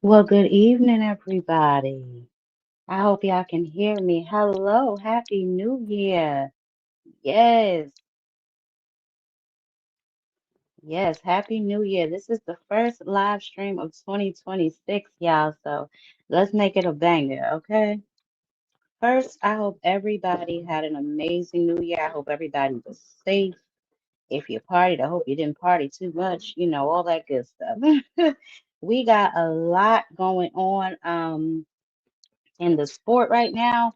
Well, good evening, everybody. I hope y'all can hear me. Hello, Happy New Year. Yes, yes, Happy New Year. This is the first live stream of 2026, y'all. So let's make it a banger, okay? First, I hope everybody had an amazing New Year. I hope everybody was safe. If you partied, I hope you didn't party too much, all that good stuff. We got a lot going on in the sport right now.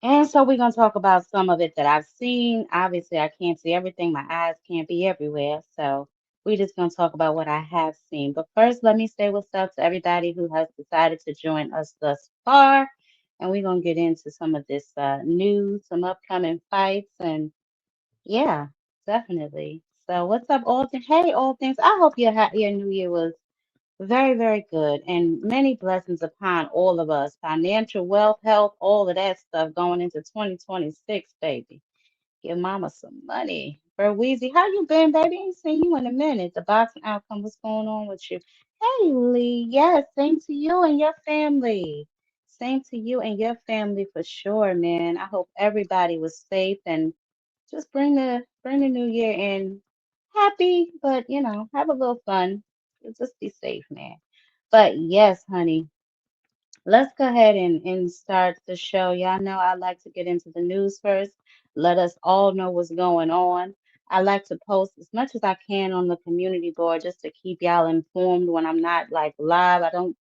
And so we're going to talk about some of it that I've seen. Obviously, I can't see everything. My eyes can't be everywhere. So we're just going to talk about what I have seen. But first, let me say what's up to everybody who has decided to join us thus far. And we're going to get into some of this news, some upcoming fights. And yeah, definitely. So what's up, all things? Hey, all things. I hope your New Year was very, very good, and many blessings upon all of us. Financial wealth, health, all of that stuff going into 2026, baby. Give mama some money. Bro, Weezy, how you been, baby? Ain't seen you in a minute. The boxing outcome, what's going on with you? Hey, Lee. Yes, same to you and your family. Same to you and your family for sure, man. I hope everybody was safe and just bring the new year in happy, but have a little fun. Just be safe, man. But yes, honey, let's go ahead and start the show. Y'all know I like to get into the news first. Let us all know what's going on. I like to post as much as I can on the community board just to keep y'all informed when I'm not like live. I don't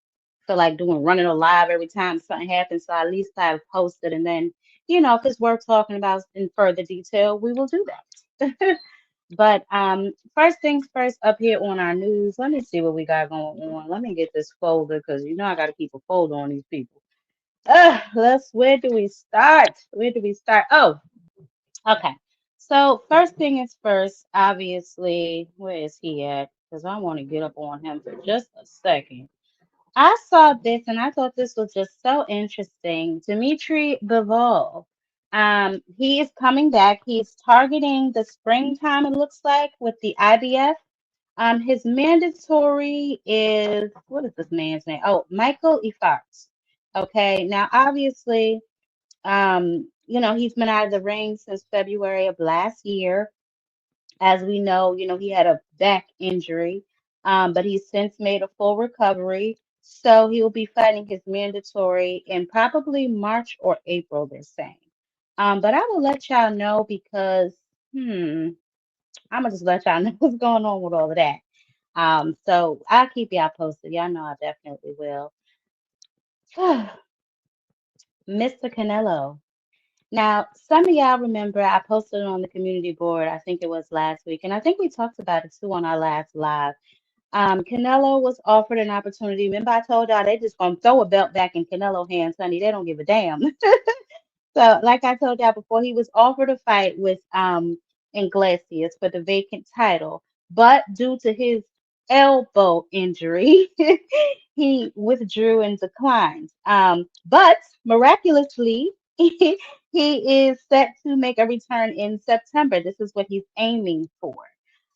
feel like doing running a live every time something happens. So at least I've posted and then, if it's worth talking about in further detail, we will do that. But first things first, up here on our news, let me see what we got going on. Let me get this folder because I got to keep a folder on these people. Where do we start? Where do we start? Oh, okay. So first thing is first, obviously, where is he at? Because I want to get up on him for just a second. I saw this and I thought this was just so interesting. Dimitri Bivol, he is coming back. He's targeting the springtime, it looks like, with the IBF. His mandatory is, what is this man's name? Oh, Michael Ifarts. Okay, now obviously, he's been out of the ring since February of last year. As we know, he had a back injury, but he's since made a full recovery. So he will be fighting his mandatory in probably March or April, they're saying. But I will let y'all know because, I'm gonna just let y'all know what's going on with all of that. So I'll keep y'all posted. Y'all know I definitely will. Mr. Canelo. Now, some of y'all remember I posted it on the community board, I think it was last week, and I think we talked about it too on our last live. Canelo was offered an opportunity. Remember, I told y'all they just gonna throw a belt back in Canelo hands, honey. They don't give a damn. So, like I told y'all before, he was offered a fight with Iglesias for the vacant title, but due to his elbow injury, he withdrew and declined. But miraculously, he is set to make a return in September. This is what he's aiming for.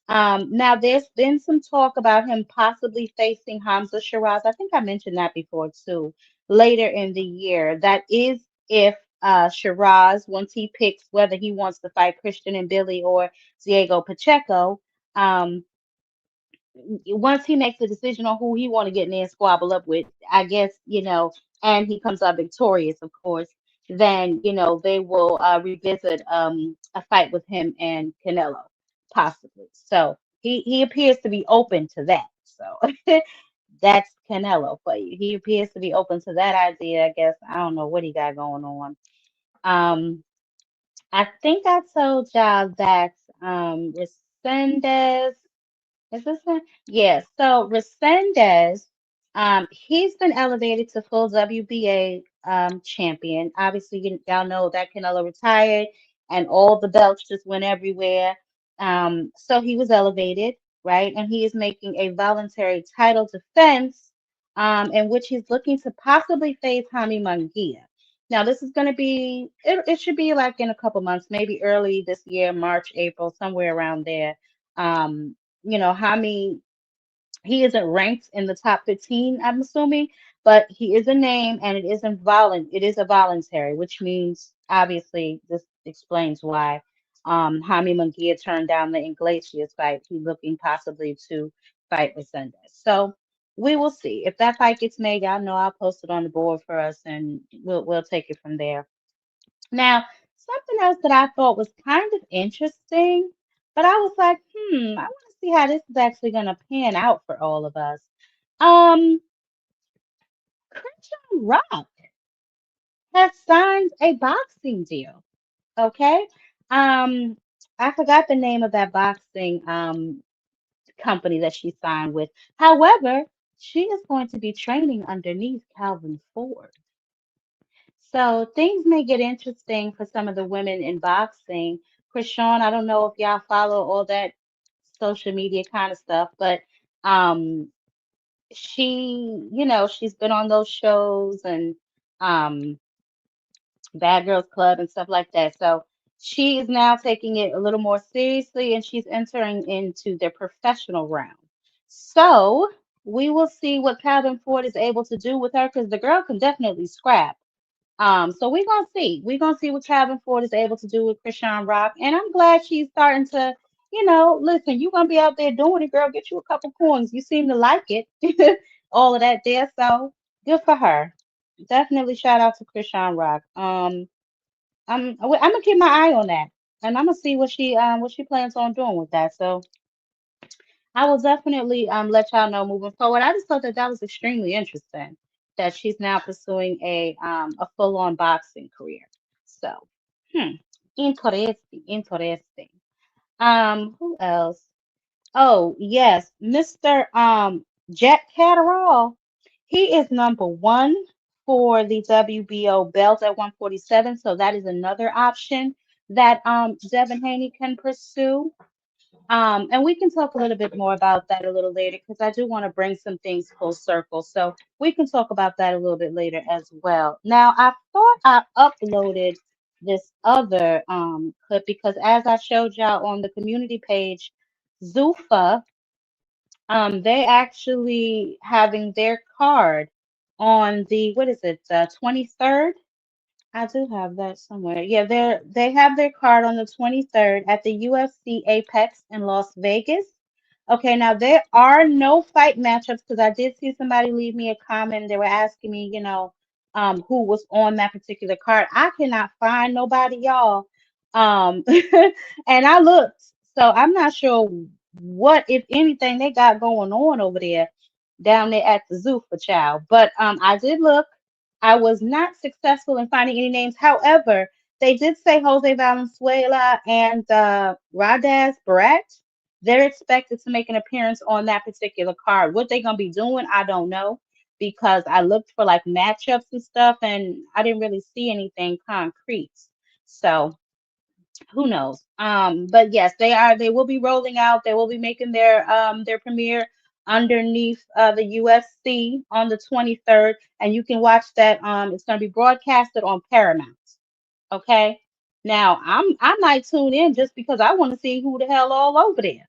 Now, there's been some talk about him possibly facing Hamza Shiraz. I think I mentioned that before too, later in the year. That is if Shiraz, once he picks whether he wants to fight Christian and Billy or Diego Pacheco, um, once he makes a decision on who he want to get in there and squabble up with, I guess, and he comes out victorious, of course, then, they will revisit a fight with him and Canelo, possibly. So he appears to be open to that. So that's Canelo for you. He appears to be open to that idea, I guess. I don't know what he got going on. Um, I think I told y'all that Resendez is this one? Yes. So Resendez, he's been elevated to full WBA champion. Obviously, y'all know that Canelo retired and all the belts just went everywhere. So he was elevated, right? And he is making a voluntary title defense, in which he's looking to possibly face Jaime Munguia. Now, this is going to be, it should be like in a couple months, maybe early this year, March, April, somewhere around there. Jaime He isn't ranked in the top 15, I'm assuming, but he is a name and it is a voluntary, which means obviously this explains why Jaime Munguia turned down the Iglesias fight. He's looking possibly to fight Resendez. So we will see. If that fight gets made, y'all know I'll post it on the board for us and we'll take it from there. Now, something else that I thought was kind of interesting, but I was like, I want to see how this is actually going to pan out for all of us. Um, Christian Rock has signed a boxing deal. Okay. Um, I forgot the name of that boxing company that she signed with. However, she is going to be training underneath Calvin Ford. So things may get interesting for some of the women in boxing. Krishan, I don't know if y'all follow all that social media kind of stuff, but um she's been on those shows and um Bad Girls Club and stuff like that. So she is now taking it a little more seriously and she's entering into their professional realm. So we will see what Calvin Ford is able to do with her because the girl can definitely scrap. So we're gonna see. We're gonna see what Calvin Ford is able to do with Krishan Rock. And I'm glad she's starting to, listen, you're gonna be out there doing it, girl. Get you a couple coins. You seem to like it. All of that there. So good for her. Definitely shout out to Krishan Rock. I'm gonna keep my eye on that. And I'm gonna see what she plans on doing with that. So I will definitely let y'all know moving forward. I just thought that that was extremely interesting that she's now pursuing a full-on boxing career. So, hmm, interesting, interesting. Who else? Oh, yes, Mr. Jack Catterall. He is number one for the WBO belt at 147. So that is another option that Devin Haney can pursue. And we can talk a little bit more about that a little later because I do want to bring some things full circle. So we can talk about that a little bit later as well. Now, I thought I uploaded this other clip because as I showed y'all on the community page, Zufa, they actually having their card on the, what is it, 23rd? I do have that somewhere. Yeah, they have their card on the 23rd at the UFC Apex in Las Vegas. Okay, now there are no fight matchups because I did see somebody leave me a comment. They were asking me, who was on that particular card. I cannot find nobody, y'all. Um, and I looked, so I'm not sure what, if anything, they got going on over there down there at the zoo for child. But I did look. I was not successful in finding any names. However, they did say Jose Valenzuela and Radaz Barat. They're expected to make an appearance on that particular card. What they're gonna be doing, I don't know, because I looked for like matchups and stuff, and I didn't really see anything concrete. So who knows? But yes, they will be rolling out, they will be making their premiere underneath the UFC on the 23rd, and you can watch that. It's going to be broadcasted on Paramount. Okay. Now I might tune in just because I want to see who the hell all over there.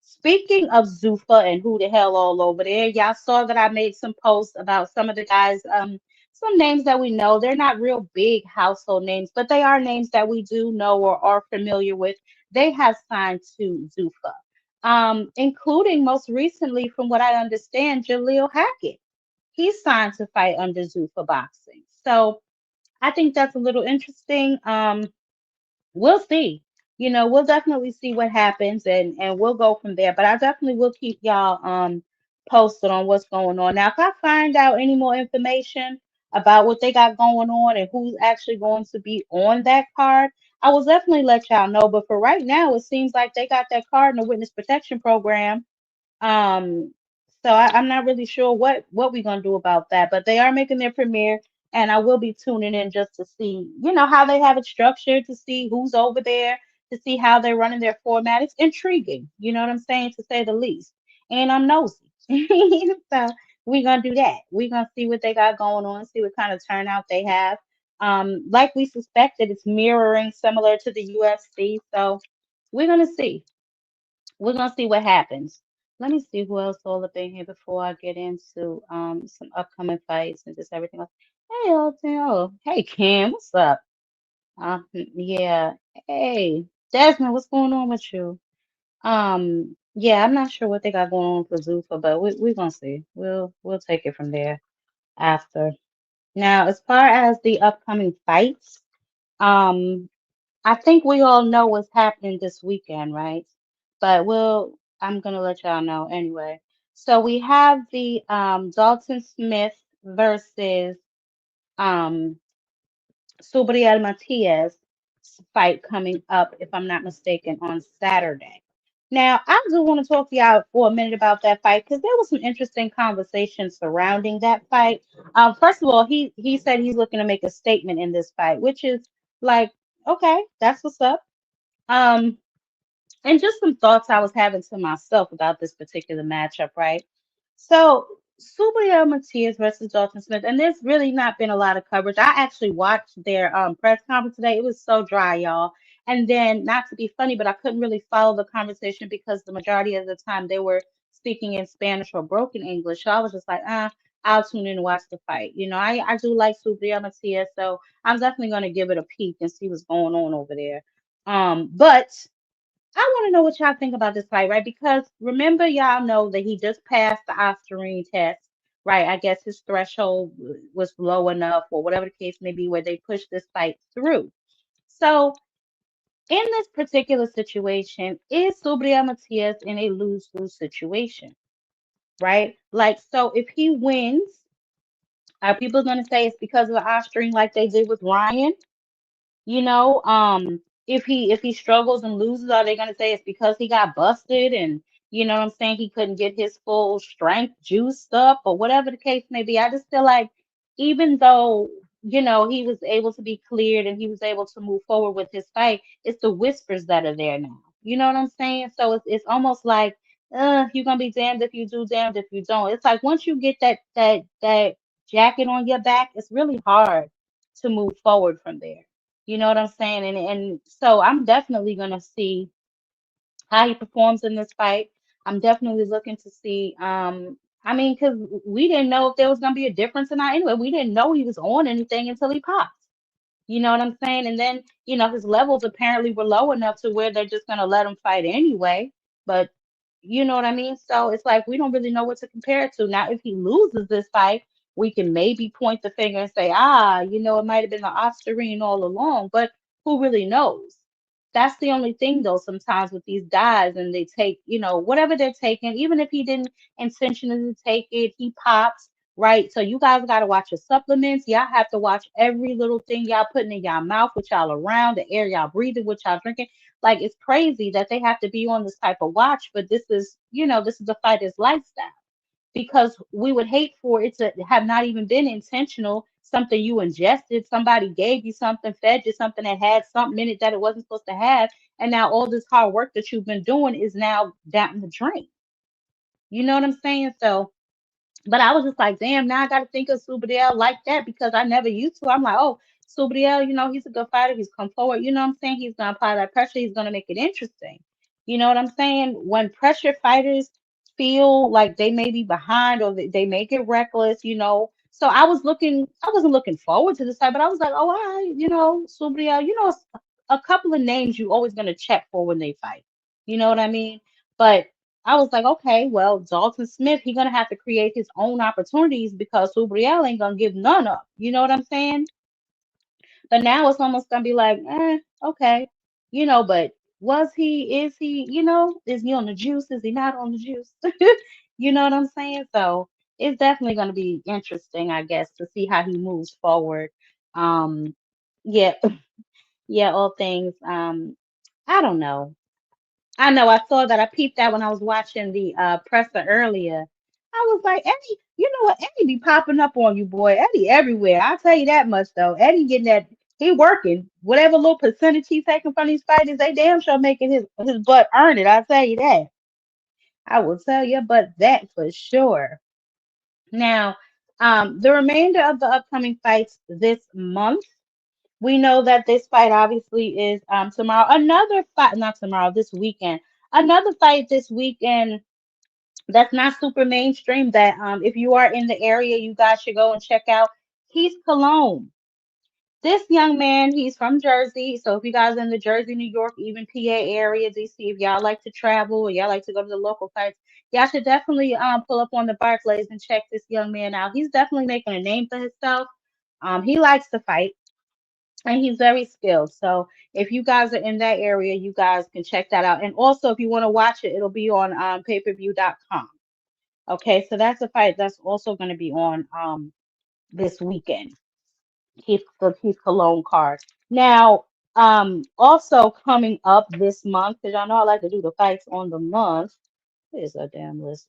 Speaking of Zufa and who the hell all over there, y'all saw that I made some posts about some of the guys, some names that we know. They're not real big household names, but they are names that we do know or are familiar with. They have signed to Zufa, including most recently, from what I understand, Jaleel Hackett. He's signed to fight under Zufa Boxing. So I think that's a little interesting. We'll see. We'll definitely see what happens and we'll go from there. But I definitely will keep y'all posted on what's going on. Now, if I find out any more information about what they got going on and who's actually going to be on that card, I will definitely let y'all know. But for right now, it seems like they got that card in the witness protection program. um, so I'm not really sure what we're gonna do about that, but they are making their premiere, and I will be tuning in just to see, how they have it structured, to see who's over there, to see how they're running their format. It's intriguing, you know what I'm saying, to say the least. And I'm nosy, so we're gonna do that. We're gonna see what they got going on, see what kind of turnout they have. Like we suspected, it's mirroring similar to the UFC, so we're gonna see. We're gonna see what happens. Let me see who else all up in here before I get into some upcoming fights and just everything else. Hey, oh, hey Kim, what's up? Yeah. Hey, Jasmine, what's going on with you? Yeah, I'm not sure what they got going on for Zuffa, but we're gonna see. We'll take it from there after. Now, as far as the upcoming fights, um, I think we all know what's happening this weekend, right? But I'm gonna let y'all know anyway. So we have the Dalton Smith versus um Subriel Matias fight coming up, if I'm not mistaken, on Saturday. Now, I do want to talk to y'all for a minute about that fight because there was some interesting conversation surrounding that fight. First of all, he said he's looking to make a statement in this fight, which is like, okay, that's what's up. Um, and just some thoughts I was having to myself about this particular matchup, right? So, Subriel Matias versus Dalton Smith, and there's really not been a lot of coverage. I actually watched their press conference today. It was so dry, y'all. And then, not to be funny, but I couldn't really follow the conversation because the majority of the time they were speaking in Spanish or broken English. So I was just like, I'll tune in and watch the fight. I do like Subriel Matias, so I'm definitely going to give it a peek and see what's going on over there. But I want to know what y'all think about this fight, right? Because remember, y'all know that he just passed the Oscarine test, right? I guess his threshold was low enough, or whatever the case may be, where they pushed this fight through. So, in this particular situation, is Subriel Matias in a lose-lose situation, right? Like, so if he wins, are people going to say it's because of the Oscarine, like they did with Ryan? You know, if he struggles and loses, are they gonna say it's because he got busted and what I'm saying, he couldn't get his full strength juiced up or whatever the case may be? I just feel like even though, he was able to be cleared and he was able to move forward with his fight, it's the whispers that are there now. You know what I'm saying? So it's almost like you're gonna be damned if you do, damned if you don't. It's like once you get that jacket on your back, it's really hard to move forward from there. You know what I'm saying? And so I'm definitely gonna see how he performs in this fight. I'm definitely looking to see. I mean, because we didn't know if there was gonna be a difference or not. Anyway, we didn't know he was on anything until he popped. You know what I'm saying? And then, his levels apparently were low enough to where they're just gonna let him fight anyway. But you know what I mean? So it's like we don't really know what to compare it to. Now, if he loses this fight, we can maybe point the finger and say, it might have been the Oscarine all along, but who really knows? That's the only thing though, sometimes with these guys, and they take, whatever they're taking, even if he didn't intentionally take it, he pops, right? So you guys got to watch your supplements. Y'all have to watch every little thing y'all putting in y'all mouth, what y'all around, the air y'all breathing, what y'all drinking. Like it's crazy that they have to be on this type of watch, but this is a fighter's lifestyle because we would hate for it to have not even been intentional, something you ingested, somebody gave you something, fed you something that had something in it that it wasn't supposed to have, and now all this hard work that you've been doing is now down the drain. You know what I'm saying? So but I was just like, damn, now I got to think of Subriel like that because I never used to. I'm like, oh, Subriel, he's a good fighter. He's come forward. You know what I'm saying? He's going to apply that pressure. He's going to make it interesting. You know what I'm saying? When pressure fighters feel like they may be behind or they make it reckless, So I wasn't looking forward to this fight, but I was like, oh, all right, Subriel, a couple of names you always going to check for when they fight. You know what I mean? But I was like, okay, well, Dalton Smith, he's gonna have to create his own opportunities because Subriel ain't gonna give none up. You know what I'm saying? But now it's almost gonna be like, okay, but is he, is he on the juice? Is he not on the juice? You know what I'm saying? So it's definitely gonna be interesting, I guess, to see how he moves forward. Um, yeah, yeah, all things. I don't know. I know I saw that. I peeped that when I was watching the presser earlier. I was like, Eddie, you know what? Eddie be popping up on you, boy. Eddie everywhere. I'll tell you that much though. Eddie getting that he working. Whatever little percentage he's taking from these fighters, they damn sure making his butt earn it. I'll tell you that. I will tell you but that for sure. Now, the remainder of the upcoming fights this month. We know that this fight obviously is tomorrow. Another fight, not tomorrow, this weekend. Another fight this weekend That's not super mainstream. That if you are in the area, you guys should go and check out. He's Cologne. This young man, he's from Jersey. So if you guys in the Jersey, New York, even PA area, DC, if y'all like to travel or y'all like to go to the local fights, y'all should definitely pull up on the Barclays and check this young man out. He's definitely making a name for himself. He likes to fight and he's very skilled. So if you guys are in that area, you guys can check that out. And also, if you want to watch it, it'll be on pay-per-view.com. Okay, so that's a fight that's also going to be on this weekend. Keith Cologne card. Now, also coming up this month, because y'all know I like to do the fights on the month. Where's that damn list?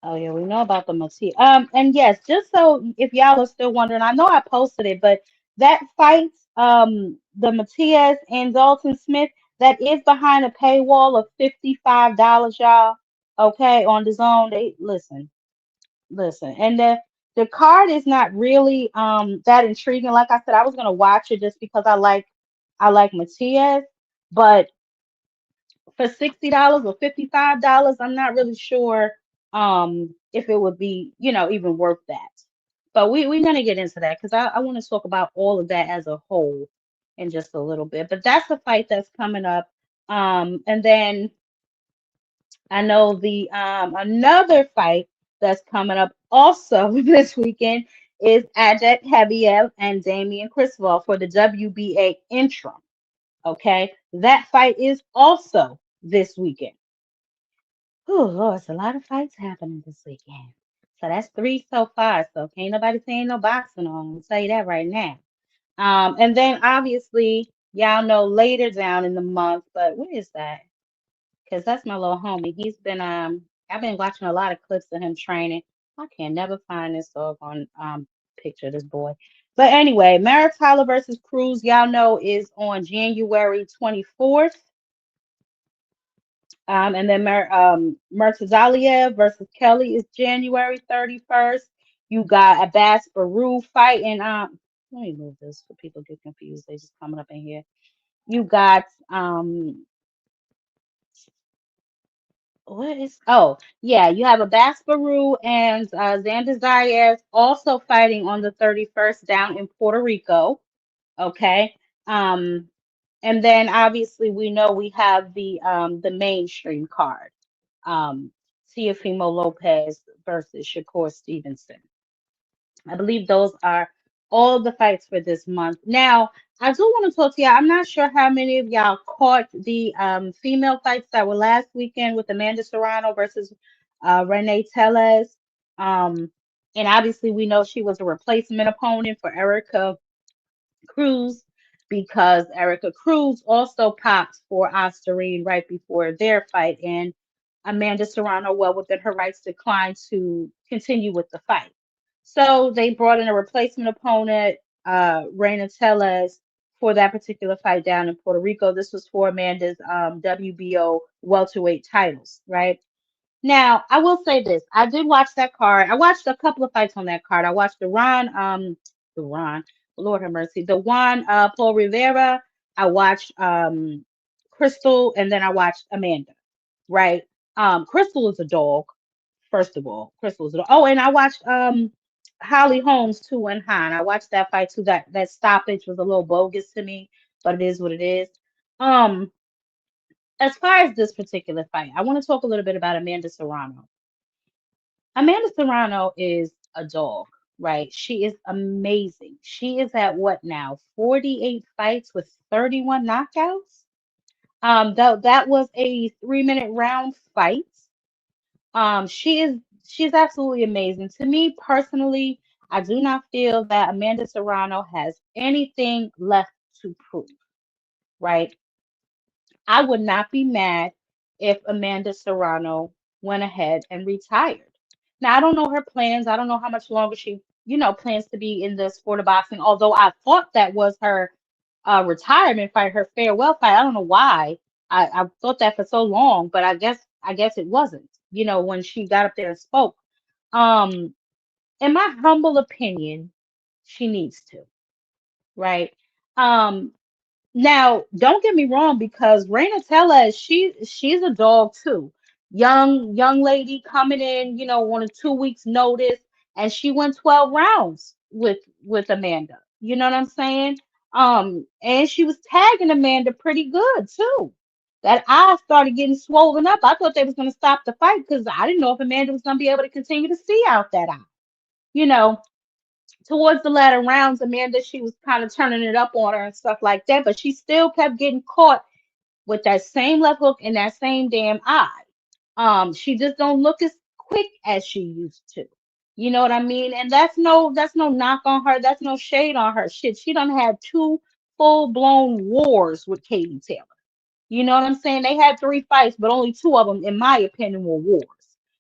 Oh yeah, we know about the Matias. And yes, just so if y'all are still wondering, I know I posted it, but that fight, the Matias and Dalton Smith, that is behind a paywall of $55, y'all. Okay, on the zone. They listen, and the card is not really that intriguing. Like I said, I was gonna watch it just because I like Matias, but for $60 or $55, I'm not really sure if it would be, even worth that. But we're gonna get into that because I want to talk about all of that as a whole in just a little bit. But that's a fight that's coming up. And then I know the another fight that's coming up also this weekend is Ajit Hebiev and Damian Criswell for the WBA interim. Okay, that fight is also this weekend. Oh Lord, it's a lot of fights happening this weekend. So that's three so far. So can't nobody say ain't no boxing on. I'll tell you that right now. And then obviously y'all know later down in the month, but what is that? Because that's my little homie. I've been watching a lot of clips of him training. I can never find this doggone picture of this boy. But anyway, Maritala versus Cruz, y'all know, is on January 24th. And then Murtazaliev versus Kelly is January 31st. You got Abbas Baru fighting. Let me move this so people get confused. They just coming up in here. You got what is oh yeah, you have Abbas Baru and Xander Zayas also fighting on the 31st down in Puerto Rico. Okay. Um, and then obviously we know we have the mainstream card. Um, Teofimo Lopez versus Shakur Stevenson. I believe those are all the fights for this month. Now, I do want to talk to y'all. I'm not sure how many of y'all caught the female fights that were last weekend with Amanda Serrano versus Renee Tellez. Um, and obviously, we know she was a replacement opponent for Erica Cruz because Erica Cruz also popped for Ostarine right before their fight, and Amanda Serrano, well within her rights, declined to continue with the fight. So they brought in a replacement opponent, Reina Tellez, for that particular fight down in Puerto Rico. This was for Amanda's WBO welterweight titles, right? Now, I will say this. I did watch that card. I watched a couple of fights on that card. I watched the Ron, Lord have mercy, the Juan Paul Rivera. I watched Crystal, and then I watched Amanda, right? Crystal is a dog, first of all. Crystal is a dog. Oh, and I watched Holly Holmes too and Han. I watched that fight too. That stoppage was a little bogus to me, but it is what it is. Um, as far as this particular fight, I want to talk a little bit about Amanda Serrano. Amanda Serrano is a dog, right? She is amazing. She is at what now? 48 fights with 31 knockouts. That was a 3-minute round fight. She's absolutely amazing. To me personally, I do not feel that Amanda Serrano has anything left to prove, right? I would not be mad if Amanda Serrano went ahead and retired. Now, I don't know her plans. I don't know how much longer she, plans to be in the sport of boxing, although I thought that was her retirement fight, her farewell fight. I don't know why. I thought that for so long, but I guess it wasn't, when she got up there and spoke. Um, in my humble opinion, she needs to, right? Um, now, don't get me wrong, because Raina Tellez, she's a dog too. young lady coming in, on a 2 weeks notice, and she went 12 rounds with Amanda. You know what I'm saying? And she was tagging Amanda pretty good too. That eye started getting swollen up. I thought they was gonna stop the fight because I didn't know if Amanda was gonna be able to continue to see out that eye. You know, towards the latter rounds, Amanda, she was kind of turning it up on her and stuff like that, but she still kept getting caught with that same left hook and that same damn eye. She just don't look as quick as she used to. You know what I mean? And that's no knock on her. That's no shade on her. Shit, she done had two full-blown wars with Katie Taylor. You know what I'm saying? They had three fights, but only two of them, in my opinion, were wars.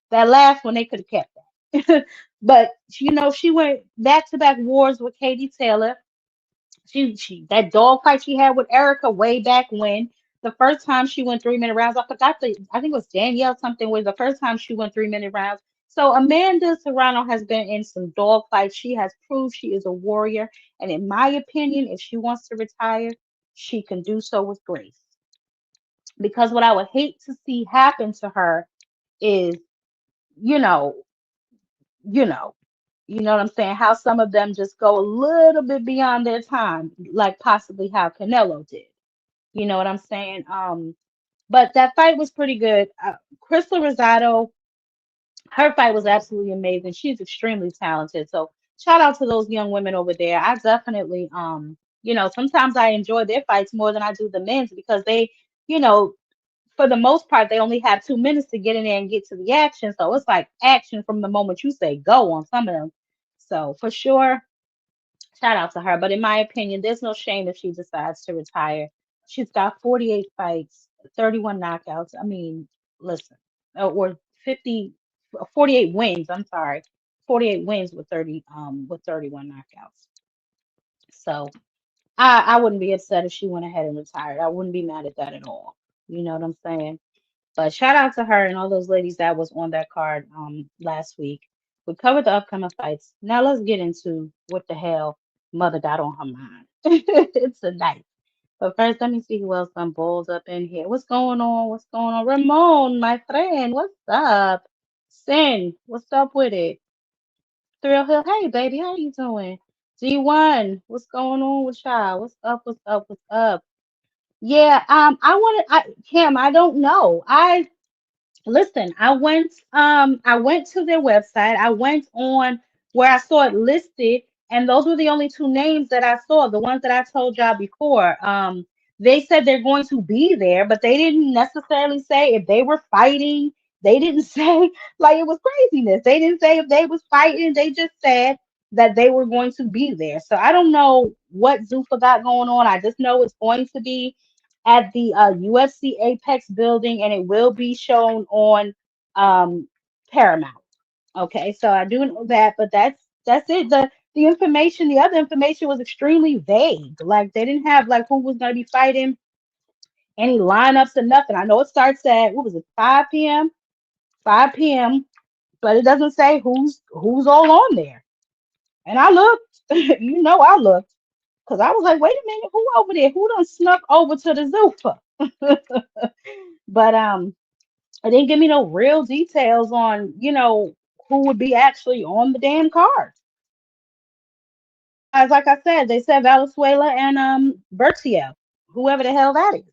That last one, they could have kept that. But she went back-to-back wars with Katie Taylor. She that dog fight she had with Erica way back when. The first time she went 3 minute rounds, I think it was Danielle something was the first time she went 3 minute rounds. So Amanda Serrano has been in some dog fights. She has proved she is a warrior. And in my opinion, if she wants to retire, she can do so with grace. Because what I would hate to see happen to her is, you know, you know, you know what I'm saying? How some of them just go a little bit beyond their time, like possibly how Canelo did. You know what I'm saying? But that fight was pretty good. Crystal Rosado, her fight was absolutely amazing. She's extremely talented. So shout out to those young women over there. I definitely, sometimes I enjoy their fights more than I do the men's because they, you know, for the most part, they only have 2 minutes to get in there and get to the action. So it's like action from the moment you say go on some of them. So for sure, shout out to her. But in my opinion, there's no shame if she decides to retire. She's got 48 fights, 31 knockouts. I mean, listen, or 50, 48 wins. I'm sorry, 48 wins with 31 knockouts. So I wouldn't be upset if she went ahead and retired. I wouldn't be mad at that at all. You know what I'm saying? But shout out to her and all those ladies that was on that card last week. We covered the upcoming fights. Now let's get into what the hell mother got on her mind. It's a night. But first, let me see who else done balls up in here. What's going on? What's going on? Ramon, my friend, what's up? Sin, what's up with it? Thrill Hill, hey baby, how you doing? G1, what's going on with y'all? What's up? What's up? What's up? Yeah, Kim, I don't know. Listen, I went to their website. I went on where I saw it listed, and those were the only two names that I saw, the ones that I told y'all before. They said they're going to be there, but they didn't necessarily say if they were fighting. They didn't say like it was craziness. They didn't say if they was fighting. They just said that they were going to be there. So I don't know what Zuffa got going on. I just know it's going to be at the UFC Apex building, and it will be shown on um, Paramount. Okay, so I do know that, but that's it. The other information was extremely vague. Like they didn't have like who was going to be fighting, any lineups or nothing. I know it starts at what was it, 5 p.m. 5 p.m. But it doesn't say who's all on there. And I looked, I looked because I was like, wait a minute, who over there? Who done snuck over to the Zuffa? But it didn't give me no real details on, who would be actually on the damn card. As like I said, they said Valenzuela and Bertio, whoever the hell that is.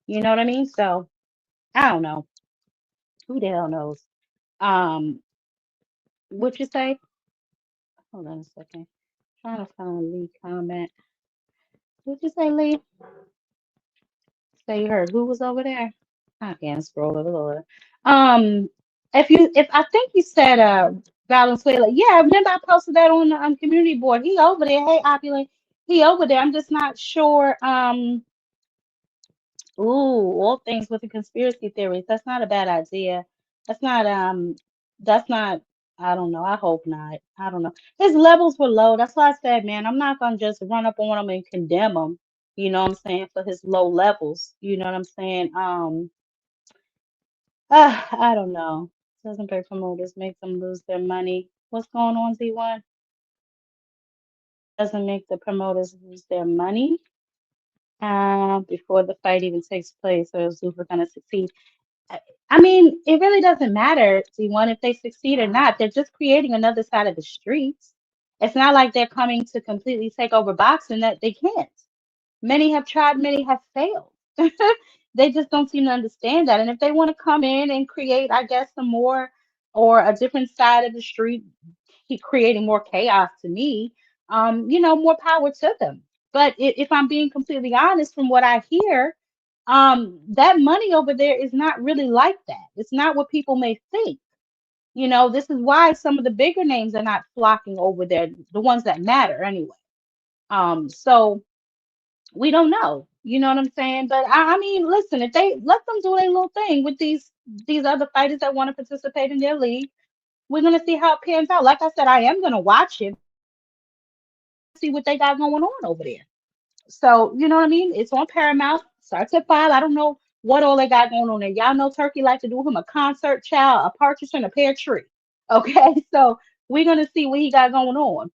You know what I mean? So I don't know. Who the hell knows? Um, what you say? Hold on a second. Trying to find Lee comment. What you say, Lee? Say you heard who was over there? I can't scroll over Lord. Um, if I think you said Valenzuela, yeah, I remember I posted that on the community board. He over there. Hey, Opulent, he over there. I'm just not sure. All things with the conspiracy theories. That's not a bad idea. That's not that's not. I don't know. I hope not. I don't know. His levels were low. That's why I said, man, I'm not gonna just run up on him and condemn him. You know what I'm saying, for his low levels. You know what I'm saying? I don't know. Doesn't pay promoters make them lose their money. What's going on, Z1? Doesn't make the promoters lose their money before the fight even takes place, or is Zufa going to succeed? I I mean, it really doesn't matter, C1, if they succeed or not. They're just creating another side of the streets. It's not like they're coming to completely take over boxing that they can't. Many have tried, many have failed. They just don't seem to understand that. And if they want to come in and create, I guess, some more or a different side of the street, keep creating more chaos to me, more power to them. But if I'm being completely honest, from what I hear, that money over there is not really like that. It's not what people may think. This is why some of the bigger names are not flocking over there, the ones that matter anyway. So we don't know. You know what I'm saying? But I mean, listen, if they let them do their little thing with these other fighters that want to participate in their league, we're gonna see how it pans out. Like I said, I am gonna watch it, see what they got going on over there. So, you know what I mean? It's on Paramount, starts at 5. I don't know what all they got going on there. Y'all know Turkey like to do him a concert, child, a partridge in a pear tree. Okay, so we're gonna see what he got going on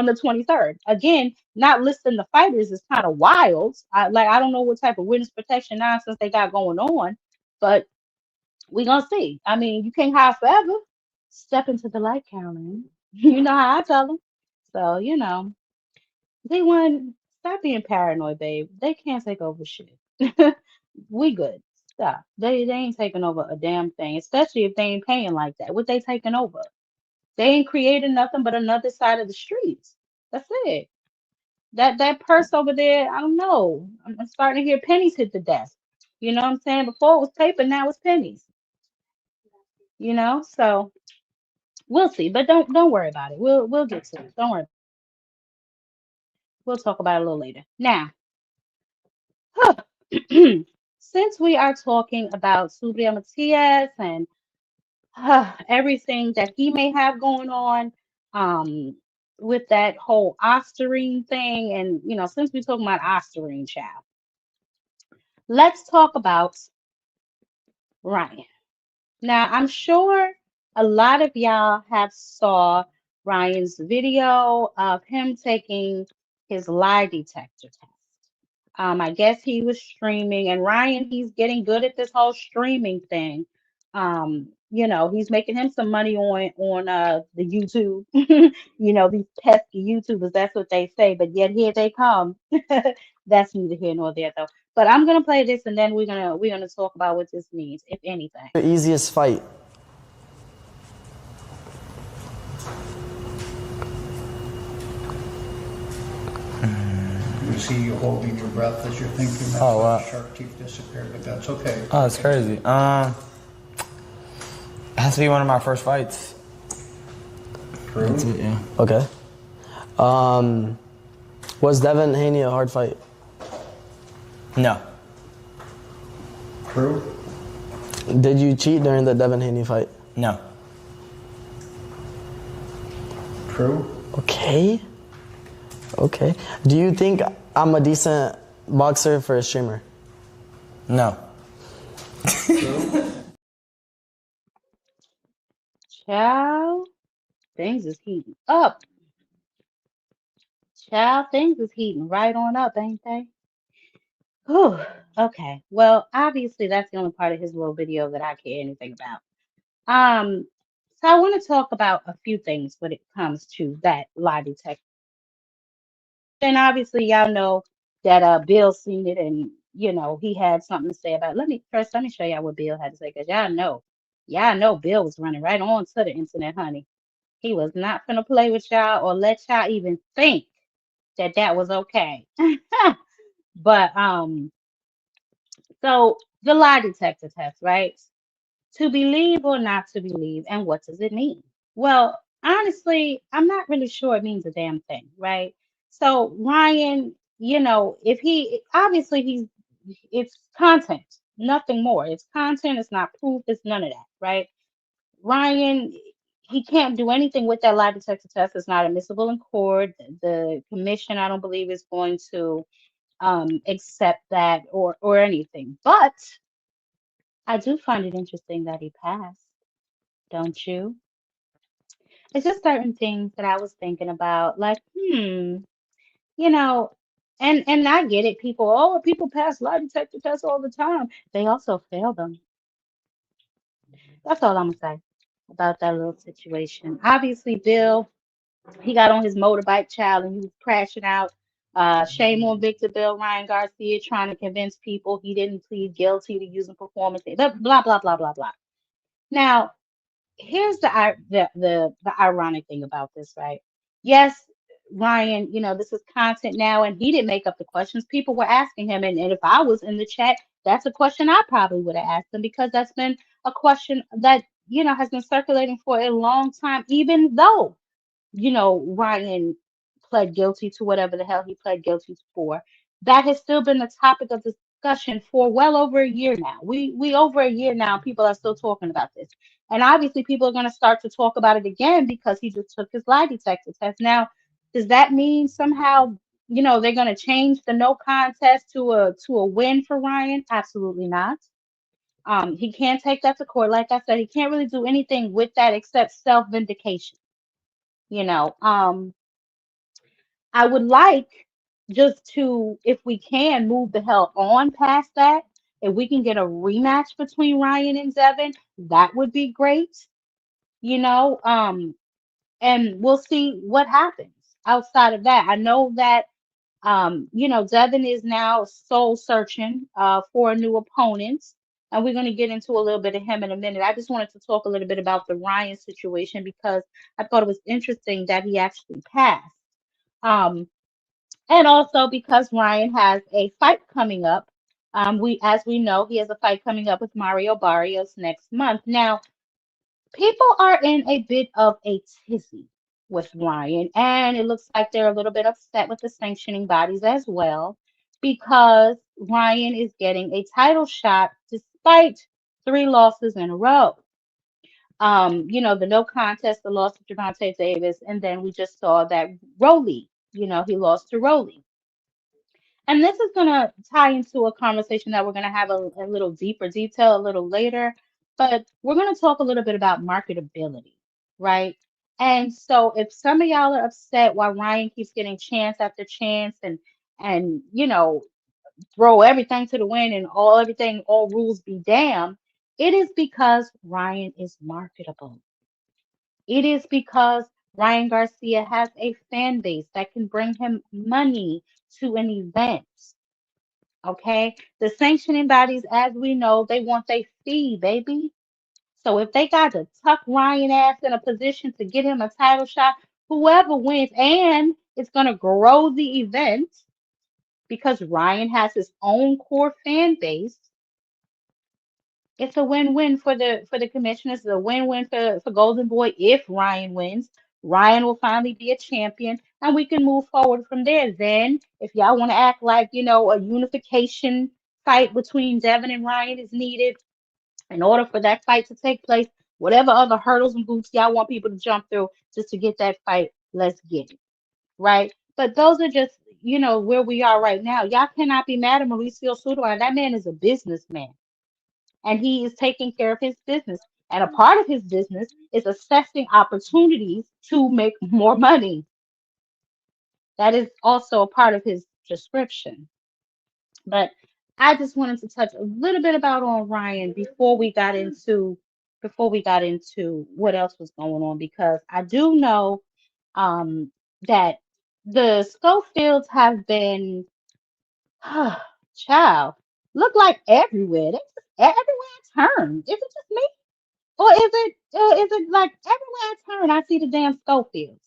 the 23rd. Again, not listing the fighters is kind of wild. I don't know what type of witness protection nonsense they got going on, but we gonna see. I mean, you can't hide forever. Step into the light, Carolyn. You know how I tell them. So, they want stop being paranoid, babe. They can't take over shit. We good. Stop. They ain't taking over a damn thing, especially if they ain't paying like that. What they taking over? They ain't creating nothing but another side of the streets. That's it. That purse over there, I don't know. I'm starting to hear pennies hit the desk. You know what I'm saying? Before it was paper, now it's pennies. So we'll see. But don't worry about it. We'll get to it. Don't worry. We'll talk about it a little later. Now, since we are talking about Subria Matias and everything that he may have going on, um, with that whole Ostarine thing, and since we're talking about Ostarine, child, let's talk about Ryan. Now, I'm sure a lot of y'all have saw Ryan's video of him taking his lie detector test. I guess he was streaming, and Ryan, he's getting good at this whole streaming thing. He's making him some money on the YouTube. These pesky YouTubers, that's what they say, but yet here they come. That's neither here nor there though. But I'm gonna play this and then we're gonna talk about what this means, if anything. The easiest fight. You see you holding your breath as you're thinking that Oh, wow. shark teeth disappeared, but that's okay. Oh, it's crazy. It has to be one of my first fights. True. That's it, yeah. Okay. Was Devin Haney a hard fight? No. True. Did you cheat during the Devin Haney fight? No. True. Okay. Okay. Do you think I'm a decent boxer for a streamer? No. Child, things is heating up. Child, things is heating right on up, ain't they? Whew. Okay. Well, obviously that's the only part of his little video that I care anything about. So I want to talk about a few things when it comes to that lie detector. And obviously y'all know that Bill seen it and he had something to say about it. Let me show y'all what Bill had to say, because y'all know Bill was running right on to the internet, honey. He was not gonna play with y'all or let y'all even think that that was okay. But so the lie detector test, right? To believe or not to believe, and what does it mean? Well, honestly, I'm not really sure it means a damn thing, right? So Ryan, if he obviously it's content, nothing more. It's content, it's not proof, it's none of that, right? Ryan, he can't do anything with that lie detector test. It's not admissible in court. The commission, I don't believe, is going to accept that or anything. But I do find it interesting that he passed, don't you? It's just certain things that I was thinking about, like, you know, and I get it. People pass lie detector tests all the time. They also fail them. That's all I'm gonna say about that little situation. Obviously, Bill, he got on his motorbike, child, and he was crashing out. Shame on Victor Bill Ryan Garcia trying to convince people he didn't plead guilty to using performance. Blah blah blah blah blah. Now, here's the ironic thing about this, right? Yes, Ryan, this is content now, and he didn't make up the questions. People were asking him, and if I was in the chat, that's a question I probably would have asked him because that's been a question that has been circulating for a long time, even though Ryan pled guilty to whatever the hell he pled guilty for. That has still been the topic of discussion for well over a year now. We over a year now, people are still talking about this. And obviously people are going to start to talk about it again because he just took his lie detector test. Now, does that mean somehow, they're going to change the no contest to a win for Ryan? Absolutely not. He can't take that to court. Like I said, he can't really do anything with that except self-vindication. You know, I would like just to, if we can, move the hell on past that. If we can get a rematch between Ryan and Devin, that would be great, you know. And we'll see what happens outside of that. I know that Devin is now soul searching for a new opponent. And we're going to get into a little bit of him in a minute. I just wanted to talk a little bit about the Ryan situation because I thought it was interesting that he actually passed. Um, and also because Ryan has a fight coming up. As we know, he has a fight coming up with Mario Barrios next month. Now, people are in a bit of a tizzy with Ryan, and it looks like they're a little bit upset with the sanctioning bodies as well, because Ryan is getting a title shot despite three losses in a row. The no contest, the loss to Javante Davis, and then we just saw that Rolly, he lost to Rolly. And this is going to tie into a conversation that we're going to have a little deeper detail a little later, but we're going to talk a little bit about marketability, right? And so if some of y'all are upset why Ryan keeps getting chance after chance and throw everything to the wind and all rules be damned, it is because Ryan is marketable. It is because Ryan Garcia has a fan base that can bring him money to an event. Okay, the sanctioning bodies, as we know, they want their fee, baby. So if they got to tuck Ryan ass in a position to get him a title shot, whoever wins, and it's gonna grow the event because Ryan has his own core fan base. It's a win-win for the commissioners. It's a win-win for Golden Boy if Ryan wins. Ryan will finally be a champion, and we can move forward from there. Then, if y'all want to act like a unification fight between Devin and Ryan is needed in order for that fight to take place, whatever other hurdles and hoops y'all want people to jump through just to get that fight, let's get it. Right? But those are just where we are right now. Y'all cannot be mad at Mauricio Sudor. That man is a businessman and he is taking care of his business. And a part of his business is assessing opportunities to make more money. That is also a part of his description. But I just wanted to touch a little bit about on Ryan before we got into what else was going on because I do know that the Schofields have been child look like everywhere. They just everywhere I turn. Is it just me? Or is it like everywhere I turn, I see the damn Schofields,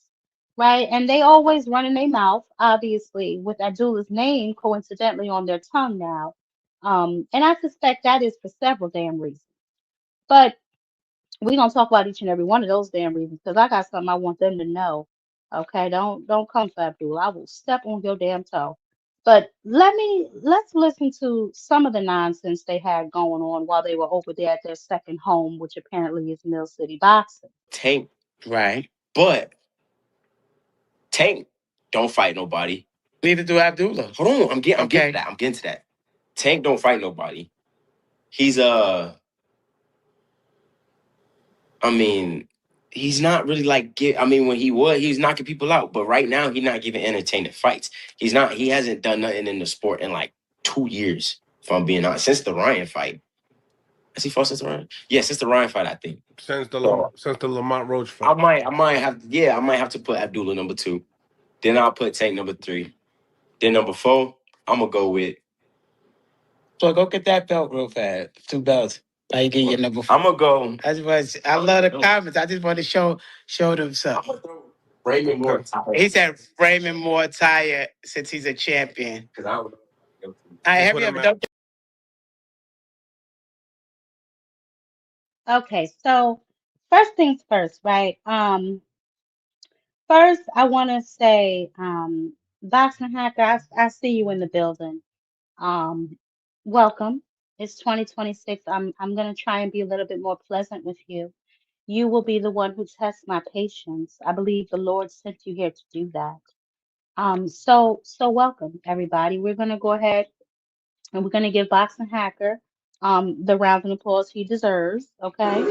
right? And they always running their mouth, obviously, with Abdullah's name coincidentally on their tongue now. And I suspect that is for several damn reasons. But we're gonna talk about each and every one of those damn reasons because I got something I want them to know. Okay, don't come for Abdullah. I will step on your damn toe. But let's listen to some of the nonsense they had going on while they were over there at their second home, which apparently is Mill City Boxing. Tank, right? But Tank don't fight nobody. Neither do Abdullah. Hold on, I'm getting to that. I'm getting to that. Tank don't fight nobody. He's he's not really like when he was knocking people out, but right now he's not giving entertaining fights. He hasn't done nothing in the sport in like 2 years, if I'm being honest, since the Ryan fight. Is he fought Sister Ryan? Yeah, Sister Ryan fight, I think. So Since the Lamont Roach I fight. might have, yeah, I might have to put Abdullah number 2. Then I'll put Tank number 3. Then number 4, I'm gonna go with. So go get that belt real fast. 2 belts. How you get your number 4? I'm gonna go. I love the comments. I just want to show them something. Raymond Moore. Okay. He said Raymond more tired since he's a champion. Because I don't know. I Just have with you a ever ma- don't Okay, so first things first, right? First I want to say, Boxing Hacker, I see you in the building. Um, welcome. It's 2026. I'm gonna try and be a little bit more pleasant with you. You will be the one who tests my patience. I believe the Lord sent you here to do that. So welcome everybody. We're gonna go ahead and we're gonna give Boxing Hacker the round of applause he deserves. Okay.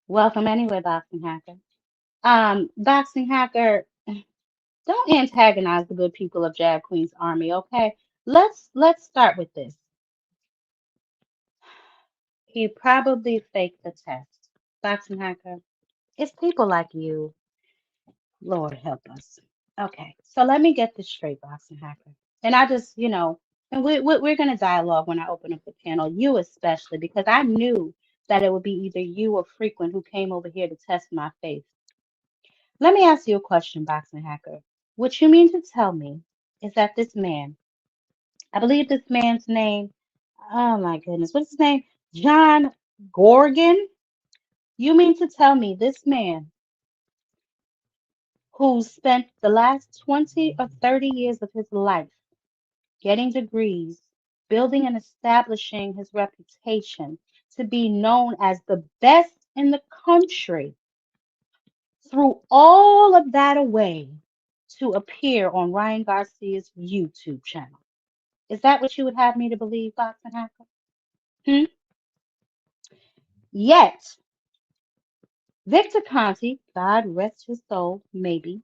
Welcome anyway, Boxing Hacker. Boxing Hacker, don't antagonize the good people of Jab Queen's Army, okay? Let's start with this. He probably faked the test. Boxing Hacker, it's people like you. Lord help us. Okay, so let me get this straight, Boxing Hacker. And I just, and we're going to dialogue when I open up the panel, you especially, because I knew that it would be either you or Frequent who came over here to test my faith. Let me ask you a question, Boxing Hacker. What you mean to tell me is that this man, I believe this man's name, oh my goodness, what's his name? John Gorgon? You mean to tell me this man who spent the last 20 or 30 years of his life getting degrees, building and establishing his reputation to be known as the best in the country, threw all of that away to appear on Ryan Garcia's YouTube channel? Is that what you would have me to believe, Boxing Hacker? Hmm? Yet, Victor Conti, God rest his soul, maybe,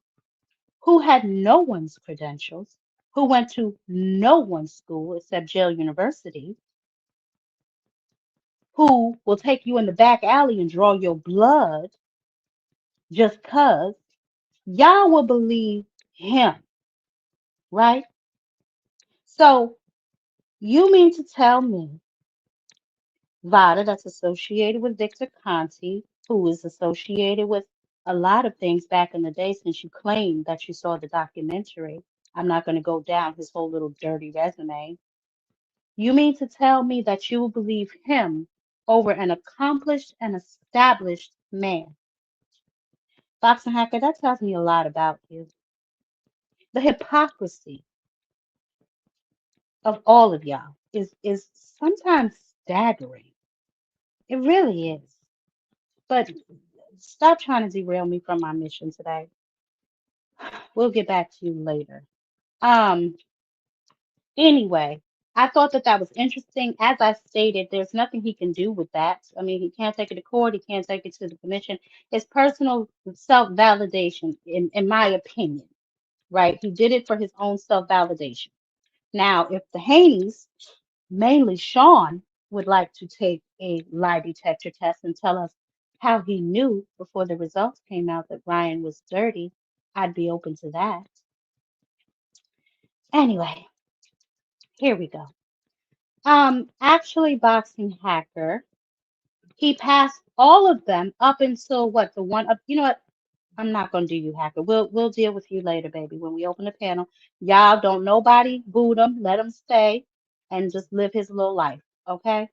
who had no one's credentials, who went to no one's school except Yale University, who will take you in the back alley and draw your blood just 'cause, y'all will believe him, right? So you mean to tell me Vada, that's associated with Victor Conti, who is associated with a lot of things back in the day since you claimed that you saw the documentary. I'm not going to go down his whole little dirty resume. You mean to tell me that you will believe him over an accomplished and established man? Boxing Hacker, that tells me a lot about you. The hypocrisy of all of y'all is sometimes staggering. It really is. But stop trying to derail me from my mission today. We'll get back to you later. Um, anyway, I thought that that was interesting. As I stated, there's nothing he can do with that. I mean, he can't take it to court. He can't take it to the commission. It's personal self-validation, in my opinion, right? He did it for his own self-validation. Now, if the Haneys, mainly Sean, would like to take a lie detector test and tell us how he knew before the results came out that Ryan was dirty, I'd be open to that. Anyway, here we go. Actually, Boxing Hacker, he passed all of them up until what, the one up, you know what? I'm not gonna do you, Hacker. We'll deal with you later, baby, when we open the panel. Y'all don't nobody boot him, let him stay and just live his little life. Okay?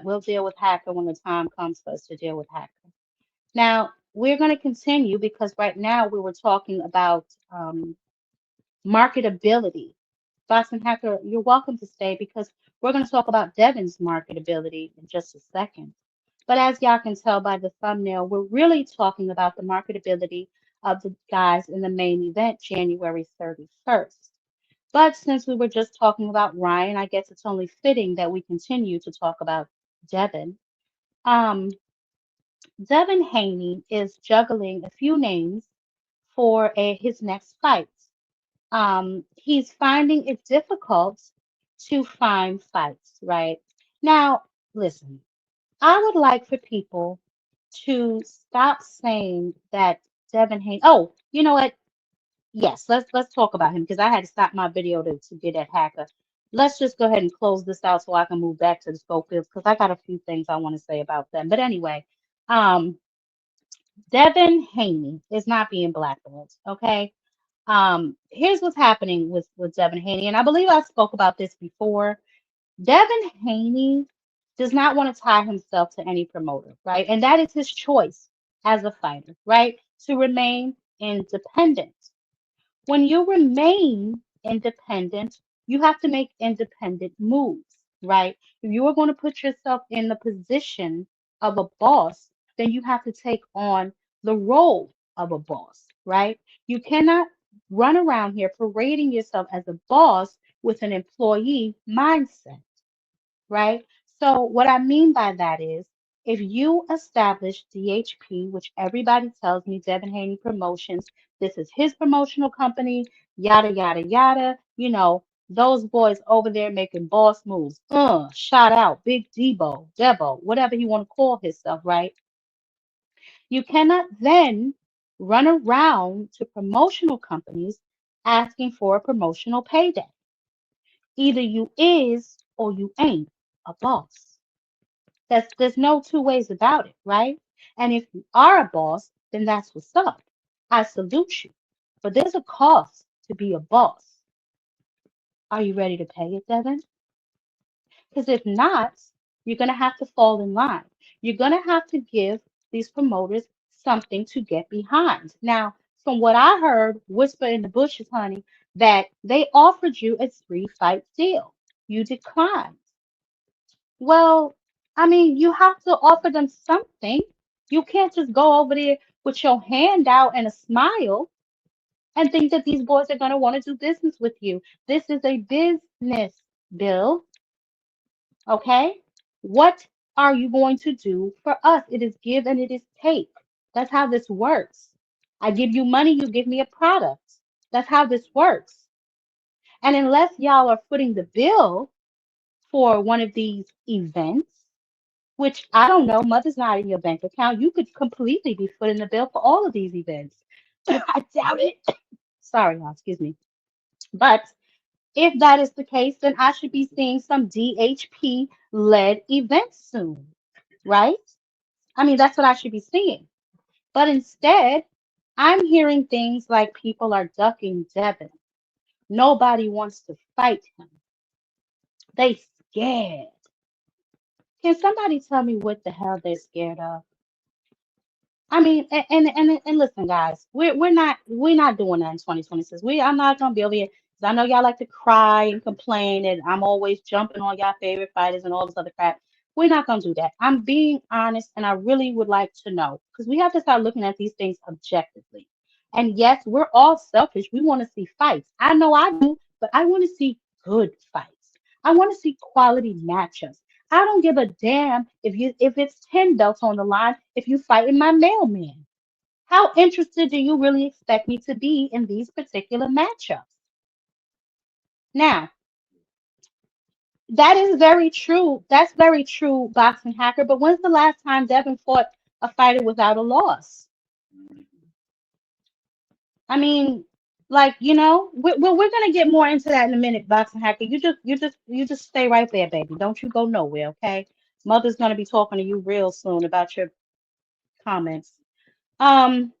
We'll deal with Hacker when the time comes for us to deal with Hacker. Now, we're gonna continue because right now we were talking about marketability. Boston Hacker, you're welcome to stay because we're going to talk about Devin's marketability in just a second. But as y'all can tell by the thumbnail, we're really talking about the marketability of the guys in the main event January 31st. But since we were just talking about Ryan, I guess it's only fitting that we continue to talk about Devin. Um, Devin Haney is juggling a few names for his next fight. He's finding it difficult to find fights, right? Now, listen, I would like for people to stop saying that Devin Haney. Oh, you know what? Yes, let's talk about him because I had to stop my video to get at Hacker. Let's just go ahead and close this out so I can move back to the Schofields because I got a few things I want to say about them. But anyway, um, Devin Haney is not being blackballed. Okay. Here's what's happening with Devin Haney, and I believe I spoke about this before. Devin Haney does not want to tie himself to any promoter, right? And that is his choice as a fighter, right? To remain independent. When you remain independent, you have to make independent moves, right? If you are going to put yourself in the position of a boss, then you have to take on the role of a boss, right? You cannot run around here parading yourself as a boss with an employee mindset, right? So what I mean by that is if you establish DHP, which everybody tells me Devin Haney Promotions, this is his promotional company, yada yada yada, those boys over there making boss moves. Shout out, Big Debo, whatever you want to call himself, right? You cannot then run around to promotional companies asking for a promotional payday. Either you is or you ain't a boss. There's no two ways about it, right? And if you are a boss, then that's what's up. I salute you. But there's a cost to be a boss. Are you ready to pay it, Devin? Because if not, you're gonna have to fall in line. You're gonna have to give these promoters something to get behind. Now, from what I heard, whisper in the bushes, honey, that they offered you a 3-fight deal. You declined. Well, I mean, you have to offer them something. You can't just go over there with your hand out and a smile and think that these boys are going to want to do business with you. This is a business, Bill. Okay? What are you going to do for us? It is give and it is take. That's how this works. I give you money, you give me a product. That's how this works. And unless y'all are footing the bill for one of these events, which I don't know, mother's not in your bank account. You could completely be footing the bill for all of these events. I doubt it. Sorry, y'all, excuse me. But if that is the case, then I should be seeing some DHP led events soon, right? I mean, that's what I should be seeing. But instead, I'm hearing things like people are ducking Devin. Nobody wants to fight him. They scared. Can somebody tell me what the hell they're scared of? I mean, and listen, guys, we're not doing that in 2026. I'm not gonna be over here because I know y'all like to cry and complain, and I'm always jumping on y'all favorite fighters and all this other crap. We're not gonna do that. I'm being honest, and I really would like to know because we have to start looking at these things objectively. And yes, we're all selfish. We want to see fights. I know I do, but I want to see good fights. I want to see quality matchups. I don't give a damn if it's 10 belts on the line if you fighting my mailman. How interested do you really expect me to be in these particular matchups? Now, that is very true. That's very true, boxing hacker. But when's the last time Devin fought a fighter without a loss? I mean, like we're gonna get more into that in a minute, boxing hacker. You just stay right there, baby. Don't you go nowhere, okay? Mother's gonna be talking to you real soon about your comments. Um,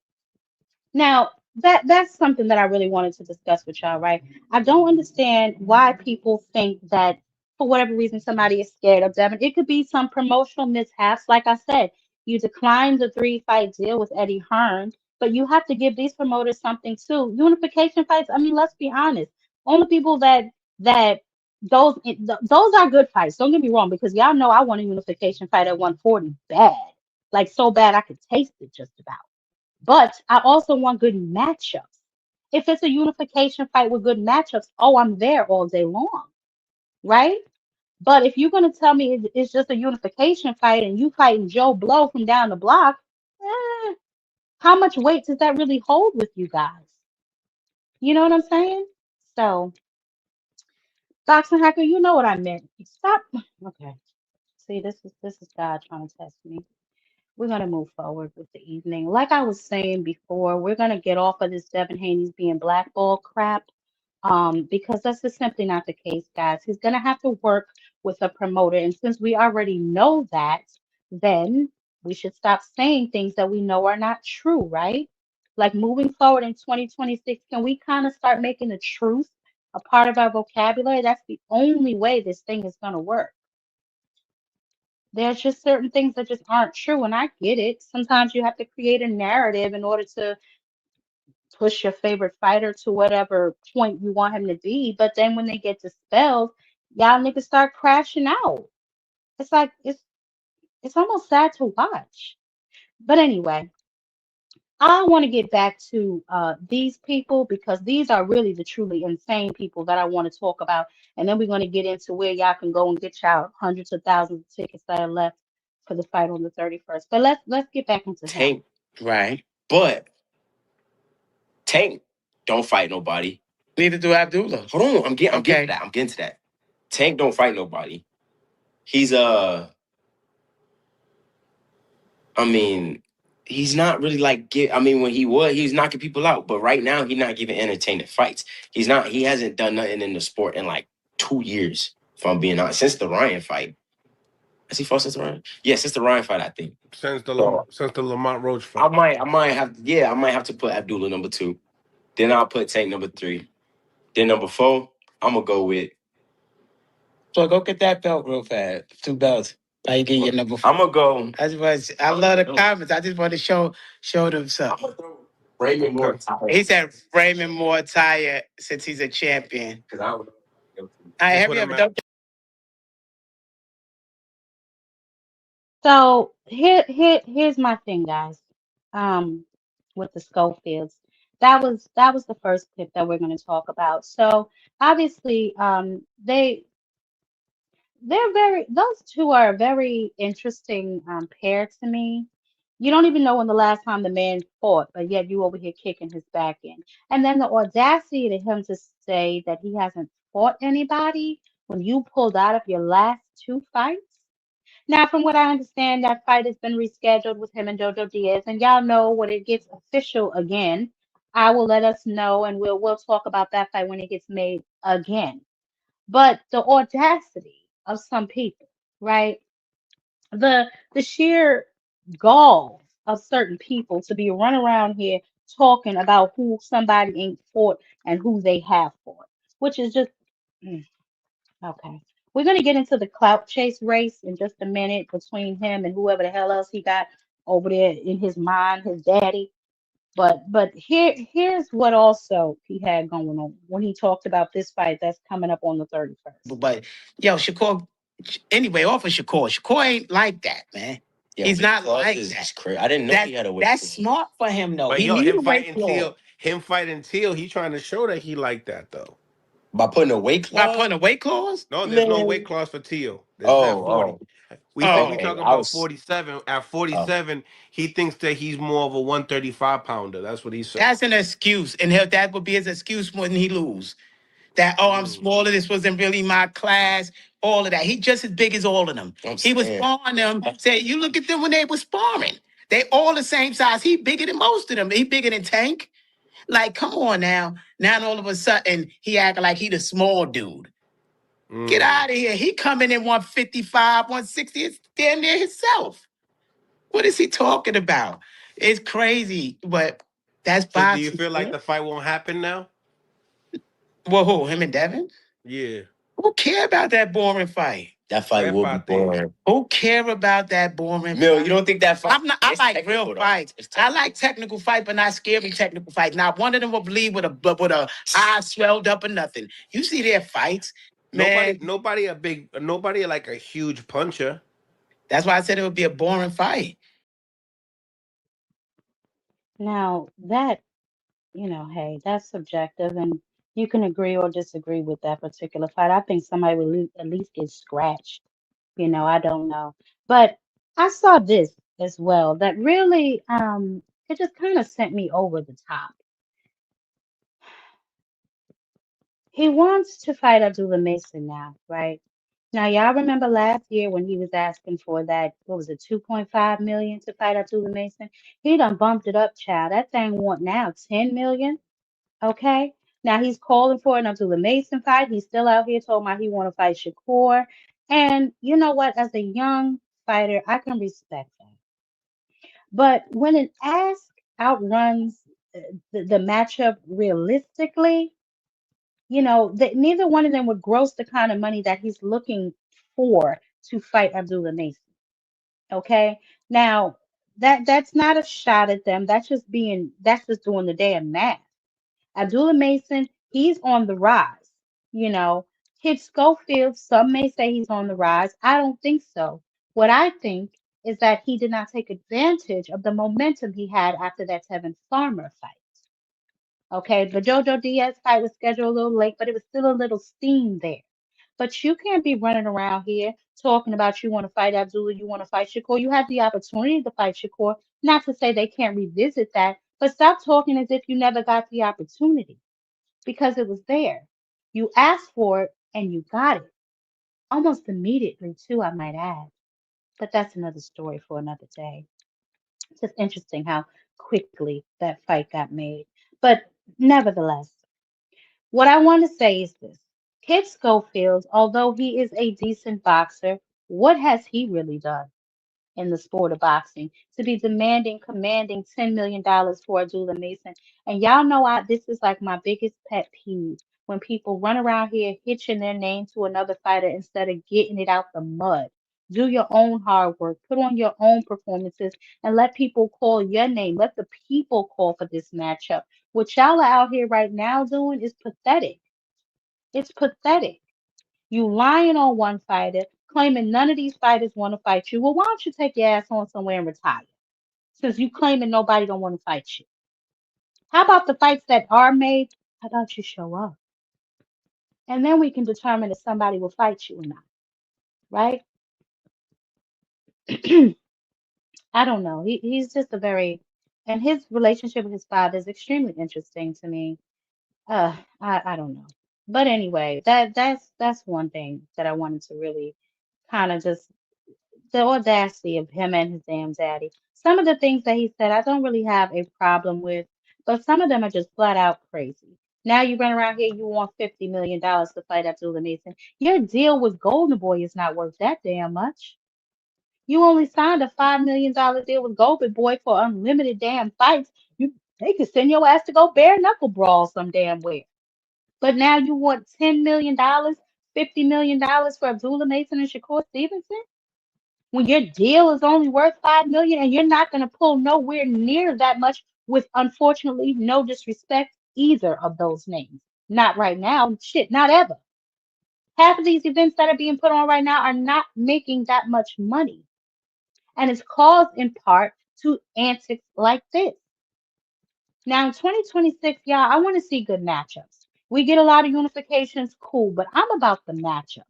Now, that's something that I really wanted to discuss with y'all, right? I don't understand why people think that for whatever reason somebody is scared of Devin. It could be some promotional mishaps. Like I said, you declined the 3-fight deal with Eddie Hearn, but you have to give these promoters something too. Unification fights, I mean, let's be honest. Only people that those are good fights. Don't get me wrong, because y'all know I want a unification fight at 140 bad. Like so bad I could taste it just about. But I also want good matchups. If it's a unification fight with good matchups, oh, I'm there all day long, right? But if you're going to tell me it's just a unification fight and you fighting Joe Blow from down the block, eh, how much weight does that really hold with you guys? You know what I'm saying? So, Boxing Hacker, you know what I meant. Stop. Okay. See, this is God trying to test me. We're gonna move forward with the evening. Like I was saying before, we're gonna get off of this Devin Haney's being blackball crap. Because that's just simply not the case, guys. He's gonna have to work with a promoter, and since we already know that, then we should stop saying things that we know are not true, right? Like moving forward in 2026, can we kind of start making the truth a part of our vocabulary? That's the only way this thing is gonna work. There's just certain things that just aren't true, and I get it. Sometimes you have to create a narrative in order to push your favorite fighter to whatever point you want him to be. But then when they get dispelled, y'all niggas start crashing out. It's like it's almost sad to watch. But anyway, I want to get back to these people because these are really the truly insane people that I want to talk about. And then we're going to get into where y'all can go and get y'all hundreds of thousands of tickets that are left for the fight on the 31st. But let's get back into him. Tank, right? But Tank don't fight nobody. Neither do Abdullah. Hold on, I'm getting to that. I'm getting to that. Tank don't fight nobody. He's I mean, he's not really like I mean, when he was knocking people out, but right now he's not giving entertaining fights. He's not. He hasn't done nothing in the sport in like 2 years. If I'm being honest, since the Ryan fight. Has he fought since the Ryan? Yeah, since the Ryan fight, I think. Since the Lamont Roach fight. I might have to put Abdullah number 2. Then I'll put Tank number 3. Then number 4, I'm gonna go with. So go get that belt real fast. 2 belts. Now you get your number 4. I'm gonna go. I love the comments. I just want to show them something. Raymond Moore. He said Raymond Moore tired since he's a champion. Because I would. All right, hurry up. Don't So here's my thing, guys. With the Schofields, that was the first clip that we're going to talk about. So obviously, those two are a very interesting pair to me. You don't even know when the last time the man fought, but yet you over here kicking his back in. And then the audacity to him to say that he hasn't fought anybody when you pulled out of your last 2 fights. Now, from what I understand, that fight has been rescheduled with him and Jojo Diaz, and y'all know when it gets official again, I will let us know, and we'll talk about that fight when it gets made again. But the audacity of some people, right? The sheer gall of certain people to be running around here talking about who somebody ain't fought and who they have fought, which is just mm, okay. We're gonna get into the clout chase race in just a minute between him and whoever the hell else he got over there in his mind, his daddy. But here's what also he had going on when he talked about this fight that's coming up on the 31st. But yo, Shakur. Anyway, off of Shakur. Shakur ain't like that, man. Yeah, He's not like is that. crazy. I didn't know he had a weight. That's smart for him, though. But He yo, need a him weight fighting clause. Teal, he trying to show that he like that though. By putting a weight By clause. putting a weight clause? No, there's no Man. weight clause for Teal. There's at 40. We Okay. talking about 47. At 47, he thinks that he's more of a 135 pounder. That's what he said. That's an excuse, and that would be his excuse when he lose. That I'm smaller. This wasn't really my class. All of that. He just as big as all of them. He was sparring them. Say, you look at them when they were sparring. They all the same size. He bigger than most of them. He bigger than Tank. Like, come on now. Now all of a sudden he acting like he the small dude. Get out of here. He coming in 155, 160. It's damn near himself. What is he talking about? It's crazy, but that's boxing. So do you feel like the fight won't happen now? Well, who? Him and Devin? Yeah. Who care about that boring fight? That fight will be boring. Who care about that boring Mill, fight? you don't think that fight? I like real fights. I like technical fight, but not scary technical fights. Not one of them will bleed with a eye swelled up or nothing. You see their fights, man. Nobody like a huge puncher. That's why I said it would be a boring fight. Now that, hey, that's subjective, and you can agree or disagree with that particular fight. I think somebody would at least get scratched. I don't know. But I saw this as well that really it just kind of sent me over the top. He wants to fight Abdullah Mason now, right? Now, y'all remember last year when he was asking for that, what was it, 2.5 million to fight Abdullah Mason? He done bumped it up, child. That thing want now 10 million. Okay. Now he's calling for an Abdullah Mason fight. He's still out here talking about he want to fight Shakur. And you know what? As a young fighter, I can respect that. But when an ask outruns the matchup realistically, neither one of them would gross the kind of money that he's looking for to fight Abdullah Mason. Okay. Now that's not a shot at them. That's just doing the damn math. Abdullah Mason, he's on the rise. You know, Kid Schofield, some may say he's on the rise. I don't think so. What I think is that he did not take advantage of the momentum he had after that Tevin Farmer fight. Okay, the Jojo Diaz fight was scheduled a little late, but it was still a little steam there. But you can't be running around here talking about you want to fight Abdullah, you want to fight Shakur. You had the opportunity to fight Shakur. Not to say they can't revisit that, but stop talking as if you never got the opportunity because it was there. You asked for it and you got it almost immediately, too, I might add. But that's another story for another day. It's just interesting how quickly that fight got made. But nevertheless, what I want to say is this. Kid Schofield, although he is a decent boxer, what has he really done in the sport of boxing to be demanding, commanding $10 million for Abdullah Mason? And y'all know this is like my biggest pet peeve when people run around here hitching their name to another fighter instead of getting it out the mud. Do your own hard work, put on your own performances, and let people call your name. Let the people call for this matchup. What y'all are out here right now doing is pathetic. It's pathetic. You lying on one fighter, claiming none of these fighters want to fight you. Well, why don't you take your ass on somewhere and retire? Since you claiming nobody don't want to fight you. How about the fights that are made? How about you show up? And then we can determine if somebody will fight you or not, right? I don't know. He's just a very, and his relationship with his father is extremely interesting to me. I don't know. But anyway, that's one thing that I wanted to really kind of just the audacity of him and his damn daddy. Some of the things that he said, I don't really have a problem with, but some of them are just flat out crazy. Now you run around here, you want $50 million to fight Abdullah Mason. Your deal with Golden Boy is not worth that damn much. You only signed a $5 million deal with Golden Boy for unlimited damn fights. They could send your ass to go bare knuckle brawl some damn where. But now you want $10 million, $50 million for Abdullah Mason and Shakur Stevenson? When your deal is only worth 5 million and you're not going to pull nowhere near that much with unfortunately no disrespect either of those names. Not right now. Shit, not ever. Half of these events that are being put on right now are not making that much money. And it's caused in part to antics like this. Now in 2026, y'all, I want to see good matchups. We get a lot of unifications, cool, but I'm about the matchups.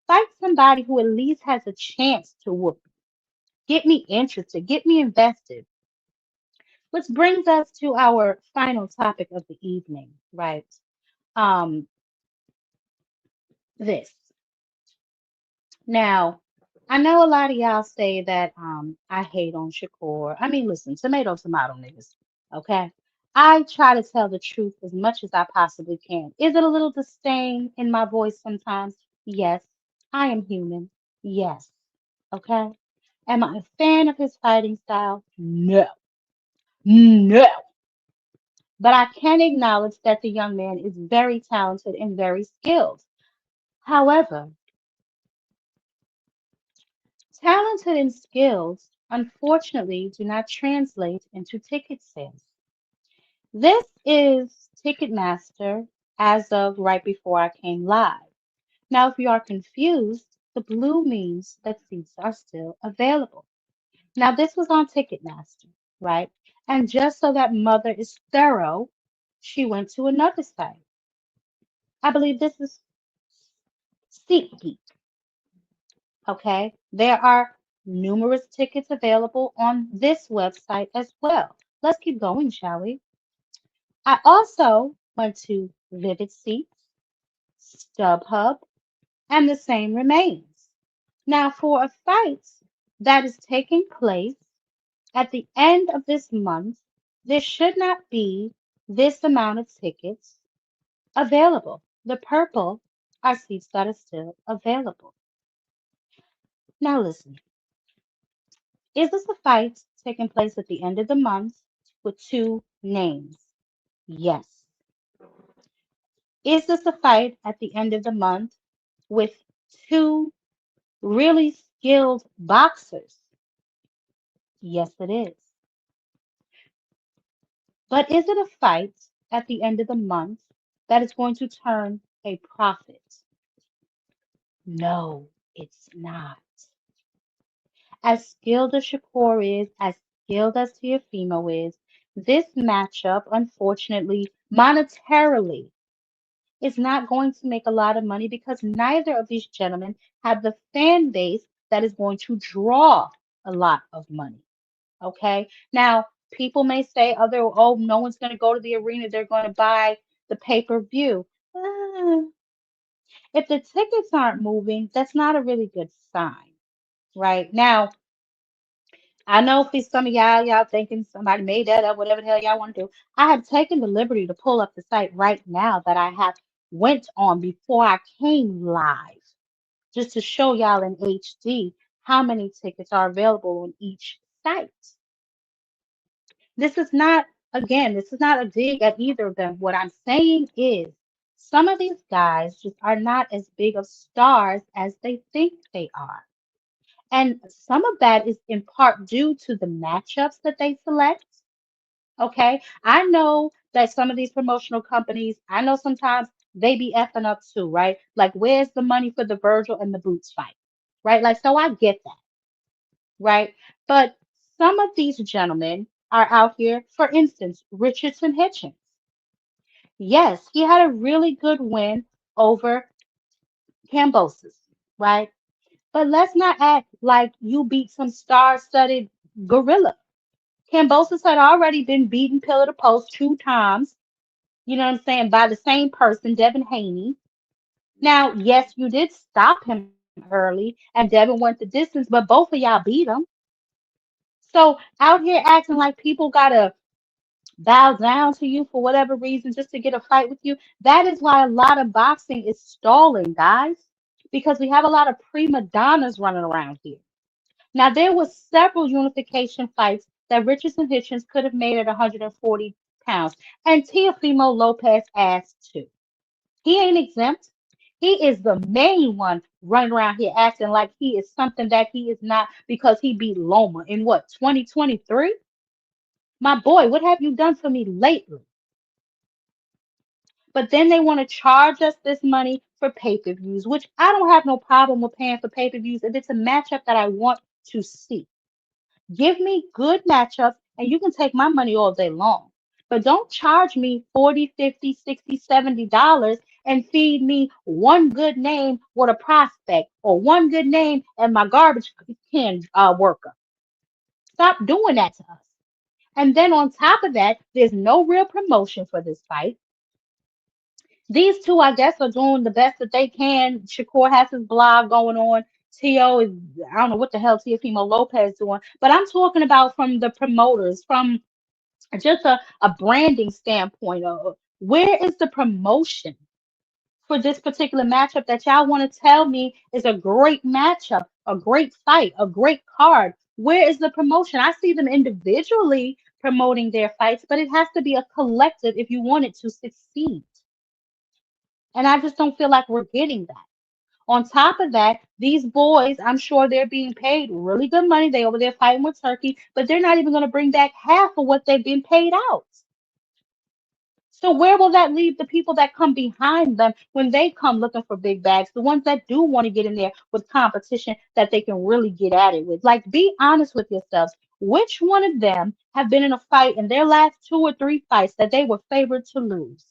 Fight somebody who at least has a chance to whoop. Get me interested, get me invested. Which brings us to our final topic of the evening, right? Um, this. Now, I know a lot of y'all say that I hate on Shakur. I mean, listen, tomato, tomato, niggas. Okay. I try to tell the truth as much as I possibly can. Is it a little disdain in my voice sometimes? Yes. I am human. Yes. Okay. Am I a fan of his fighting style? No. No. But I can acknowledge that the young man is very talented and very skilled. However, talented and skilled unfortunately do not translate into ticket sales. This is Ticketmaster as of right before I came live. Now, if you are confused, the blue means that seats are still available. Now, this was on Ticketmaster, right? And just so that mother is thorough, she went to another site. I believe this is SeatGeek. Okay, there are numerous tickets available on this website as well. Let's keep going, shall we? I also went to Vivid Seats. StubHub, and the same remains. Now, for a fight that is taking place at the end of this month, there should not be this amount of tickets available. The purple are seats that are still available. Now, listen, is this a fight taking place at the end of the month with two names? Yes. Is this a fight at the end of the month with two really skilled boxers? Yes, it is. But is it a fight at the end of the month that is going to turn a profit? No, it's not. As skilled as Shakur is, as skilled as Teofimo is, this matchup, unfortunately, monetarily, is not going to make a lot of money because neither of these gentlemen have the fan base that is going to draw a lot of money. Okay. Now, people may say, oh, no one's going to go to the arena. They're going to buy the pay-per-view. Uh, if the tickets aren't moving, that's not a really good sign, right? Now, I know for some of y'all thinking somebody made that up, whatever the hell y'all want to do. I have taken the liberty to pull up the site right now that I have went on before I came live, just to show y'all in HD how many tickets are available on each site. This is not, again, this is not a dig at either of them. What I'm saying is some of these guys just are not as big of stars as they think they are. And some of that is in part due to the matchups that they select. Okay. I know that some of these promotional companies, I know sometimes they be effing up too, right? Like, where's the money for the Virgil and the Boots fight? Right? Like, so I get that, right? But some of these gentlemen are out here, for instance, Richardson Hitchens. Yes, he had a really good win over Cambosis, right? But let's not act like you beat some star-studded gorilla. Cambosis had already been beaten pillar to post two times, you know what I'm saying, by the same person, Devin Haney. Now, yes, you did stop him early, and Devin went the distance, but both of y'all beat him. So out here acting like people gotta bow down to you for whatever reason just to get a fight with you. That is why a lot of boxing is stalling, guys, because we have a lot of prima donnas running around here. Now, there was several unification fights that Richardson Hitchens could have made at 140 pounds, and Teofimo Lopez asked too. He ain't exempt. He is the main one running around here acting like he is something that he is not because he beat Loma in what, 2023? My boy, what have you done for me lately? But then they want to charge us this money for pay-per-views, which I don't have no problem with paying for pay-per-views if it's a matchup that I want to see. Give me good matchups and you can take my money all day long. But don't charge me 40, 50, 60, $70 and feed me one good name with a prospect or one good name and my garbage can worker. Stop doing that to us. And then on top of that, there's no real promotion for this fight. These two, I guess, are doing the best that they can. Shakur has his blog going on. Tio is, I don't know what the hell Teofimo Lopez doing, but I'm talking about from the promoters, from just a branding standpoint of where is the promotion for this particular matchup that y'all want to tell me is a great matchup, a great fight, a great card. Where is the promotion? I see them individually promoting their fights, but it has to be a collective if you want it to succeed. And I just don't feel like we're getting that. On top of that, these boys, I'm sure they're being paid really good money. They over there fighting with Turkey, but they're not even going to bring back half of what they've been paid out. So where will that leave the people that come behind them when they come looking for big bags? The ones that do want to get in there with competition that they can really get at it with. Like, be honest with yourselves. Which one of them have been in a fight in their last two or three fights that they were favored to lose?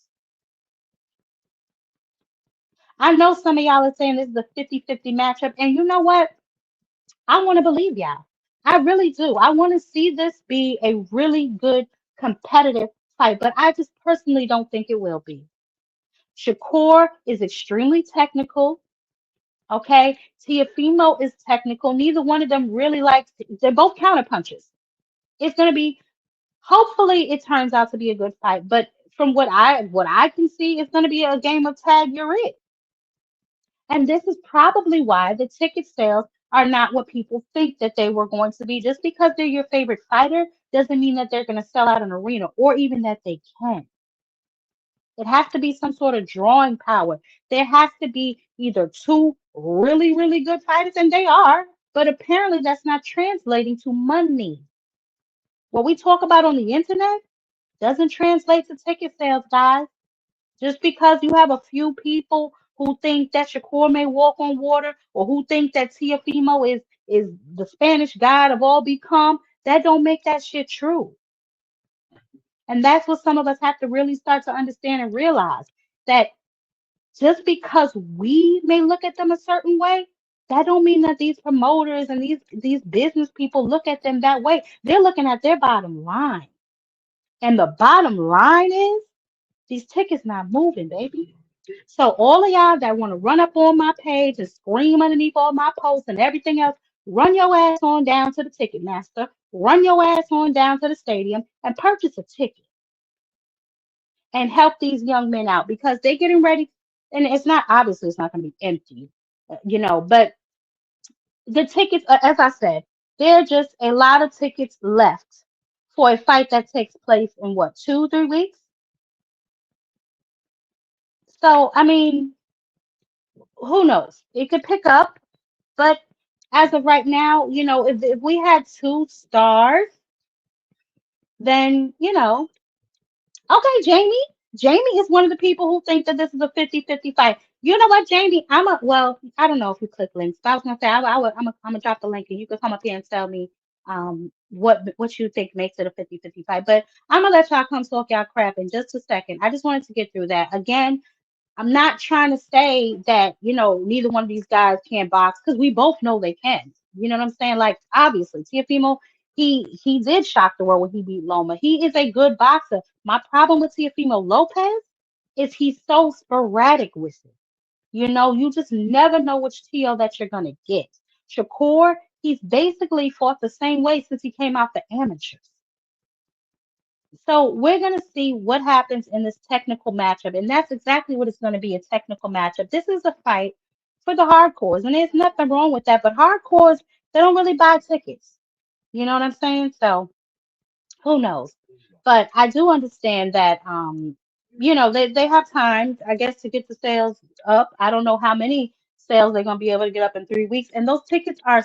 I know some of y'all are saying this is a 50-50 matchup, and you know what? I want to believe y'all. I really do. I want to see this be a really good competitive fight, but I just personally don't think it will be. Shakur is extremely technical. Okay. Teofimo is technical. Neither one of them really likes, they're both counterpunchers. It's going to be, hopefully it turns out to be a good fight. But from what I can see, it's going to be a game of tag, you're it. And this is probably why the ticket sales are not what people think that they were going to be. Just because they're your favorite fighter doesn't mean that they're going to sell out an arena or even that they can. It has to be some sort of drawing power. There has to be either two really, really good fighters, and they are, but apparently that's not translating to money. What we talk about on the internet doesn't translate to ticket sales, guys. Just because you have a few people who think that Shakur may walk on water or who think that Tiafimo is the Spanish god of all become, that don't make that shit true. And that's what some of us have to really start to understand and realize that just because we may look at them a certain way, that don't mean that these promoters and these business people look at them that way. They're looking at their bottom line. And the bottom line is these tickets not moving, baby. So all of y'all that want to run up on my page and scream underneath all my posts and everything else, run your ass on down to the Ticketmaster, run your ass on down to the stadium and purchase a ticket and help these young men out because they're getting ready. And it's not obviously it's not going to be empty, but the tickets, as I said, there are just a lot of tickets left for a fight that takes place in what, 2, 3 weeks? So, I mean, who knows? It could pick up, but as of right now, if we had 2 stars, then, okay, Jamie. Jamie is one of the people who think that this is a 50-50 fight. You know what, Jamie? Well, I don't know if you click links, but I was gonna say I'm gonna drop the link and you can come up here and tell me what you think makes it a 50-50 fight. But I'm gonna let y'all come talk y'all crap in just a second. I just wanted to get through that. Again, I'm not trying to say that, neither one of these guys can box because we both know they can. You know what I'm saying? Like, obviously, Teofimo, he did shock the world when he beat Loma. He is a good boxer. My problem with Teofimo Lopez is he's so sporadic with it. You just never know which Teo that you're gonna get. Shakur, he's basically fought the same way since he came out the amateurs. So we're going to see what happens in this technical matchup. And that's exactly what it's going to be, a technical matchup. This is a fight for the hardcores. And there's nothing wrong with that. But hardcores, they don't really buy tickets. You know what I'm saying? So who knows? But I do understand that, they have time, I guess, to get the sales up. I don't know how many sales they're going to be able to get up in 3 weeks. And those tickets are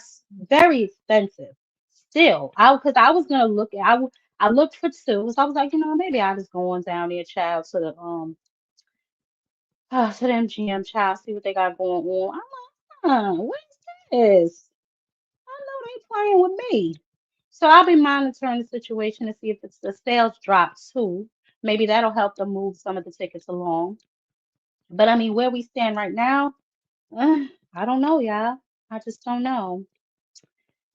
very expensive still. Because I was going to I looked for two. So I was like, maybe I'll just go on down there, child, to the MGM, child, see what they got going on. I'm like, what is this? I know they playing with me. So I'll be monitoring the situation to see if it's the sales drop too. Maybe that'll help them move some of the tickets along. But I mean, where we stand right now, I don't know, y'all. I just don't know.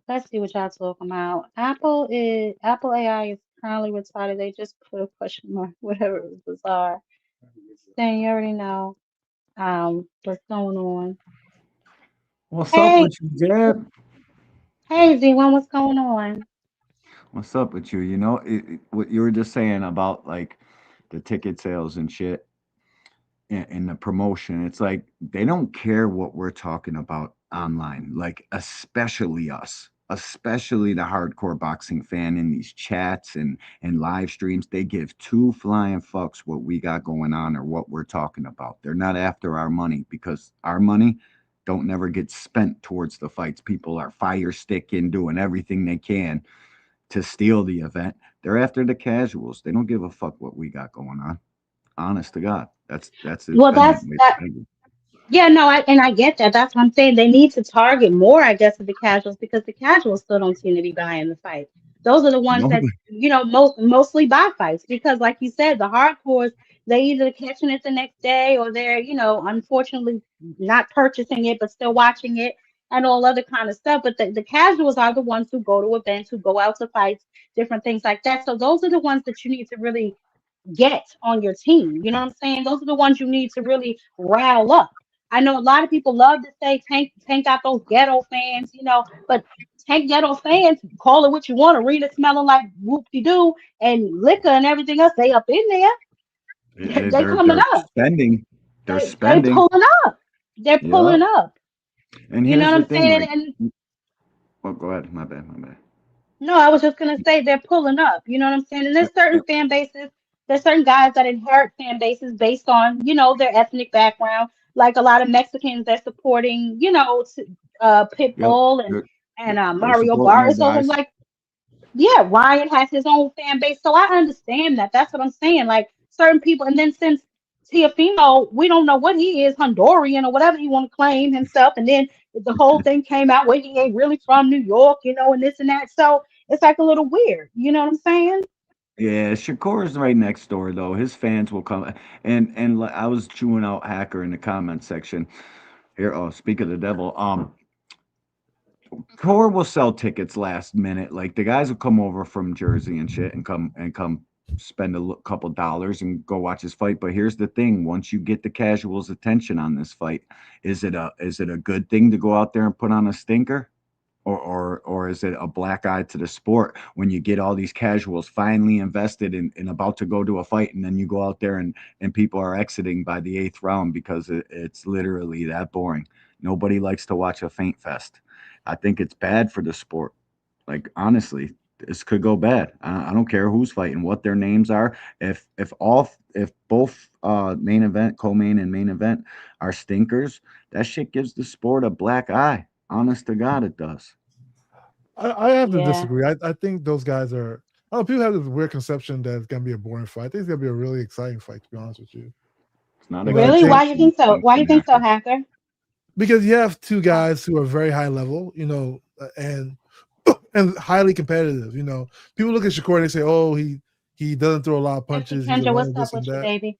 Let's see what y'all talking about. Apple AI is currently retarded. They just put a question mark, whatever it was bizarre. Saying you already know what's going on. What's up Hey, with you, Jeb? hey Z1, what's going on? What's up with you? What you were just saying about like the ticket sales and shit and the promotion. It's like they don't care what we're talking about online, like especially us, especially the hardcore boxing fan in these chats and live streams. They give two flying fucks what we got going on or what we're talking about. They're not after our money because our money don't never get spent towards the fights. People are fire sticking, doing everything they can to steal the event. They're after the casuals. They don't give a fuck what we got going on. Honest to God, that's it's Well, been that that's way that. forever. Yeah, no, I get that. That's what I'm saying. They need to target more, I guess, of the casuals because the casuals still don't seem to be buying the fight. Those are the ones No, that, mostly buy fights because, like you said, the hardcores, they either catching it the next day or they're, unfortunately not purchasing it but still watching it and all other kind of stuff. But the casuals are the ones who go to events, who go out to fights, different things like that. So those are the ones that you need to really get on your team. You know what I'm saying? Those are the ones you need to really rile up. I know a lot of people love to say Tank got those ghetto fans, but Tank ghetto fans, call it what you want, arena smelling like whoop de doo and liquor and everything else. They up in there. They coming They're up. spending. They're They spending. pulling up. They're pulling Yep. up. And You know here's what the I'm thing, saying? like, And well, go ahead. My bad. My bad. no, I was just gonna say they're pulling up. You know what I'm saying? And there's certain fan bases, there's certain guys that inherit fan bases based on, their ethnic background. Like a lot of Mexicans, they're supporting, Yep. Pitbull and They're, they're Mario supporting their Barr. So guys. like, yeah, Ryan has his own fan base. So I understand that. That's what I'm saying. Like certain people, and then since Teofimo, we don't know what he is, Honduran or whatever he want to claim himself. And then the whole thing came out where he ain't really from New York, and this and that. So it's like a little weird. You know what I'm saying? Yeah, Shakur is right next door though. His fans will come, I was chewing out Hacker in the comment section here. Oh, speak of the devil. Core will sell tickets last minute. Like the guys will come over from Jersey and shit and come spend couple dollars and go watch his fight. But here's the thing: once you get the casuals' attention on this fight, is it a good thing to go out there and put on a stinker? Or is it a black eye to the sport when you get all these casuals finally invested in about to go to a fight, and then you go out there and people are exiting by the eighth round because it's literally that boring. Nobody likes to watch a faint fest. I think it's bad for the sport. Like honestly, this could go bad. I don't care who's fighting, what their names are. If both main event, co-main, and main event are stinkers, that shit gives the sport a black eye. Honest to God, it does. I have to Yeah. disagree. I think those guys are. I don't know, people have this weird conception that it's gonna be a boring fight. I think it's gonna be a really exciting fight, to be honest with you. It's not a I Really? think Why you conception. think so? Why you think so, Hacker. Hacker? because you have two Uh, guys who are very high level, and and highly competitive. People look at Shakur and they say, "Oh, he doesn't throw a lot of Sexy punches. He's a Kendra, runner, what's up this and with you, that." baby?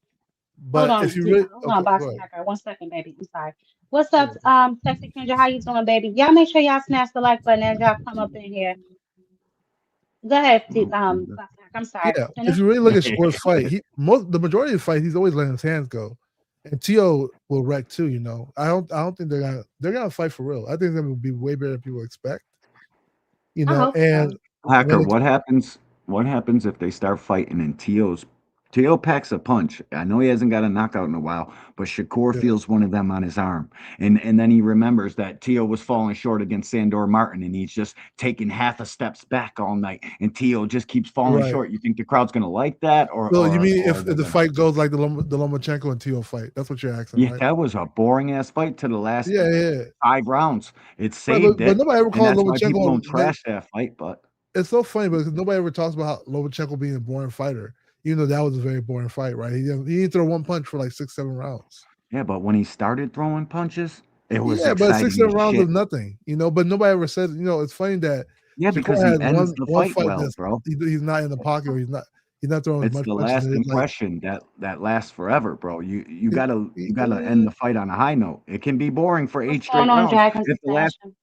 Hold But if on, you really hold on, okay, go Boxing ahead. Hacker. 1 second, baby. I'm sorry. What's Yeah. up, Sexy Kendra? How you doing, baby? Y'all make sure y'all smash the like button as y'all come up in here. Go ahead, Boxing Hacker. I'm sorry. Yeah, if Finish. you really look at Shakur's fight, the majority of the fight, he's always letting his hands go, and Tio will wreck too. I don't think they're gonna fight for real. I think it's gonna be way better than people expect. I hope so. And when Hacker, it, what happens if they start fighting and Teo packs a punch. I know he hasn't got a knockout in a while, but Shakur yeah, feels one of them on his arm. And then he remembers that Teo was falling short against Sandor Martin and he's just taking half a steps back all night. And Teo just keeps falling right. short. You think the crowd's gonna like that So you mean or if they're the gonna fight goes like the Lomachenko and Tio fight? That's what you're asking, yeah, right? that was a boring ass fight to the last Yeah, yeah, yeah. 5 rounds. It Right, saved but it. nobody ever And calls that's why people Lomachenko don't like trash that fight, but it's so funny because nobody ever talks about how Lomachenko being a boring fighter, even though that was a very boring fight, right? He didn't throw one punch for like 6, 7 rounds. yeah, but when he started throwing punches, it was Yeah, but six, exciting seven as rounds of shit. nothing, But nobody ever said, it's funny that Yeah, because Shakur he has ends one the one fight fight well, that's bro. he's not in the pocket or he's not throwing as It's much the punches. last And it's like impression that lasts forever, bro. You it, gotta you gotta end it, the fight on a high note. It can be boring for What's eight going straight on, rounds. Dragons If and the last Fashion?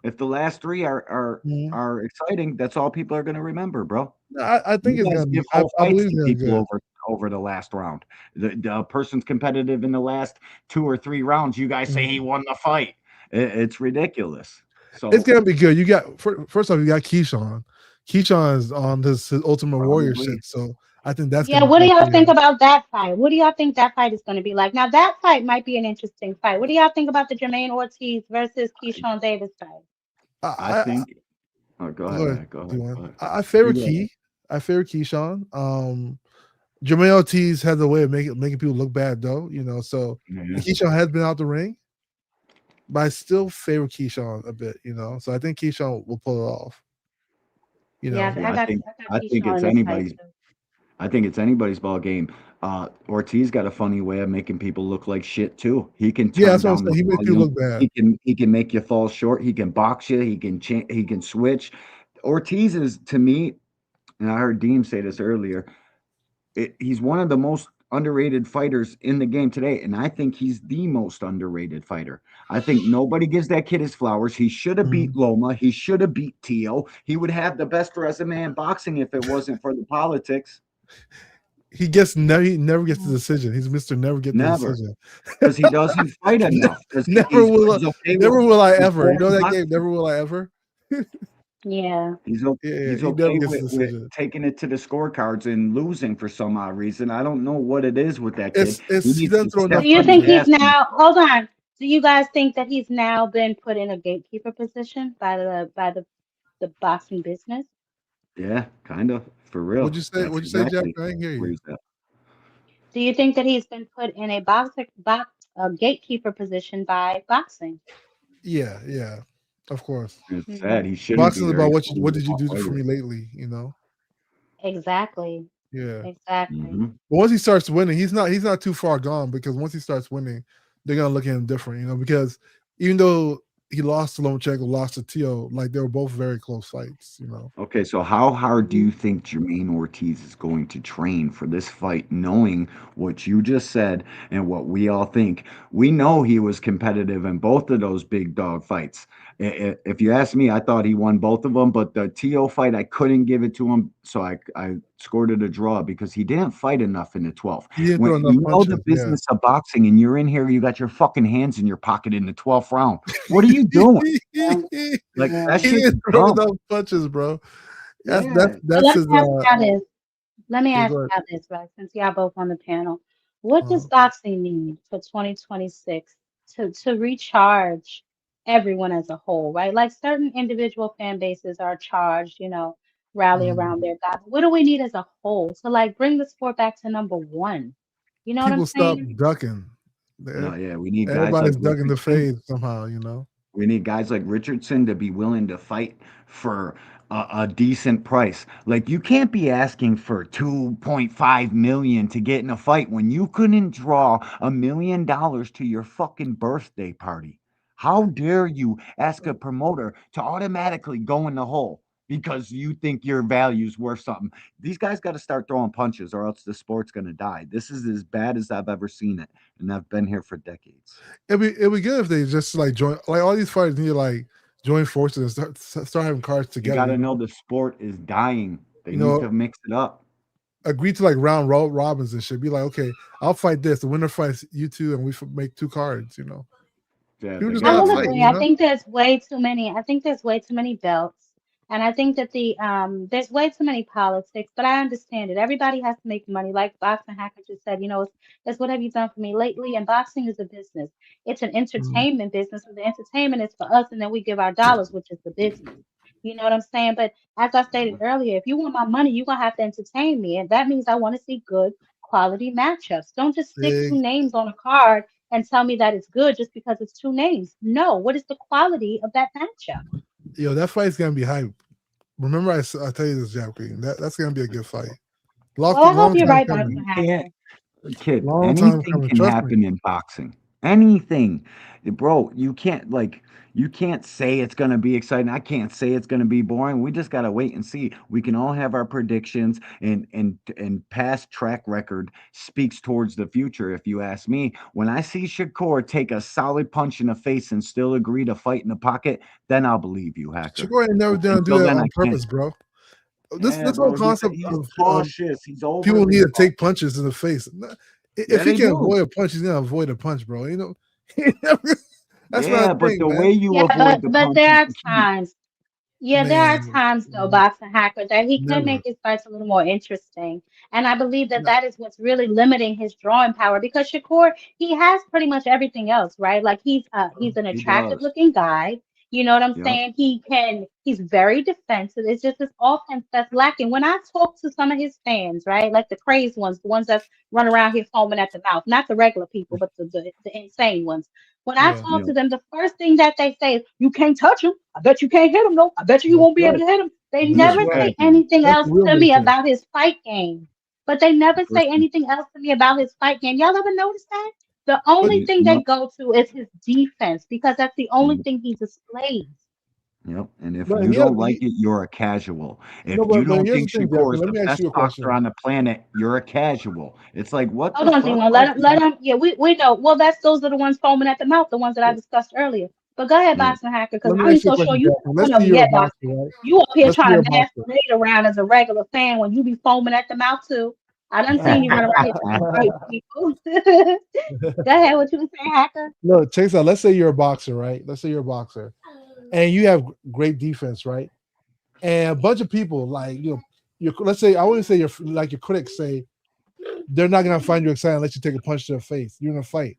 if the last three mhm. are exciting, that's all people are gonna remember, bro. No, I think You it's guys gonna be. give I, whole I fights believe it's to gonna be people good. over the last round. The person's competitive in the last 2 or 3 rounds. You guys say he Mhm. won the fight. It's ridiculous. It's So gonna be good. You got first off, you got Keyshawn. Keyshawn is on his Ultimate Warrior probably shit, so I think that's Yeah, gonna what do be y'all pretty think hot. about that fight? What do y'all think that fight is going to be like? Now, that fight might be an interesting fight. What do y'all think about the Jermaine Ortiz versus Keyshawn Davis fight? I, I I, think. Oh, go Go ahead, ahead, man. Go ahead. Go D1. ahead. I You favor go ahead. Key. I favor Keyshawn. Jermaine Ortiz has a way of making people look bad, though. So Yeah. and Keyshawn has been out the ring, but I still favor Keyshawn a bit. So I think Keyshawn will pull it off. You Yeah, know, Yeah, I got I think Keyshawn in it's this fight anybody's too. I think it's anybody's ball game. Ortiz got a funny way of making people look like shit too. He can yeah, turn that's what I'm down saying. the He makes people volume. look bad. He can make you fall short. He can box you. He can switch. Ortiz is to me, and I heard Dean say this earlier. He's one of the most underrated fighters in the game today, and I think he's the most underrated fighter. I think nobody gives that kid his flowers. He should have beat Mhm. Loma. He should have beat Tio. He would have the best resume in boxing if it wasn't for the politics. he never gets the decision. He's Mr. Never get the Never, decision. because he doesn't fight enough. Because Never will he's okay never will I with ever. You know boring that game, boxing. Never Will I Ever? Yeah. Yeah, He's he never okay gets the with decision. taking it to the scorecards and losing for some odd reason. I don't know what it is with that kid. He It's he needs doesn't to throw step Do enough you on the think punches. he's gas. And, now, hold on. Do you guys think that he's now been put in a gatekeeper position by the boxing business? yeah, kind of for real. What'd you say? That's What'd you say, Jeff? exactly I didn't hear where you. he's at. Do you think that he's been put in a gatekeeper position by boxing? Yeah, yeah, of course. It's sad. Hmm. He shouldn't be Boxing is there. about He's one of what the did you top do for fighters. me lately? You know. Exactly. Yeah. Exactly. Hmm. But once he starts winning, he's not too far gone because once he starts winning, they're gonna look at him different, you know, because even though he lost to Lomachenko, lost to Tio, like they were both very close fights, you know. Okay, so how hard do Mhm. you think Jermaine Ortiz is going to train for this fight, knowing what you just said and what we all think? We know he was competitive in both of those big dog fights. If you ask me, I thought he won both of them, but the TO fight, I couldn't give it to him, so I scored it a draw because he didn't fight enough in the 12th. He didn't When throw enough you know the punches, yeah. business of boxing and you're in here, you got your fucking hands in your pocket in the 12th round. What are you doing? Yeah. Like Yeah. that He shit's didn't throw dumb. enough punches, bro. Yeah. So That's let his me ask y'all this. Let me yeah, ask go ahead. y'all this, right? Since y'all both on the panel, what does Uh, boxing need for 2026 to recharge everyone as a whole, right? Like certain individual fan bases are charged, rally mm. around their guys. What do we need as a whole to like bring the sport back to number one? You know what I'm People stop saying? ducking. No, yeah, we need guys like Everybody's ducking the Richardson. fade somehow, you know. We need guys like Richardson to be willing to fight for a decent price. Like you can't be asking for 2.5 million to get in a fight when you couldn't draw $1 million to your fucking birthday party. How dare you ask a promoter to automatically go in the hole because you think your value's worth something? These guys got to start throwing punches or else the sport's going to die. This is as bad as I've ever seen it, and I've been here for decades. It'd be good if they just like join, like all these fighters need to like join forces and start having cards You together, got to know the sport is dying. They you need know, to mix it up. agree to like round robins and shit. Be like, okay, I'll fight this. The winner fights you two, and we make two cards. You know, Yeah, people they just I got not will to. fight. agree. You I know, think there's way too many. I think there's way too many belts, and I think that there's way too many politics. But I understand it. Everybody has to make money. Like Boxing Hacker just said, it's what have you done for me lately? And boxing is a business. It's an Mhm. entertainment business, and the entertainment is for us, and then we give our dollars, which is the business. You know what I'm saying? But as I stated earlier, if you want my money, you're gonna have to entertain me, and that means I want to see good quality matchups. Don't just stick two big. names on a card and tell me that it's good just because it's two names. No, what is the quality of that matchup? Yo, that fight's gonna be hype. Remember, I tell you this, Jack Green. That's gonna be a good fight. Well, I hope Long you're time right, coming. Boxing You can't. Hacker. Kid, Long time anything coming. can Trust me. happen in boxing. Anything. Bro, you can't say it's going to be exciting. I can't say it's going to be boring. We just got to wait and see. We can all have our predictions and past track record speaks towards the future if you ask me. When I see Shakur take a solid punch in the face and still agree to fight in the pocket, then I'll believe you, hacker. Shakur ain't never done do Until that then I on can't. purpose, bro. This Yeah, this whole bro, concept he's of cautious. He's people overly need to take cautious. punches in the face. Yeah, If he they can do. avoid a punch, he's gonna avoid a punch, bro. You know, he never- that's not a Yeah, but thing, the way man. you Yeah, avoid but the but punch there is are the key. times. Yeah, there are Man, times though, Boxing Hacker, that he can never. make his fights a little more interesting. And I believe that No, that is what's really limiting his drawing power because Shakur, he has pretty much everything else, right? Like he's an He attractive does. looking guy. You know what I'm Yep. saying? He's very defensive. It's just this offense that's lacking. When I talk to some of his fans, right? Like the crazy ones, the ones that run around here foaming at the mouth, not the regular people, but the insane ones. When I yeah, talk Yep. to them, the first thing that they say is, "You can't touch him. I bet you can't hit him, though. I bet you that's won't be able right. to hit him." They That's never right. say Exactly. anything That's else the real to me nature. about his fight game. But they never say Listen, anything else to me about his fight game. Y'all ever notice that? The only But thing they yep. go to is his defense because that's the only Yep. thing he displays. Yep. And if but you he has don't like it, you're a casual. no, If you but don't here's the think thing, Shakur Jeffrey. is Let the me ask best you a boxer question. on the planet, you're a casual. It's like, what Hold the on, fuck? D1. Like, Let him. Yeah, we know. Well, those are the ones foaming at the mouth, the ones that I yeah, discussed earlier. But go ahead, yeah. Boxing Hacker, because Let me I ain't ask you a so sure question, you Jeffrey. one Let's of say them you're a yet, boxer, Boxing Hacker. right? You up here Let's say trying you're a to boxer. masquerade around as a regular fan when you be foaming at the mouth too. I done seen you run around here trying to fight people. Go ahead, what you was saying, Hacker? Look, check this out. Let's say you're a boxer, right? Let's say you're a boxer, and you have great defense, right? And a bunch of people, like let's say I wouldn't say your critics say they're not gonna find you exciting unless you take a punch to the face. You're gonna fight.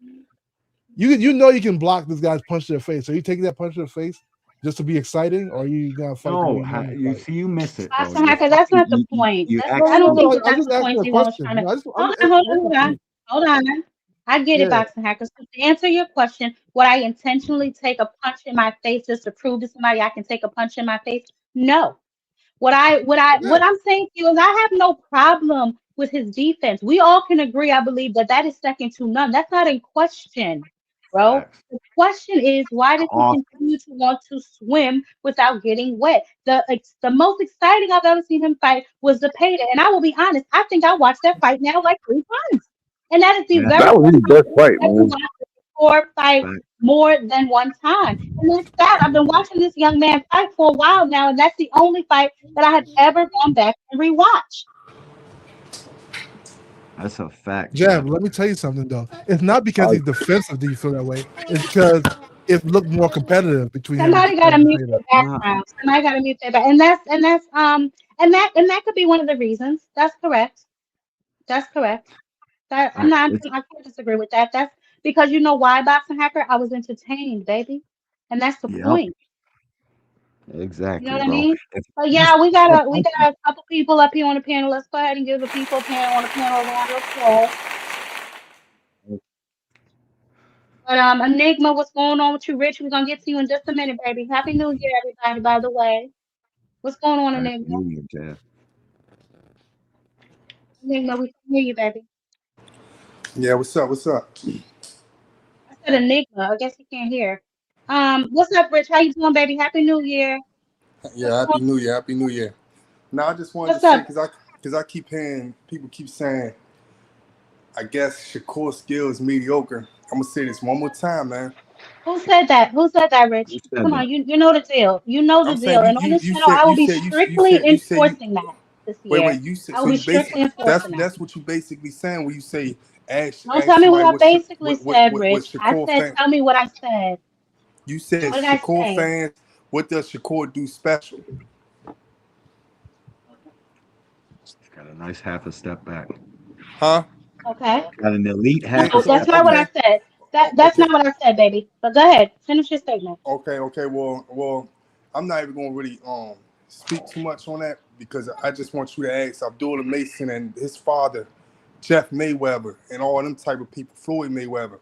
You know you can block this guy's punch to the face. So you taking that punch to the face just to be exciting, or are you gonna fight? No, you see, you miss it, bro. Boxing Hacker, that's not the point. I don't think I that's just the asked point you a T-Bone was question. trying to. No, Hold on. I get it, Yeah. Boxing Hacker. So to answer your question, would I intentionally take a punch in my face just to prove to somebody I can take a punch in my face? No. What I'm saying to you is I have no problem with his defense. We all can agree, I believe, that is second to none. That's not in question, bro. Facts. The question is, why does he Awesome. continue to want to swim without getting wet? The most exciting I've ever seen him fight was the payday. And I will be honest, I think I watched that fight now like 3 times. And that is the Yeah. very That was his best fight, that we man. watched the sport fight Facts. more than one time. And that's sad. I've been watching this young man fight for a while now, and that's the only fight that I have ever gone back and rewatched. That's a fact. Jam, let me tell you something though. It's not because he's defensive that you feel that way. It's because it looked more competitive between him Somebody and got to mute Taylor. their background. Somebody got to mute their back, and that could be one of the reasons. That's correct. That's correct. That I'm not. I can't disagree with that. That's because you know why, Boxing Hacker? I was entertained, baby, and that's the Yep. point. You know Exactly, what I bro. mean? But yeah, we got a couple people up here on the panel. Let's go ahead and give the people on the panel a round of applause. But Enigma, what's going on with you, Rich? We're gonna get to you in just a minute, baby. Happy New Year, everybody, by the way. What's going on, Enigma? Enigma, we can hear you, baby. Yeah, what's up? What's up? I said Enigma. I guess you can't hear. What's up, Rich? How you doing, baby? Happy New Year. Yeah, Happy New Year. Happy New Year. Now, I just wanted What's to say, up? because I keep hearing people keep saying, I guess Shakur skill is mediocre. I'm gonna say this one more time, man. Who said that? Who said that, Rich? Who said Come that? on, you know the deal. You know the I'm deal. saying And on this channel, I will be strictly you said you enforcing that this wait year. wait you said I so will be you strictly basically enforcing that. that's what you basically saying when you say ask Don't tell me what somebody I basically said, what Rich. I Shakur said, fan. tell me what I said. You said What did I Shakur say? fans. What does Shakur do special? Got a nice half a step back. Huh? Okay. Got an elite half Yeah. a No, So that's step not what back. I okay. said. That's Okay. not what I said, baby. But go ahead. Finish your statement. Okay. Well, I'm not even gonna really speak too much on that because I just want you to ask Abdullah Mason and his father, Jeff Mayweather, and all them type of people, Floyd Mayweather.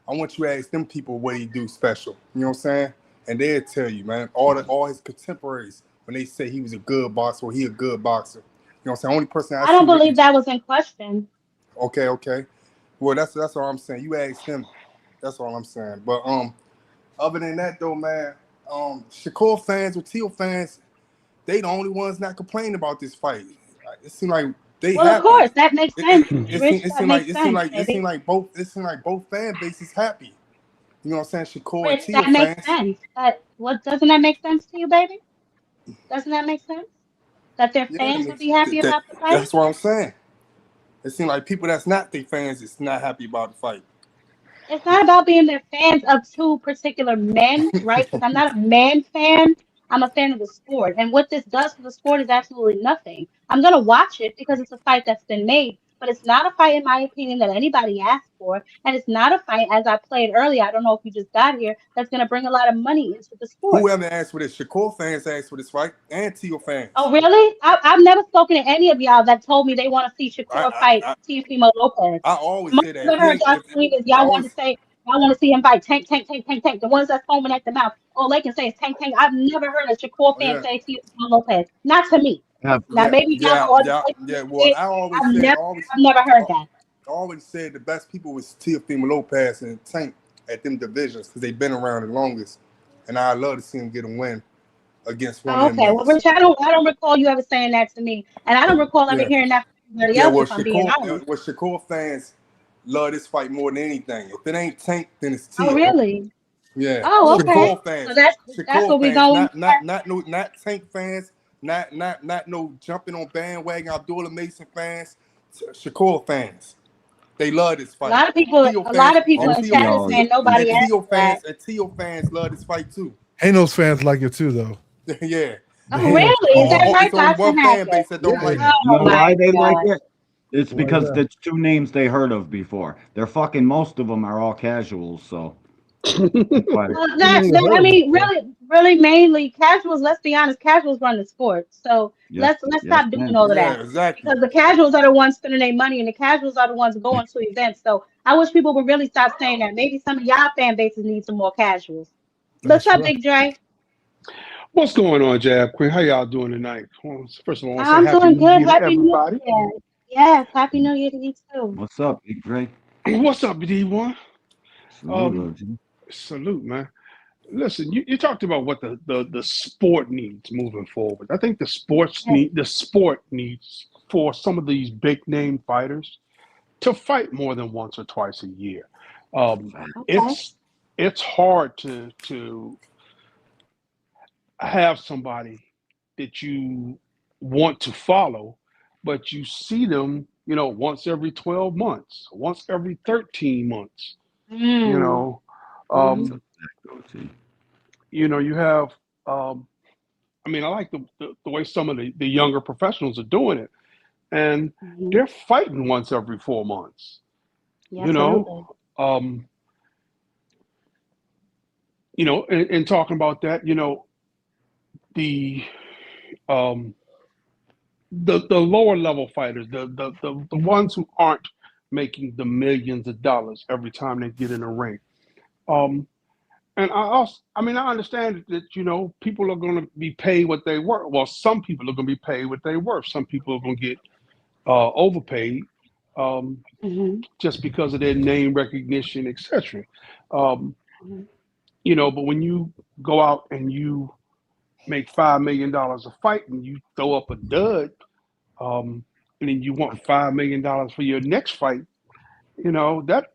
I want you to ask them people what he do special. You know what I'm saying? And they'll tell you, man. All his contemporaries when they say he was a good boxer or he a good boxer. You know what I'm saying? Only person I I don't see believe that was in question. Okay. Well, that's all I'm saying. You ask them. That's all I'm saying. But other than that though, man, Shakur fans or Teal fans, they the only ones not complaining about this fight. It seems like they Well, of happy. course, that makes sense, Rich. It That seems like makes sense, baby. both fan bases happy. You know what I'm saying? Shakur and Rich, Teal that makes fans. sense. But what doesn't that make sense to you, baby? Doesn't that make sense? That their Yeah, fans would be happy about the fight? that's what I'm saying. It seems like people that's not their fans is not happy about the fight. It's not about being their fans of two particular men, right? Because I'm not a man fan. I'm a fan of the sport. And what this does for the sport is absolutely nothing. I'm going to watch it because it's a fight that's been made, but it's not a fight, in my opinion, that anybody asked for. And it's not a fight, as I played earlier, I don't know if you just got here, that's going to bring a lot of money into the sport. Whoever asked for this, Shakur fans asked for this fight, and Teal fans. Oh, really? I've never spoken to any of y'all that told me they want to see Shakur fight Teofimo Lopez. I always The say most that. I've If ever he heard ain't, y'all if saying is I y'all want to always, say y'all want to see him fight tank. The ones that's foaming at the mouth. All they can say is tank. I've never heard a Shakur oh, fan yeah, say Teofimo Lopez. Not to me. Half Now maybe y'all know other places Well, say it. I've never heard that. I always said the best people was Teofimo Lopez and Tank at them divisions because they've been around the longest, and I love to see him get a win against one of Oh, them okay. Well, niggas. Rich, I don't recall you ever saying that to me, and I don't recall ever Yeah, hearing that from anybody yeah. else. If I'm being honest. Shakur fans love this fight more than anything. If it ain't Tank, then it's Oh, Teo. really? Yeah, Oh, okay. So that's Shakur what we fans, going. not Tank fans, not no jumping on bandwagon Abdullah Mason fans. Shakur fans. They love this A fight. lot of people, Tio a lot fans of people Both in of chat is y'all, saying nobody and asked Tio that. fans love this fight too. Hanos fans like it too, though. Yeah. The Oh, Hanos really? Is fans that like right, It's only Dr. one fan Hackett? base that it. don't like Yeah. it. you Oh know my why they like God. it? It's Why is because that? the two names they heard of before. They're fucking most of them are all casuals, so that's why. Well, You never even I heard of it mean, before. really, mainly casuals. Let's be honest, casuals run the sport. So Yes, let's yes, stop doing man. all of Yeah, that exactly. because the casuals are the ones spending their money, and the casuals are the ones going to events. So I wish people would really stop saying that. Maybe some of y'all fan bases need some more casuals. What's That's up, right. Big Dre? What's going on, Jab Queen? How y'all doing tonight? Well, first of all, I want to say I'm Happy doing New good. Year to Happy New everybody. Year. Yes, Happy New Year to you too. What's up, Big Dre? What's up, D1? Salute, Um, OG. salute, man. Listen, you talked about what the sport needs moving forward. I think Yes. the sport needs for some of these big name fighters to fight more than once or twice a year. Um, Okay. it's hard to have somebody that you want to follow, but you see them, once every 12 months, once every 13 months, you Mm. know. Mm-hmm. That's a Um, fact, OG. you have, I mean, I like the way some of the younger professionals are doing it, and Mm-hmm. they're fighting once every 4 months, Yeah, you absolutely. know. Um, and talking about that, the um, the lower level fighters, the ones who aren't making the millions of dollars every time they get in a ring. Um, and I mean, I understand that people are going to be paid what they worth. Well, some people are going to be paid what they worth. Some people are going to get overpaid um, Mm-hmm. just because of their name recognition, etc. Um, Mm-hmm. but when you go out and you make $5 million a fight and you throw up a dud, um, and then you want $5 million for your next fight, that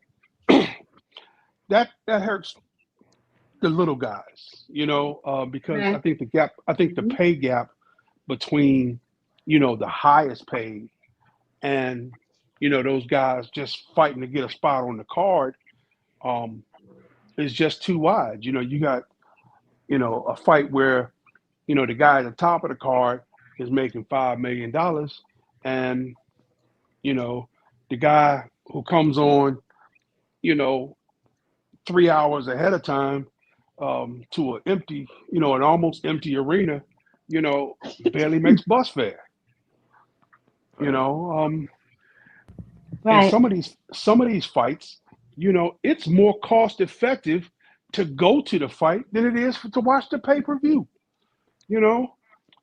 that hurts the little guys, because Right. I think the Mm-hmm. pay gap between, the highest paid and, those guys just fighting to get a spot on the card, um, is just too wide. You got, a fight where, the guy at the top of the card is making $5 million, and, you know, the guy who comes on, you know, 3 hours ahead of time, to an almost empty arena, barely makes bus fare. You Right. know, um, and Right. some of these fights, it's more cost effective to go to the fight than it is to watch the pay per view. You know,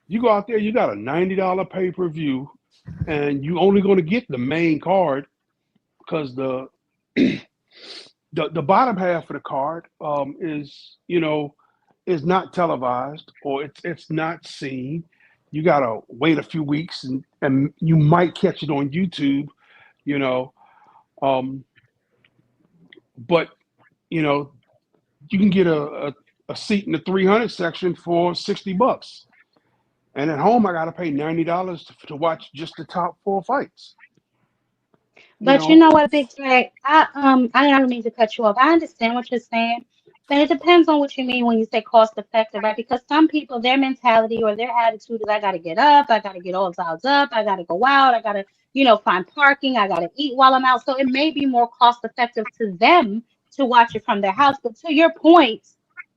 you go out there, you got a $90 pay per view, and you only going to get the main card because the bottom half of the card is not televised, or it's not seen. You gotta wait a few weeks, and you might catch it on YouTube, you know. Um, but you know, you can get a seat in the 300 section for $60, and at home I gotta pay $90 to watch just the top four fights. You But you know, know what, Big Drag? I don't mean to cut you off. I understand what you're saying, but it depends on what you mean when you say cost effective, right? Because some people, their mentality or their attitude is, I got to get up, I got to get all dialed up, I got to go out, I got to, find parking, I got to eat while I'm out. So it may be more cost effective to them to watch it from their house. But to your point,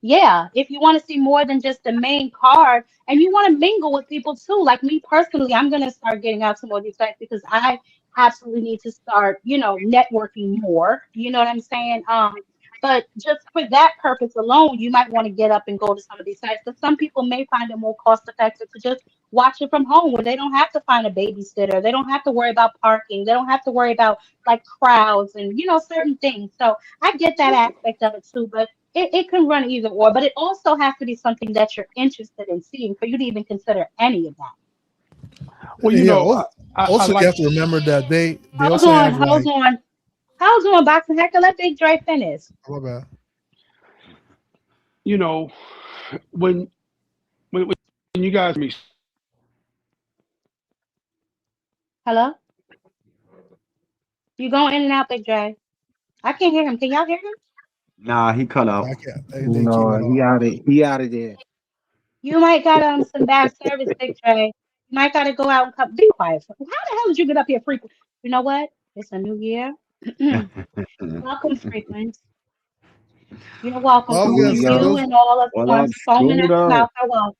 yeah, if you want to see more than just the main card and you want to mingle with people too, like me personally, I'm gonna start getting out to more of these sites because I absolutely need to start, networking more. You know what I'm saying? But just for that purpose alone, you might want to get up and go to some of these sites. But some people may find it more cost effective to just watch it from home where they don't have to find a babysitter. They don't have to worry about parking. They don't have to worry about like crowds and, certain things. So I get that aspect of it too, but it can run either or. But it also has to be something that you're interested in seeing for you to even consider any of that. well, And yeah, I also you like have to remember that they Hold also on, have hold like, on. Hold on, Boxing Hacker. Let Big Dre finish. oh, my bad. you know when when you guys meet. Hello? You going in and out, Big Dre. I can't hear him. Can y'all hear him? Nah, he cut I out. can't. They keep No, it on. he out of there. You might got some bad service, Big Dre. You might gotta go out and come. Be quiet. How the hell did you get up here frequent? You know what? It's a new year. Welcome, frequent. You're welcome. I was To gonna Hey say yo, you those. and all of the what up, ones foaming at the Scooter? mouth are welcome.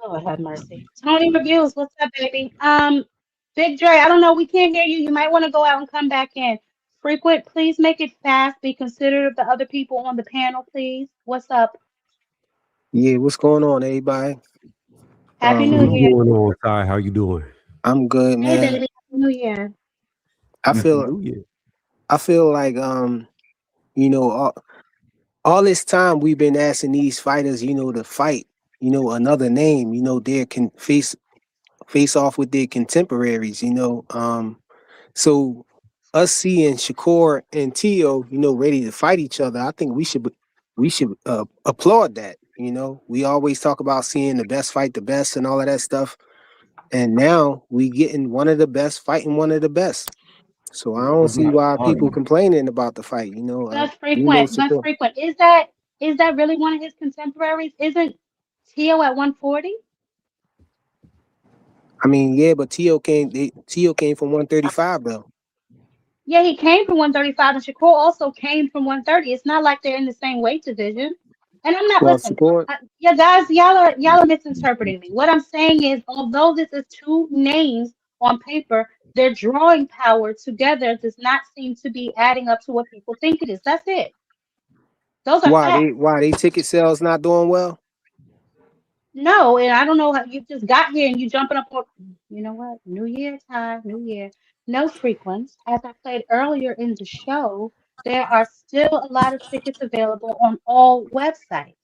Lord have mercy. Tony Reviews, what's up, baby? Big Dre, I don't know. We can't hear you. You might want to go out and come back in. Frequent, please make it fast. Be considerate of the other people on the panel, please. What's up? Yeah, what's going on, everybody? Happy New What's Year. going on, Ty? How you doing? I'm good, Hey, man. baby. Happy New Year. I Happy feel New Year. I feel like you know, all this time we've been asking these fighters, to fight, another name, they can face off with their contemporaries, So us seeing Shakur and Tio, ready to fight each other, I think we should applaud that. We always talk about seeing the best fight the best and all of that stuff, and now we getting one of the best fighting one of the best. So I don't see why people complaining about the fight. But Shakur. frequent. Is that really one of his contemporaries? Isn't Tio at 140? I mean, yeah, but Tio came from 135 though. Yeah, he came from 135, and Shakur also came from 130. It's not like they're in the same weight division. And I'm not Well, listen. Shakur, Yeah, guys, y'all are misinterpreting me. What I'm saying is, although this is two names on paper, their drawing power together does not seem to be adding up to what people think it is. That's it. Those are facts. why they ticket sales not doing well? No, and I don't know how you just got here and you jumping up on, you know what? New Year time, New Year. No frequents. As I played earlier in the show, there are still a lot of tickets available on all websites.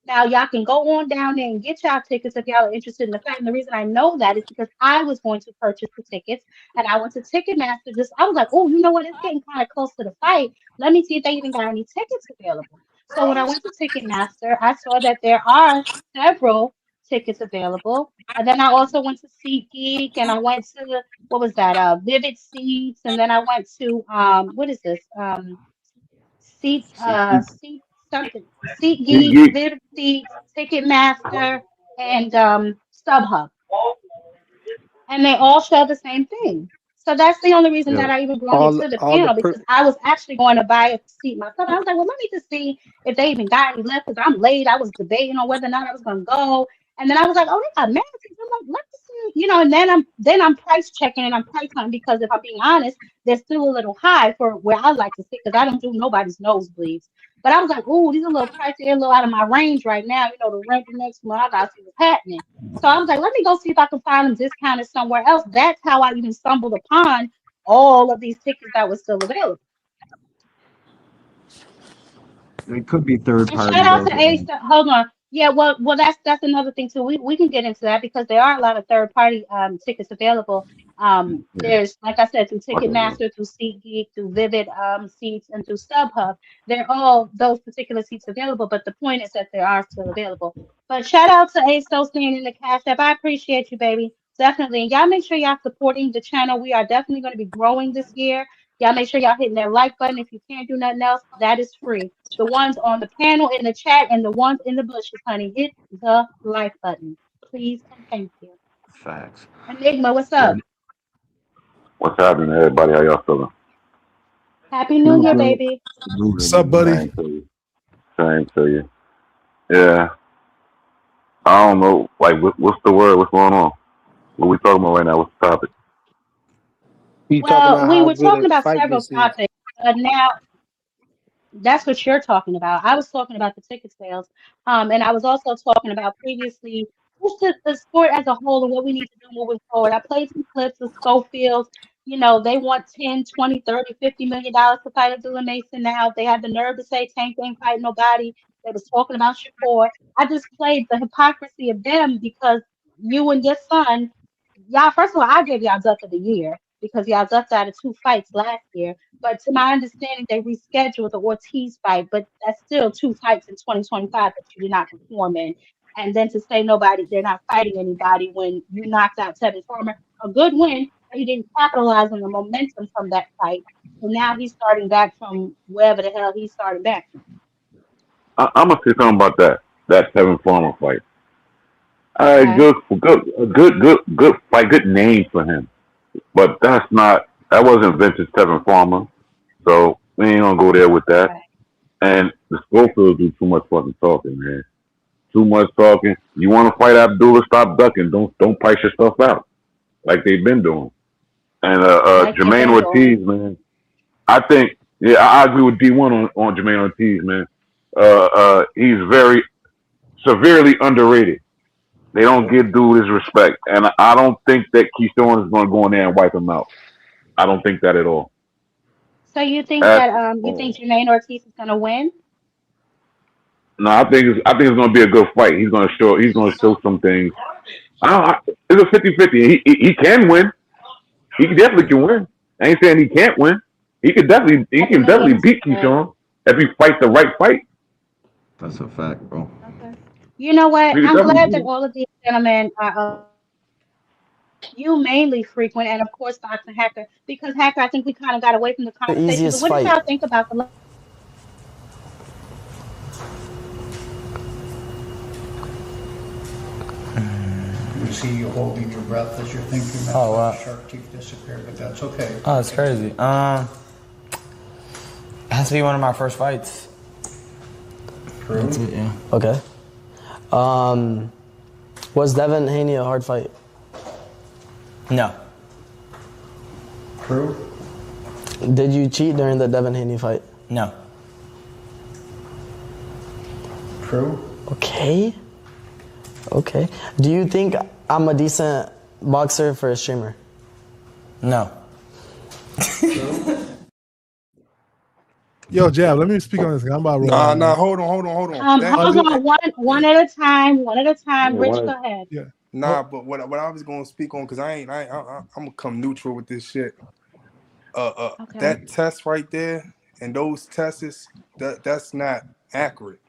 Now, y'all can go on down there and get y'all tickets if y'all are interested in the fight. And the reason I know that is because I was going to purchase the tickets and I went to Ticketmaster. I was like, oh, you know what? It's getting kind of close to the fight. Let me see if they even got any tickets available. So when I went to Ticketmaster, I saw that there are several tickets available. And then I also went to SeatGeek and I went to what was that? Vivid Seats, and then I went to what is this? Seat something. SeatGeek, Vivid Seats, Ticketmaster, and StubHub, and they all show the same thing. So that's the only reason that I even brought it to the All the panel because I was actually going to buy a seat myself. I was like, well, let me just see if they even got any left because I'm late. I was debating on whether or not I was going to go, and then I was like, oh, they got mad seats. I'm like, let me see, and then I'm price checking and I'm price hunting because if I'm being honest, they're still a little high for where I like to sit because I don't do nobody's nosebleeds. But I was like, ooh, these are a little pricey. They're a little out of my range right now. The rent the next month. I gotta see what's happening. So I was like, let me go see if I can find them discounted somewhere else. That's how I even stumbled upon all of these tickets that were still available. It could be third And party shout out though. to Ace. Hold on. Yeah, well, that's another thing too. We can get into that because there are a lot of third party tickets available. There's like I said through Ticketmaster, through SeatGeek, through Vivid Seats, and through StubHub. They're all those particular seats available. But the point is that they are still available. But shout out to Ace still staying in the Cash App. I appreciate you, baby. Definitely. Y'all make sure y'all supporting the channel. We are definitely going to be growing this year. Y'all make sure y'all hitting that like button. If you can't do nothing else, that is free. The ones on the panel in the chat and the ones in the bushes, honey, hit the like button. Please and thank you. Facts. Enigma, what's Yeah. up? What's happening, everybody? How y'all feeling? Happy New we Year, good. baby. What's up, buddy? Same to you. Same to you. Yeah. I don't know. Like, what's the word? What's going on? What we talking about right now? What's the topic? We talking Well, about we how were good talking a about fight several this is. topics. Now that's what you're talking about. I was talking about the ticket sales. And I was also talking about previously just the sport as a whole and what we need to do moving forward. I played some clips of Schofield. They want 10, 20, 30, $50 million to fight Abdullah Mason now. They had the nerve to say Tank ain't fighting nobody. They was talking about Shakur. I just played the hypocrisy of them because you and your son, y'all, first of all, I gave y'all Duck of the Year because y'all ducked out of two fights last year. But to my understanding, they rescheduled the Ortiz fight, but that's still two fights in 2025 that you did not perform in. And then to say they're not fighting anybody when you knocked out Tevin Farmer, a good win. he didn't capitalize on the momentum from that fight. So now he's starting back from wherever the hell he started back from. I'm gonna say something about that Tevin Farmer fight. All right, Okay. good fight, good name for him. But that wasn't vintage Tevin Farmer. So we ain't gonna go there with that. Right. And the Schofields do too much fucking talking, man. Too much talking. You want to fight Abdullah? Stop ducking. Don't price your stuff out like they've been doing. And Like they've Jermaine been doing. Ortiz, man. I think, yeah, I agree with D1 on Jermaine Ortiz, man. He's very severely underrated. They don't give dude his respect, and I don't think that Keystone is going to go in there and wipe him out. I don't think that at all. So you think At that you think all. Jermaine Ortiz is gonna win? No, I think it's going to be a good fight. He's going to show some things. It's a 50-50. He can win. He definitely can win. I ain't saying he can't win. He I can think he'll get definitely his beat respect. Keyshawn if he fights the right fight. That's a fact, bro. Okay. You know what? He can I'm definitely glad beat that him. all of these gentlemen are you mainly frequent, and of course, Dr. Hacker, because Hacker, I think we kind of got away from the The conversation. But easiest what did fight. y'all think about the We see you holding your breath as you're thinking. That's Oh, why wow. the shark teeth disappeared, but that's okay. Oh, it's crazy. It has to be one of my first fights. True. That's it, yeah. Okay. Was Devin Haney a hard fight? No. True. Did you cheat during the Devin Haney fight? No. True. Okay. Okay. Do you think I'm a decent boxer for a streamer? No. Yo, Jab, let me speak on this. I'm about to roll Nah, out, nah, man. hold on. That, hold Other, on, one at a time, one at a time. Yeah, Rich, one, go ahead. yeah. nah, but what I was gonna speak on, because I'm gonna come neutral with this shit. Okay, That test right there and those tests, that's not accurate.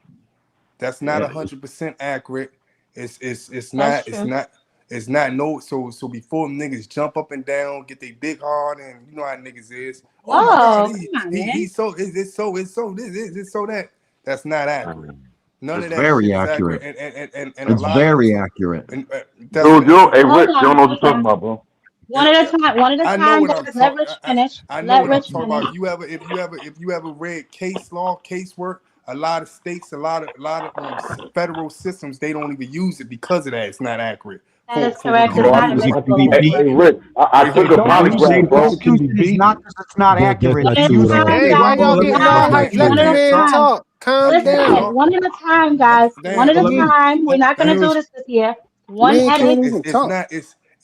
That's not yeah, 100% accurate. It's that's not it's true. not it's not no. So before niggas jump up and down, get they dick hard, and you know how niggas is. Oh my God, Whoa, come on, man. he's so it's so this it's so that. That's not accurate. None It's of that shit very is accurate. accurate, and a It's lot very accurate. and that's dude, hey, Hold Rich, you don't on, know what you're hold talking on. about, bro. One at a time, one at a I know time, what I'm guys. Let talking. Rich finish. I know Let what I'm Rich talking finish. about. If you ever read case law, casework, a lot of states, a lot of federal systems, they don't even use it because of that. It's not accurate That is for correct. It's Bro, review not Massachusetts purposes. it can admissible be in hey, beat. court. Rich, I Wait, took hold a on. No, polygraph, bro. Massachusetts can be Massachusetts is beat. not just it's not I guess accurate. not They One at true a use at it. all. time, Hey, why guys. y'all Let me getting let all me hype? let, let Let One me the at a man time. talk. Calm let me Listen, down. talk. one at a time, guys. One at Damn. a But let me, time. We're not Damn. gonna do this year. One Man at a can't even It's talk. not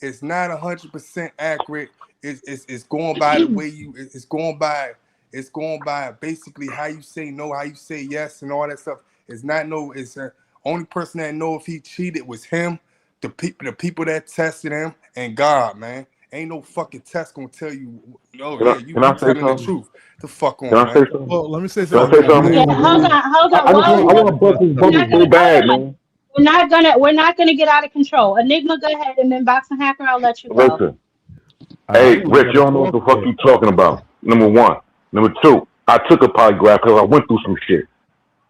it's not 100% accurate. It's going by the way you it's going by basically how you say no, how you say yes, and all that stuff. It's not no. It's only person that know if he cheated was him, the people that tested him, and God, man. Ain't no fucking test gonna tell you. Oh Can I, yeah, can you I say telling the something? truth. The fuck Can on, I say man. something? well, let me say The Can I something, fuck say man. on, We something? Yeah, man. ain't hold really, on, hold on. I just Whoa, want, I whoa, want to bust this we're bubble not so gonna hold bad, on. man. We're not gonna get out of control. Enigma, go ahead, and then Boxing Hacker, I'll let you go. Listen, I hey, ain't even Rich, you gotta don't know what talk the fuck yet. you talking about. Number one. Number two, I took a polygraph because I went through some shit.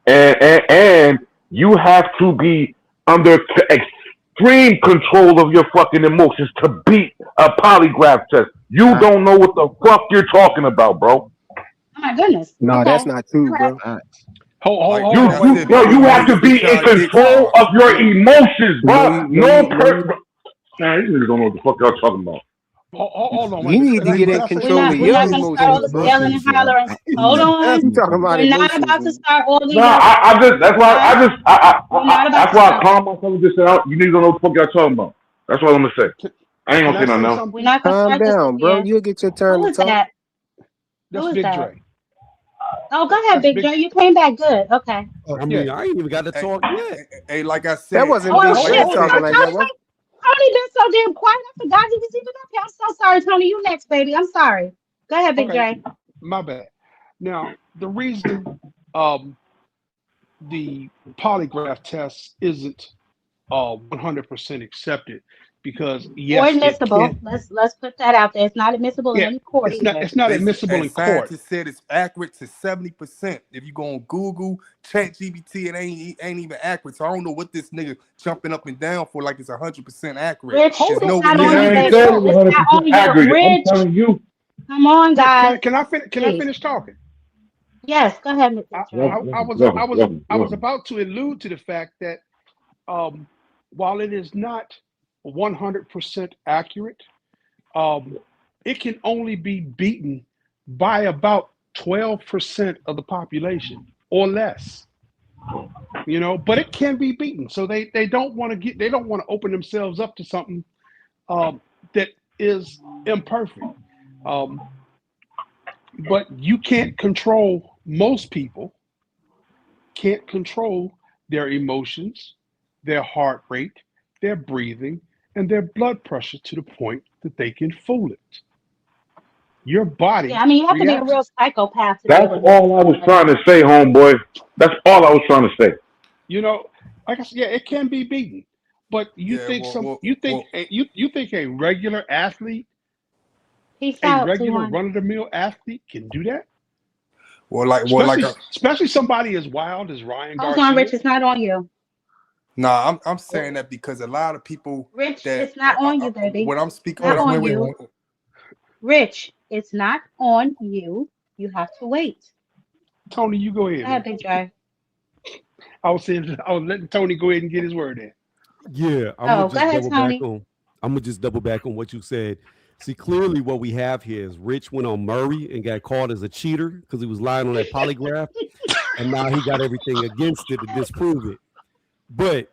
And you have to be under extreme control of your fucking emotions to beat a polygraph test. You Facts. don't know what the fuck you're talking about, bro. Oh my goodness. No, Okay. that's not true, All right. bro. Facts. Like You, I you, said bro, before, you you have to niggas be get in y'all dicks control hard. of your emotions, No, bro. you, no, No you, no, you. person. Man, these niggas don't know what the fuck y'all talking about. Hold on, wait a You minute. need Can to I get can in I say We're control something? of not we're your not gonna start all emotions, this bro. yelling and Emotions, yo. hollering. Hold That's on. You talking about We're not emotions, about to man. start all the No, yelling. I just that's why Okay? We're not about that's to why I start. calm myself and just said you niggas don't know what the fuck y'all talking about. That's what I'm gonna say. Can, I ain't can gonna I say nothing say else. We're something? not gonna Calm start this down, bro. here. You'll get your turn Who to is talk. that? Who That's is Big that? Dre. Oh, go ahead, That's Big Big. Joe. You came back good. Okay. Oh, I Yeah. mean, I ain't even got to hey, talk yet. like I That said, wasn't Oh Big like I shit. Dre I said, talking thought like that, was. Tony been so damn quiet. I forgot he was even up here. I'm so sorry, Tony. You next, baby. I'm sorry. Go ahead, Big Okay. J. My bad. Now the reason um the polygraph test isn't 100% accepted because Or yes, it admissible. can. Let's put that out there. It's not admissible in Yeah, any court either. it's not They admissible and in court. scientists said it's accurate to 70%. If you go on Google, ChatGPT, it ain't even accurate. So I don't know what this nigga jumping up and down for like it's 100% accurate. Rich, It's Hold it's on, nowhere not near on you, I ain't baby. 100%. saying It's it's not 100% on you. accurate. I'm Rich, telling you. come on, guys. Can I Please. finish talking? Yes, go ahead, Mr. I, Dre. I was about to allude to the fact that while it is not 100% accurate, it can only be beaten by about 12% of the population or less. But it can be beaten. So they don't want to open themselves up to something that is imperfect. But you can't control, most people can't control their emotions, their heart rate, their breathing, and their blood pressure to the point that they can fool it. Your Yeah, body I mean, you have to be a reacts. real psychopath to be That's able to do all I was that. trying to say, homeboy. That's all I was trying to say. Like I said, yeah, it can be beaten. But you Yeah, think you think a regular athlete, Peace a out, regular T1. run-of-the-mill athlete can do that? Like Especially somebody as wild as Ryan Hold on, Garcia. Rich. It's not on you. nah, I'm saying that because a lot of people Rich, that it's not on you, baby. when I'm It's speaking, not hold on, on wait. you. Rich, it's not on you. You have to wait. Tony, you go Go ahead, ahead, man. Big Dre. I was letting Tony go ahead and get his word in. Yeah, Oh, go ahead, Tony. I'm gonna just double back on what you said. See, clearly what we have here is Rich went on Murray and got caught as a cheater because he was lying on that polygraph, and now he got everything against it to disprove it. But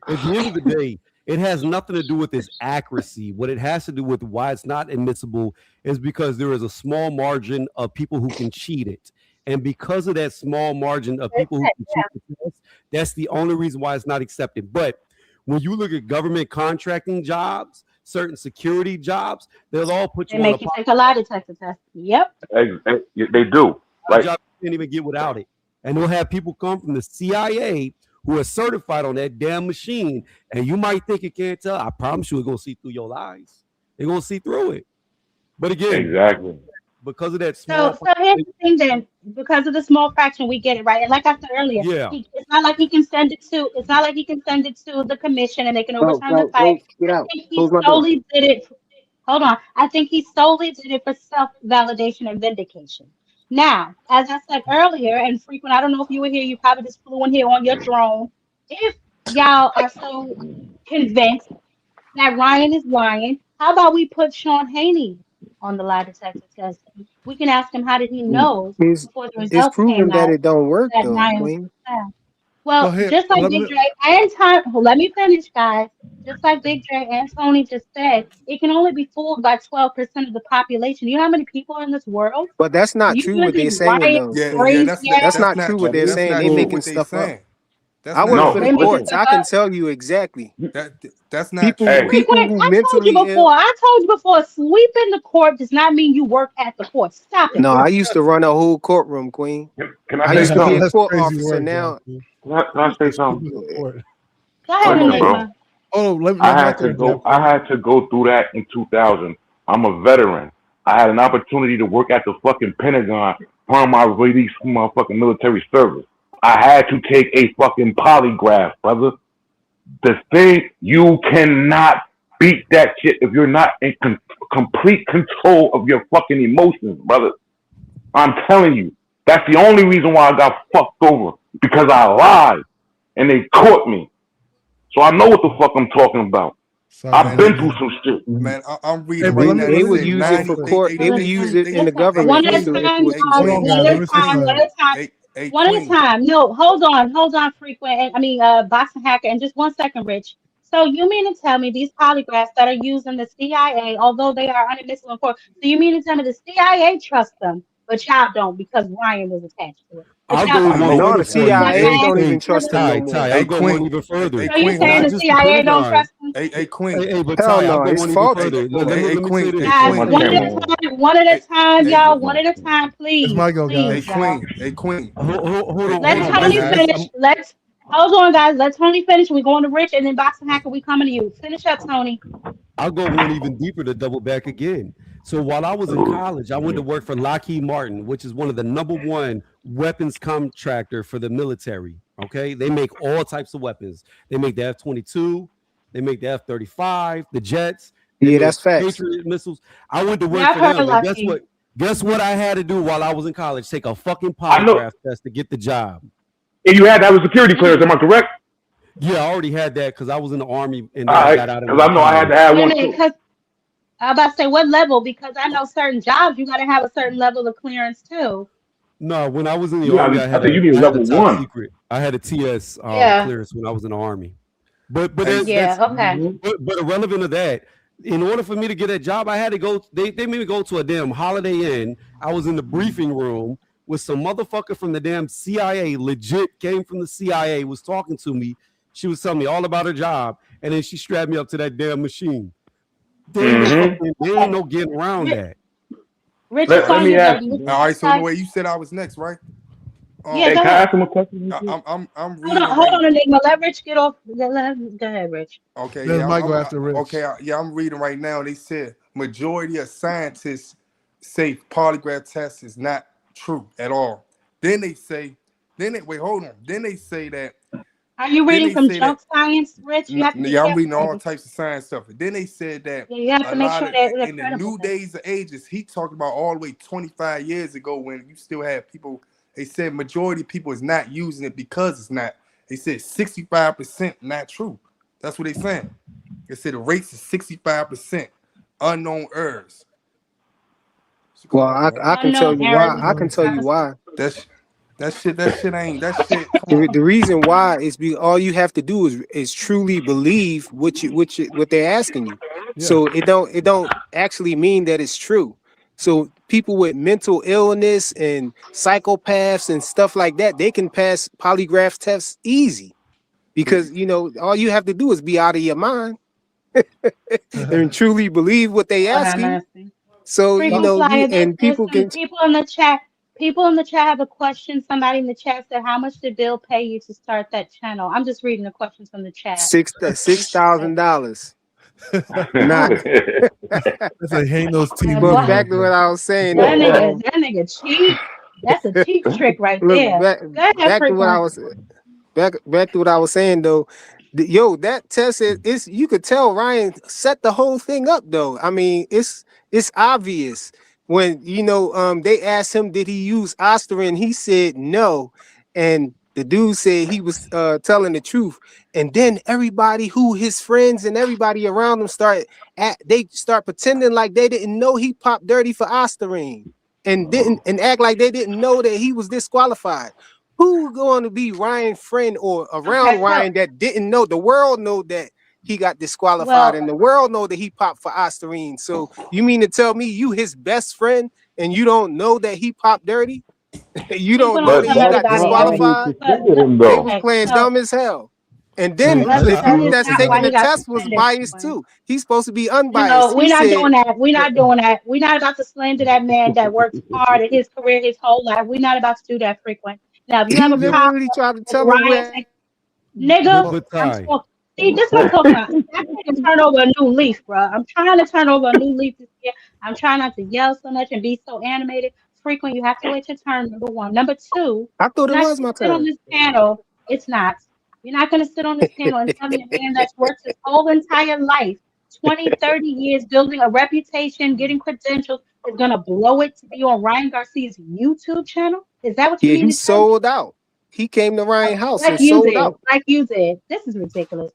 at the end of the day, it has nothing to do with its accuracy. What it has to do with why it's not admissible is because there is a small margin of people who can cheat it. And because of that small margin of people who can cheat the test, that's the only reason why it's not accepted. But when you look at government contracting jobs, certain security jobs, they'll all put They you on a make you take a lie detector test. Yep. They do. Like, job you can't even get without it. And they'll have people come from the CIA who are certified on that damn machine. And you might think it can't tell. I promise you it's going to see through your lies. They're going to see through it. But again, exactly. Because of that So, small. so here's the thing then, because of the small fraction, we get it right. And like I said earlier, Yeah. it's not like he can send it to. It's not like he can send it to the commission and they can overturn the Bro, fight. get I out. think he Close my door. solely did it. Hold on. I think he solely did it for self-validation and vindication. Now, as I said earlier, and frequent, I don't know if you were here. You probably just flew in here on your drone. If y'all are so convinced that Ryan is lying, how about we put Sean Haney on the lie detector test? We can ask him how did he know before the It's results proven came that out it don't work that though, Ryan was Queen. success. Well, Well, here, just like let Big me. Dre and Tom, well, let me finish, guys. Just like Big Dre and Tony just said, it can only be fooled by 12% of the population. You know how many people are in this world? But that's So not you true gonna what they're think saying Ryan though, is Yeah, Queen. crazy That's ass? not true what they're that's saying. not They true making what they stuff up. saying. That's I not work No, for the They true. making courts. listen. stuff I can up. tell you exactly. That's not People Hey, true. people Frequent, who I told you mentally before. ill. I told you before. Sweeping the court does not mean you work at the court. Stop it. No, I used to run a whole courtroom, Queen. can I I say used to be a something? That's court crazy officer. work, Now, Jackie. Can I say something? Sweeping the court. Go ahead, Listen, no. bro. Enigma. Oh, let me I had after to the go. Jeff. I had to go through that in 2000. I'm a veteran. I had an opportunity to work at the fucking Pentagon upon my release from my fucking military service. I had to take a fucking polygraph, brother. The thing, you cannot beat that shit if you're not in complete control of your fucking emotions, brother. I'm telling you, that's the only reason why I got fucked over because I lied and they caught me. So I know what the fuck I'm talking about. Sorry, I've been through Enigma. some shit. Man, I'm Hey, reading but right They now. they They would said use it 90. for court. They would use Listen, it in the listen. government One at too a if time, it was Hey, y'all. Hold true. on, One guys. at Let a me say time. One something. at a time. hey, One at a Queen. time. No, hold on, frequent. Boxing hacker. And just 1 second, Rich. So you mean to tell me these polygraphs that are used in the CIA, although they are unadmissible in court, so you mean to tell me the CIA trusts them, but y'all don't because Ryan was attached to it. But I'll y'all go don't I one trust know No, them. the further what for Is you. that CIA Hey, right? don't hey, even trust them no more. Ty, Hey, I'll go one Queen. even further. Hey, So you Queen. saying Not the just the CIA don't Pentagon. trust them? Hey, Queen. But Hell Ty, I'll no, go it's one even faulty. further. Hey, Let me say Queen. this. Hey, Guys, Queen. my one at a camera on. time. One at a Hey, time, hey, y'all. One at a time, It's please. Michael, Please, guys. hey, y'all. Queen. Hey, Queen. Hold Hey, on, Let hold Queen. on, Tony Listen. guys. finish. Hold on, guys. Let Tony finish. We going to Rich, and then Boxing Hacker. We coming to you. Finish up, Tony. I'll go one even deeper to double back again. So while I was in college, I went to work for Lockheed Martin, which is one of the number one weapons contractor for the military. Okay, they make all types of weapons. They make the F-22, they make the F-35, the jets, they Yeah, make that's facts. Patriot missiles. I went to Yeah, work I've for heard them, and guess Lucky. what? Guess what I had to do while I was in college? Take a fucking I know. polygraph test to get the job. And you had that with security clearance. Am I correct? Yeah, I already had that because I was in the army, and All then I right, got out and because went I to know I had college. to have Wait a one minute, too. because I about to say what level? Because I know certain jobs you got to have a certain level of clearance too. No, when I was in the You got, army, I think you need I a had a level top one. secret. I had a TS Yeah. clearance when I was in the army. But Hey, that's Yeah. Okay. but irrelevant of that. In order for me to get a job, I had to go. They made me go to a damn Holiday Inn. I was in the briefing room with some motherfucker from the damn CIA. Legit came from the CIA. Was talking to me. She was telling me all about her job, and then she strapped me up to that damn machine. There ain't no Mm-hmm. fucking. There ain't Okay. no getting around Rich, that. Rich, it's Let on me you, ask baby. you, What you man. all gonna right. So the say? way you said I was next, right? Yeah. Um, Hey, Go can I ahead. ask him a question? I'm Hold on. reading Hold right. on, Enigma. Let Rich get off. Go ahead, Rich. Okay, Then yeah, Michael after okay, Rich. yeah, I'm reading right now. They said majority of scientists say polygraph test is not true at all. Then they say, then they wait, hold on. Then they say that. Are you Then reading they from say that. Junk Science, Rich? You have to be Yeah, I'm careful, reading all baby. types of science stuff. Then they said that Yeah, you have a to make lot sure of that they're in the credible, new baby. days of ages, he talked about all the way 25 years ago when you still had people. They said majority of people is not using it because it's not. They said 65% not true. That's what they saying. They said the rates is 65% unknown errors. So come Well, on, man. I can tell Unknown you errors why. is I can tell you 65%. why. That's that shit ain't that shit. Come on. The reason why is all you have to do is truly believe what they're asking you. Yeah. So it don't actually mean that it's true. So people with mental illness and psychopaths and stuff like that, they can pass polygraph tests easy because all you have to do is be out of your mind and truly believe what they Lord have asking. mercy. So Frequent you flyer. and There's people some can people in the chat. People in the chat have a question. Somebody in the chat said, "How much did Bill pay you to start that channel?" I'm just reading the questions from the chat. six Uh, thousand dollars. Not That's like ain't those but What? T-Mobile, back to what bro. I was saying though. That nigga cheap. That's a cheap trick right Look there. Go ahead, back to what I frequent. was back to what I was saying though. Yo, that test is you could tell Ryan set the whole thing up though. I mean, it's obvious when they asked him did he use Osterin, he said no, and the dude said he was telling the truth, and then everybody who his friends and everybody around him they start pretending like they didn't know he popped dirty for Osterin and didn't and act like they didn't know that he was disqualified. Who going to be Ryan's friend or around Okay, so Ryan that didn't know? The world know that he got disqualified, well, and the world know that he popped for Osterine. So you mean to tell me you his best friend and you don't know that he popped dirty? You people don't know don't that But tell he that's got everybody not why everything. they disqualified? But suspended him, They though. was okay, playing so dumb as hell. And Hey, then that's the I dude it's that's okay, not taking why the he got test was suspended. biased Frequent. too. He's supposed to be No, unbiased. He we're not said doing that. We're not doing that. We're not about to slander that man that worked hard at his career his whole life. We're not about to do that, frequent. Now, if you have he a yeah, problem literally tried to with tell him Ryan where saying, nigga, But I'm Ty, talking. See, this is what I'm talking about. I can turn over a new leaf, bro. I'm trying to turn over a new leaf this year. I'm trying not to yell so much and be so animated. Frequent, you have to wait your turn, number one. Number two, I thought you're it not was going my to sit on turn. this panel. It's not. You're not going to sit on this panel and tell me a man that's worked his whole entire life, 20, 30 years, building a reputation, getting credentials, is going to blow it to be on Ryan Garcia's YouTube channel? Is that what you Yeah, mean he to tell me? sold out. He came to Ryan's house Like and you sold did. out. Like you did. This is ridiculous.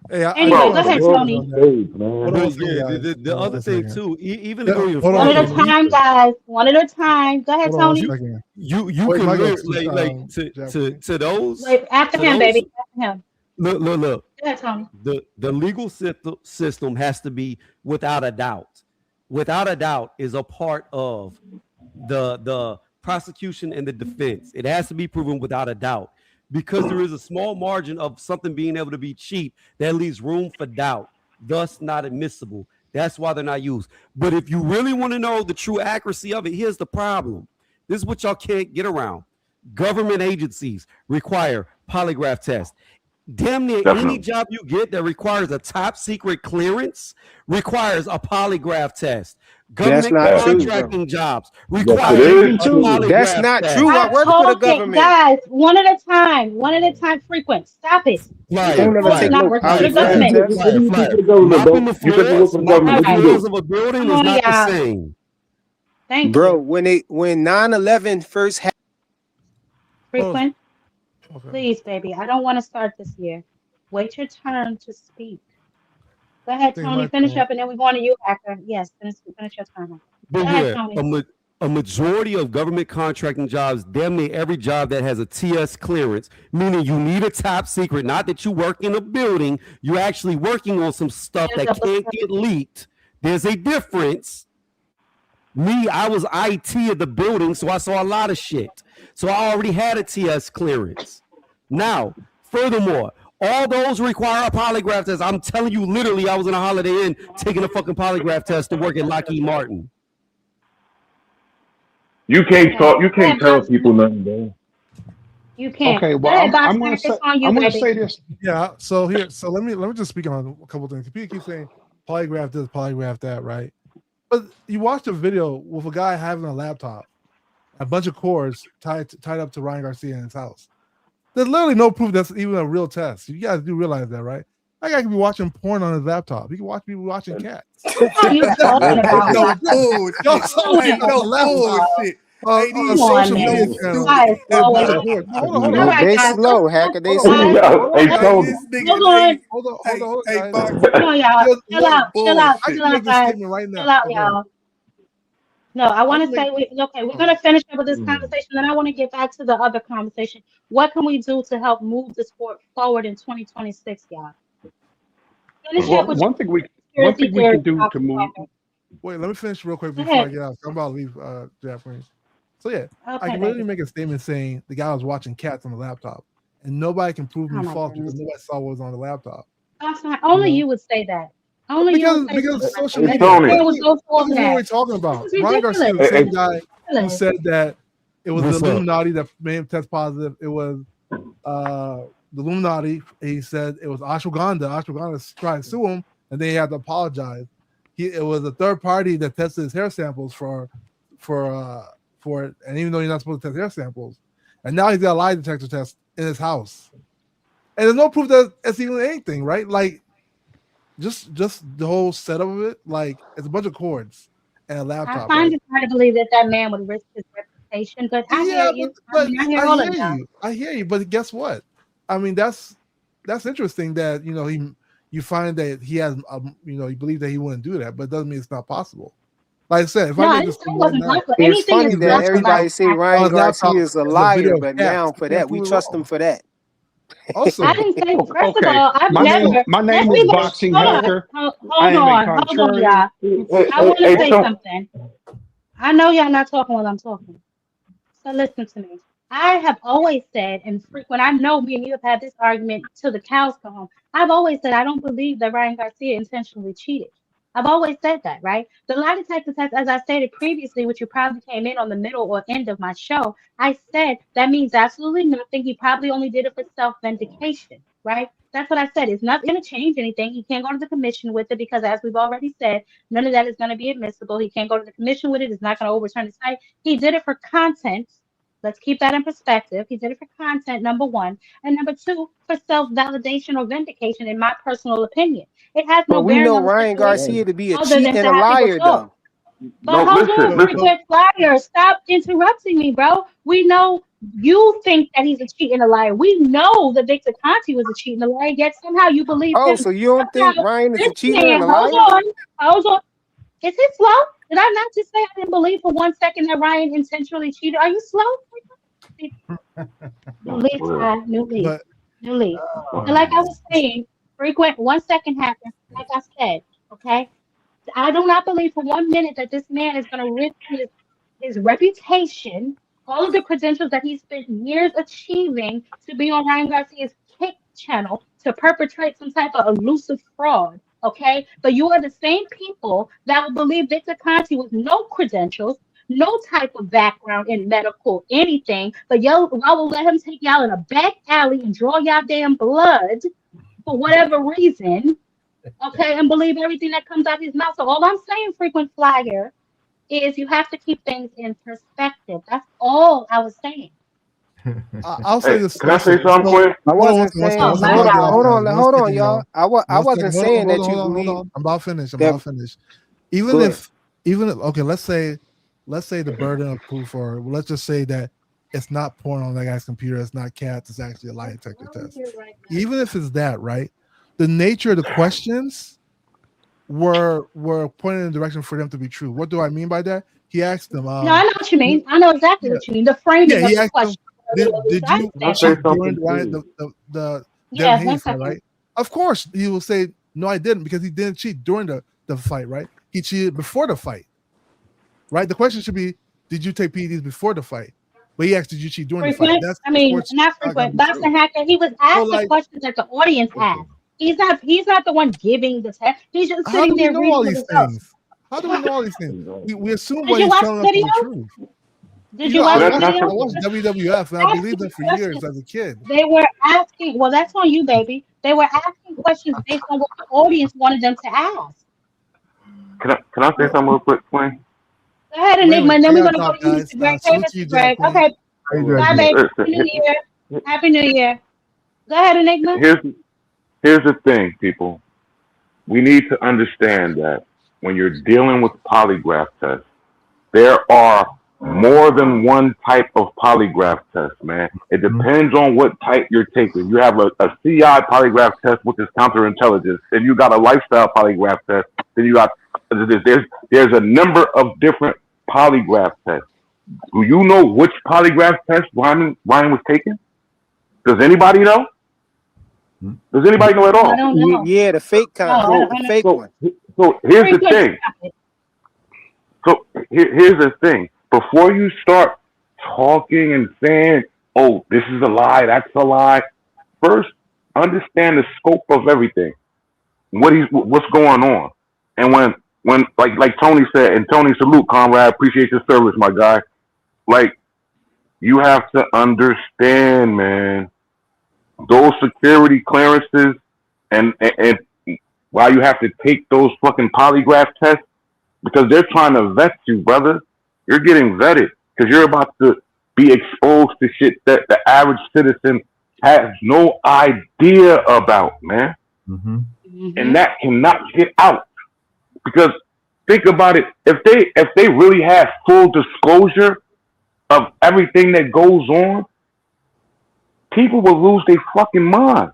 hey, I Anyway, just Bro, go want the to ahead, say world something is Tony. on that. stage, Hold man. on but one second, yeah, guys. the Hold on other one thing second. too, even to go even Hold on one One at further, a second. time, guys. One at a time. Go ahead, Hold on one Tony. second. you Wait, can Michael, like Jeffrey. to those Wait, after to him, those baby. After him. look. Go ahead, Tony. The legal system has to be without a doubt. Without a doubt is a part of the prosecution and the defense. It has to be proven without a doubt because there is a small margin of something being able to be cheap that leaves room for doubt, thus not admissible. That's why they're not used. But if you really want to know the true accuracy of it, here's the problem. This is what y'all can't get around. government agencies require polygraph tests. Damn near any Definitely. job you get that requires a top secret clearance requires a polygraph test. That's Government not Yeah. true, though. contracting jobs Yes, I it require take is you a too. true. That's polygraph not true. test. I Stop work for the talking, government. guys. One at a time. One at a time. Frequent. Stop it. You Don't just Flyer, never told me take flyer, not no working for flyer, the polygraph flyer, government. test. What do flyer, you do for flyer. the government, Mopping bro? the You said you work floors, for the mopping government. the All What do you right. floors do? of a building Come is on, not the y'all. same. Thank Bro, you. when 9/11 first happened, Close. Frequent. Okay. Please, baby. I don't want to start this year. Wait your turn to speak. Go ahead, I think Tony. my Finish turn. up, and then we're going to you, Hacker. Yes, finish your turn. But Go ahead, yeah, Tony. a majority of government contracting jobs, damn near every job that has a TS clearance, meaning you need a top secret, not that you work in a building, you're actually working on some stuff Hands that up. can't get leaked. There's a difference. Me, I was IT of the building, so I saw a lot of shit. So I already had a TS clearance. Now, furthermore, all those require a polygraph test. I'm telling you, literally, I was in a Holiday Inn taking a fucking polygraph test to work at Lockheed Martin. You can't Okay. talk. You Go can't ahead, tell Box. people nothing, bro. You can't. Okay, Go well, ahead, Box. I'm gonna It's say on you, I'm gonna baby. say this. Yeah. So here, so let me just speak on a couple things. People keep saying polygraph this, polygraph that, right? But you watched a video with a guy having a laptop, a bunch of cords tied up to Ryan Garcia in his house. There's literally no proof that's even a real test. You guys do realize that, right? That guy could be watching porn on his laptop. He can watch people watching cats. What are you talking about, No Box? bullshit. Y'all saw Come it Hey, on the no laptop bullshit. Hey, on a Come these on, folks social so media man. channel stupid. Guys, with a always. bunch of cords. Hold on, hold All on, no, right, they guys. slow, Hacker. They hold on, slow. Guys, Hey, let's Hey, Tony. this nigga, hold on. hey, hold on, hold hey, on, hold on, hey, guys. Box. Come on, y'all. Here's Chill one. out. Chill out. I Bullshit. can Chill out, make a guys. statement right now. Chill out, Oh, go ahead. y'all. No, I I want can to make. say, okay, we're Oh, going to finish up with this conversation, then I want to get back to the other conversation. What can we do to help move the sport forward in 2026, y'all? Finish up Well, with your one conspiracy thing we theories can do about to the move. Packers. wait, let me finish real quick Go before I ahead. get out. I'm about to leave, Japanese. So yeah, I Okay, can literally baby. make a statement saying the guy was watching cats on the laptop, and nobody can prove Oh me my false because goodness. nobody saw what was on the laptop. That's not, You only know, you would say that. Only you would say because something it's like social that. Hey, media. Everybody Tony. would go for This is what that. we're talking This about. is Ryan Garcia, ridiculous. the Hey, same hey, guy who Ridiculous. said that it was the What's up? Illuminati that made him test positive. It was uh, the Illuminati. He said it was ashwagandha. Ashwagandha tried to sue him, and they had to apologize. It was a third party that tested his hair samples for it, and even though you're not supposed to test hair samples, and now he's got a lie detector test in his house, and there's no proof that it's even anything, right? Like just the whole setup of it, like it's a bunch of cords and a I laptop, find right? it hard to believe that that man would risk his reputation, but I hear Yeah, you. I but mean, I hear I all of hear y'all. you. I hear you. But guess what? I mean, that's interesting that you find that he has you believe that he wouldn't do that, but it doesn't mean it's not possible. Like I said, if I No, I make didn't this say it thing right wasn't now, possible. It's Anything is funny his that laptop everybody possible, say Patrick. on Ryan his laptop Garcia is a is a video liar, of but cats, now for you can't that we prove it trust him wrong. for that. I Also, didn't say, first of Okay, all, I've my name never, my let's name is be, Boxing hold on, Hacker. I am a hold on, contrarian. y'all. hey, I hey, want to hey, say Tony. something. I know y'all not talking while I'm talking. So listen to me. I have always said, and frequent, I know me and you have had this argument till the cows come home. I've always said I don't believe that Ryan Garcia intentionally cheated. I've always said that, right? The lie detector test, as I stated previously, which you probably came in on the middle or end of my show, I said that means absolutely nothing. He probably only did it for self-vindication, right? That's what I said. It's not going to change anything. He can't go to the commission with it because, as we've already said, none of that is going to be admissible. He can't go to the commission with it. It's not going to overturn the site. He did it for content. Let's keep that in perspective. He did it for content, number one. And number two, for self validation or vindication, in my personal opinion. It has But no we bearing know on the Ryan situation Garcia to be a other cheat than and to a have people liar, talk. though. But No, hold on, listen, so, listen. so frequent flyer. Stop interrupting me, bro. We know you think that he's a cheat and a liar. We know that Victor Conti was a cheat and a liar, yet somehow you believe Oh, him. so you don't think Somehow Ryan is this a cheater and man, a liar? hold on. Is it slow? Did I not just say I didn't believe for 1 second that Ryan intentionally cheated? Are you slow? New leaf, Well, Ty. New leaf. but New leaf. So like I was saying, frequent 1 second happen. Like I said, okay. I do not believe for 1 minute that this man is going to risk his reputation, all of the credentials that he spent years achieving to be on Ryan Garcia's Kick channel to perpetrate some type of elusive fraud. Okay, but you are the same people that will believe Victor Conti with no credentials no type of background in medical anything, but y'all will let him take y'all in a back alley and draw y'all damn blood for whatever reason, okay, and believe everything that comes out his mouth. So all I'm saying, frequent flyer, is you have to keep things in perspective. That's all I was saying. I'll say Hey, this. can I say Listen, something, so Quinn? I hold on wasn't saying. Oh one second. my I'm about to get God. off, guys. One Hold on, second, y'all. y'all. I One second. wasn't Hold on, saying hold that on, you hold on, hold believe on. I'm about to finish. I'm that. about to finish. Even Go ahead. if, okay, let's say the burden of proof, or let's just say that it's not porn on that guy's computer, it's not cats, it's actually a lie detector test. Even if it's that, right? The nature of the questions were pointed in a direction for them to be true. What do I mean by that? He asked them, No, I know what you mean. I know exactly yeah, what you mean. The yeah, framing of he the asked them, question. A little loose. did I you Can I understand say cheat that. during something, please? the Devin Yeah, one Haney fight, second. right? Of course, he will say, no, I didn't, because he didn't cheat during the fight, right? He cheated before the fight, right? The question should be, did you take PEDs before the fight? But he asked, did you cheat during the fight? Frequent. That's, I of mean, course, not not gonna frequent. be true. Boxing hacker. He was So, asked the like, questions that the audience asked. He's not the one giving the test. He's just how sitting do we there know reading all the these results. things? How do we know all these things? We assume Did what you he's watch telling the us to video? be true. Did you watch Can I, the can I video? say I watched something? WWF, and I believed them Asking for years questions. as a kid. They were asking. Well, that's on you, baby. They were asking questions based on what the audience wanted them to ask. Can I say Well, something real quick, Quinn? Go ahead, wait a Enigma, minute. and then I we're gotta gonna go talk, to you, guys. Mr. Greg. Hey, Salute to you, Mr. Jam Greg. Queen. Okay. How you doing, Bye, G? baby. Listen, Happy New Year. Happy New Year. Go ahead, Enigma. here's here's the thing, people. We need to understand that when you're dealing with polygraph tests, there are more than one type of polygraph test, man. It depends on what type you're taking. You have a CI polygraph test, which is counterintelligence, and you got a lifestyle polygraph test. Then you got there's a number of different polygraph tests. Do you know which polygraph test Ryan was taking? Does anybody know? Does anybody know at No, I all? don't know. Yeah, the fake No, I kind, don't, So the I don't. fake so one. so here's the Frequent, thing. stop it. So here's the thing. Before you start talking and saying, "Oh, this is a lie, that's a lie," first understand the scope of everything. What's going on, and when like Tony said, and Tony, salute, comrade, appreciate your service, my guy. Like you have to understand, man, those security clearances and why you have to take those fucking polygraph tests because they're trying to vet you, brother. You're getting vetted because you're about to be exposed to shit that the average citizen has no idea about, man. And Mm-hmm. that cannot get out because think about it. If they really have full disclosure of everything that goes on, people will lose their fucking mind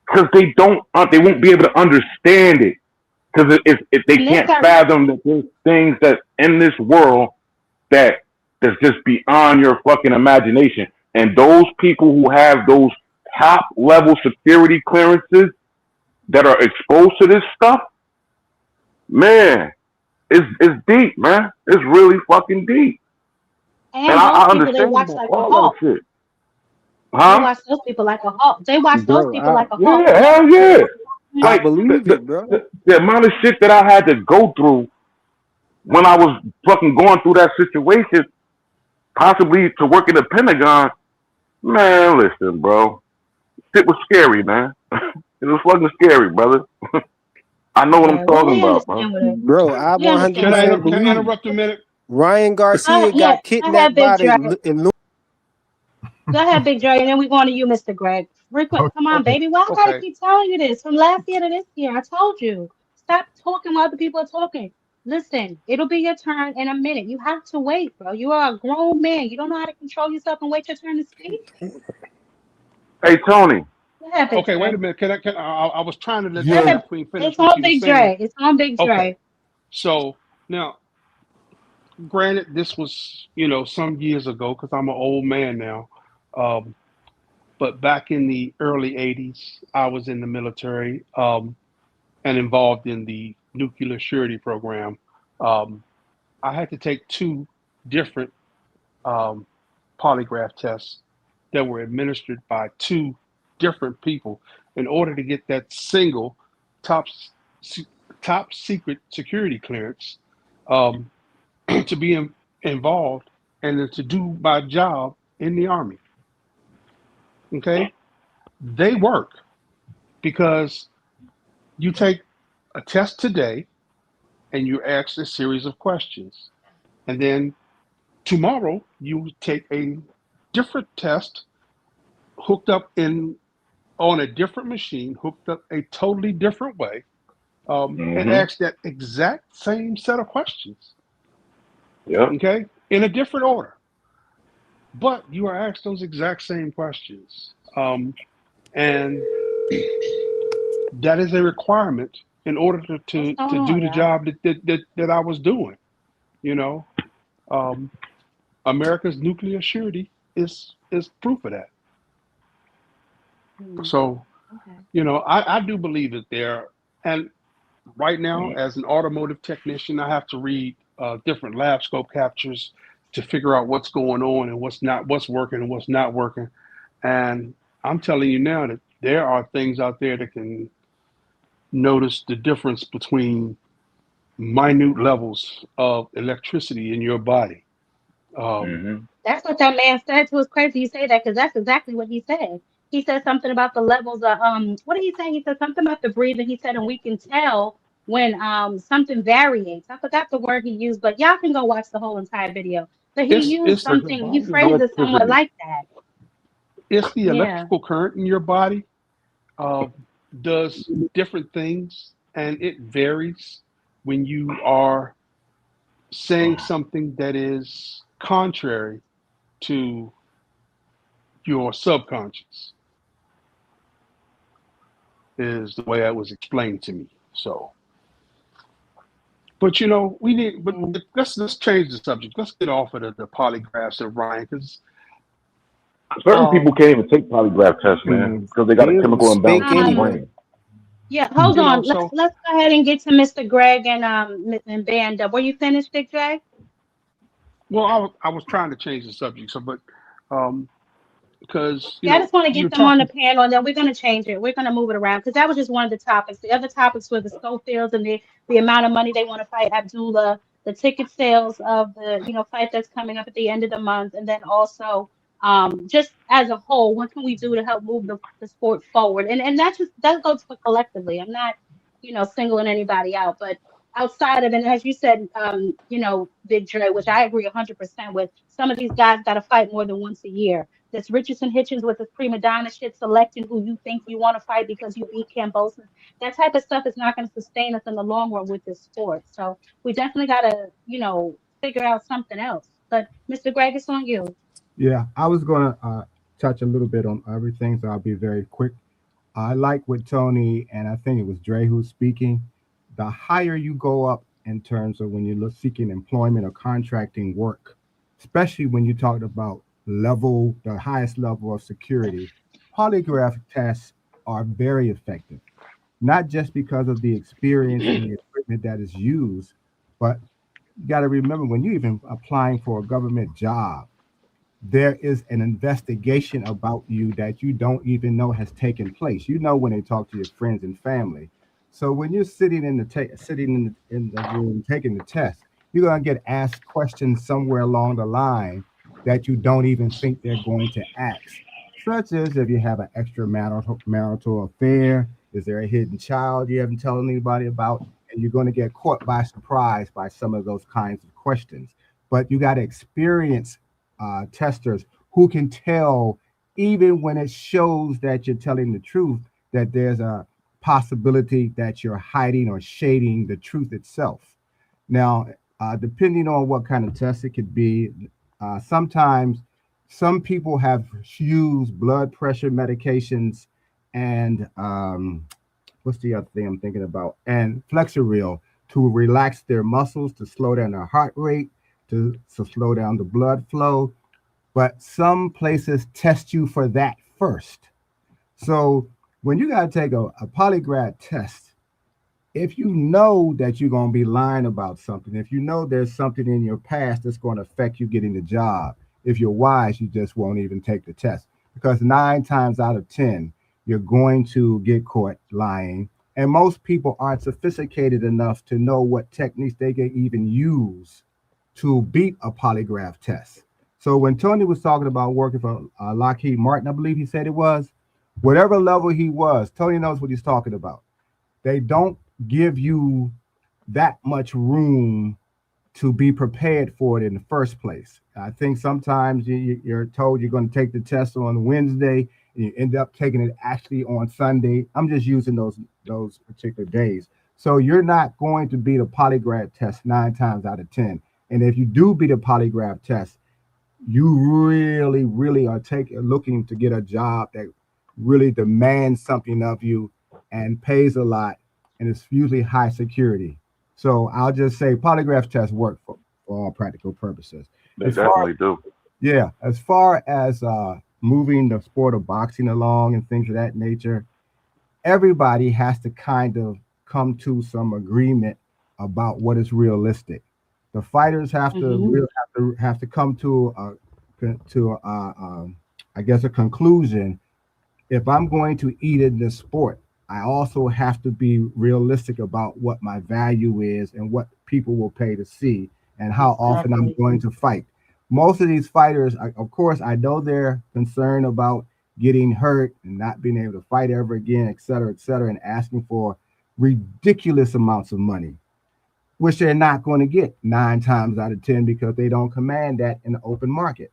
because they won't be able to understand it because if they And this can't got fathom that there's things that in this world that that's just beyond your fucking imagination. And those people who have those top level security clearances that are exposed to this stuff, man, it's deep, man. It's really fucking deep. And and those I people they understand watch about like a all that hawk. shit. They Huh? watch those people like a hawk. They watch those Bro, people like a hawk. Yeah, And that's hell yeah. I Like believe it, bro. the amount of shit that I had to go through when I was fucking going through that situation, possibly to work in the Pentagon, man, listen, bro. Shit was scary, man. It was fucking scary, brother. I know what I'm yeah. Well, talking we about, bro. understand what it. Bro, I We understand Can what it 100% is. can I believe interrupt a minute? Ryan Garcia Yeah. got Go ahead, kidnapped Big by Dre. the Go ahead, Big Dre, and then we're going to you, Mr. Greg. Frequent, come on, Okay, baby. Why I gotta okay. keep telling you this from last year to this year? I told you. Stop talking while other people are talking. Listen, it'll be your turn in a minute. You have to wait, bro. You are a grown man. You don't know how to control yourself and wait your turn to speak. Hey, Tony. Go ahead, Big Okay, wait Dre. a minute. I was trying to let Go the Yeah, Jam ahead. Queen finish It's what on she was Big saying. Dre. It's on Big Okay, Dre. so now, granted, this was, some years ago because I'm an old man now. Um, but back in the early 80s, I was in the military and involved in the nuclear surety program. Um, I had to take two different um, polygraph tests that were administered by two different people in order to get that single top top secret security clearance um, to be involved and then to do my job in the Army. Okay? They work because you take a test today and you ask a series of questions. And then tomorrow you take a different test hooked up in on a different machine, hooked up a totally different way, and Mm-hmm. ask that exact same set of questions. Yep. Okay? In a different order. But you are asked those exact same questions. And that is a requirement in order What's to going do on, the y'all? job that I was doing. You know, um, America's nuclear surety is proof of that. Hmm. So, Okay. I do believe that there, and right now, as an automotive technician, I have to read different lab scope captures to figure out what's going on and what's working and what's not working. And I'm telling you now that there are things out there that can notice the difference between minute levels of electricity in your body. Um, Mm-hmm. That's what that man said. It was crazy you say that because that's exactly what he said. He said something about the levels of what did he say? He said something about the breathing. He said, and we can tell when something varies. I forgot the word he used, but y'all can go watch the whole entire video. But he used it's something, he phrased it somewhat Electricity. like that. it's the Yeah. electrical current in your body uh, does different things, and it varies when you are saying something that is contrary to your subconscious. Is the way it was explained to me. So, but we need. But Mm. let's change the subject. Let's get off of the polygraphs of Ryan because Certain people um, can't even take polygraph tests, man, Mm. because they got a He'll chemical imbalance speak in their Um, anyway. brain. yeah, hold on. Let's so let's go ahead and get to Mr. Greg and Banda. Were you finished, Big J? well, I was trying to change the subject. So, but um, because Yeah, I just want to you're get them on the talking. panel, and then we're going to change it. We're going to move it around because that was just one of the topics. The other topics were the Schofields and the amount of money they want to fight Abdullah, the ticket sales of the fight that's coming up at the end of the month, and then also just as a whole, what can we do to help move the sport forward? And that goes for collectively. I'm not singling anybody out, but outside of, and as you said, Big Dre, which I agree 100% with. Some of these guys got to fight more than once a year. This Richardson Hitchens with his prima donna shit, selecting who you think you want to fight because you beat Cambosis. That type of stuff is not going to sustain us in the long run with this sport. So we definitely got to, figure out something else. But Mr. Greg, it's on you. Yeah, I was going to touch a little bit on everything, so I'll be very quick. I like what Tony and I think it was Dre who's speaking. The higher you go up in terms of when you're seeking employment or contracting work, especially when you talked about the highest level of security, polygraph tests are very effective, not just because of the experience and the equipment that is used, but you got to remember when you even applying for a government job, there is an investigation about you that you don't even know has taken place. You know when they talk to your friends and family. So when you're sitting in the room taking the test, you're gonna get asked questions somewhere along the line that you don't even think they're going to ask, such as if you have an marital affair, is there a hidden child you haven't told anybody about, and you're going to get caught by surprise by some of those kinds of questions. But you got to experience testers who can tell, even when it shows that you're telling the truth, that there's a possibility that you're hiding or shading the truth itself. Now, depending on what kind of test it could be, sometimes some people have used blood pressure medications and what's the other thing I'm thinking about? And Flexeril to relax their muscles, to slow down their heart rate, to slow down the blood flow. But some places test you for that first. So when you got to take a polygraph test, if you know that you're going to be lying about something, if you know there's something in your past that's going to affect you getting the job, if you're wise, you just won't even take the test because 9 times out of 10, you're going to get caught lying. And most people aren't sophisticated enough to know what techniques they can even use to beat a polygraph test. So when Tony was talking about working for Lockheed Martin, I believe he said it was, whatever level he was, Tony knows what he's talking about. They don't give you that much room to be prepared for it in the first place. I think sometimes you're told you're going to take the test on Wednesday and you end up taking it actually on Sunday. I'm just using those particular days. So you're not going to beat a polygraph test 9 times out of 10. And if you do beat a polygraph test, you really, really are looking to get a job that really demands something of you and pays a lot, and it's usually high security. So I'll just say polygraph tests work for all practical purposes. They As far, definitely do. yeah, as far as moving the sport of boxing along and things of that nature, everybody has to kind of come to some agreement about what is realistic. The fighters have to Mm-hmm. really have to come to I guess a conclusion. If I'm going to eat in this sport, I also have to be realistic about what my value is and what people will pay to see and how often I'm Exactly. going to fight. Most of these fighters, of course, I know they're concerned about getting hurt and not being able to fight ever again, et cetera, and asking for ridiculous amounts of money, which they're not going to get 9 times out of 10 because they don't command that in the open market.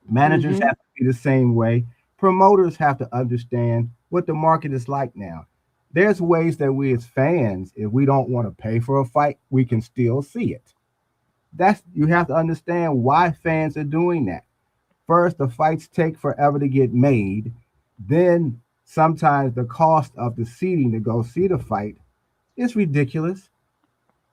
Managers Mm-hmm. have to be the same way. Promoters have to understand what the market is like now. There's ways that we as fans, if we don't want to pay for a fight, we can still see it. That's you have to understand why fans are doing that. First, the fights take forever to get made. Then sometimes the cost of the seating to go see the fight is ridiculous.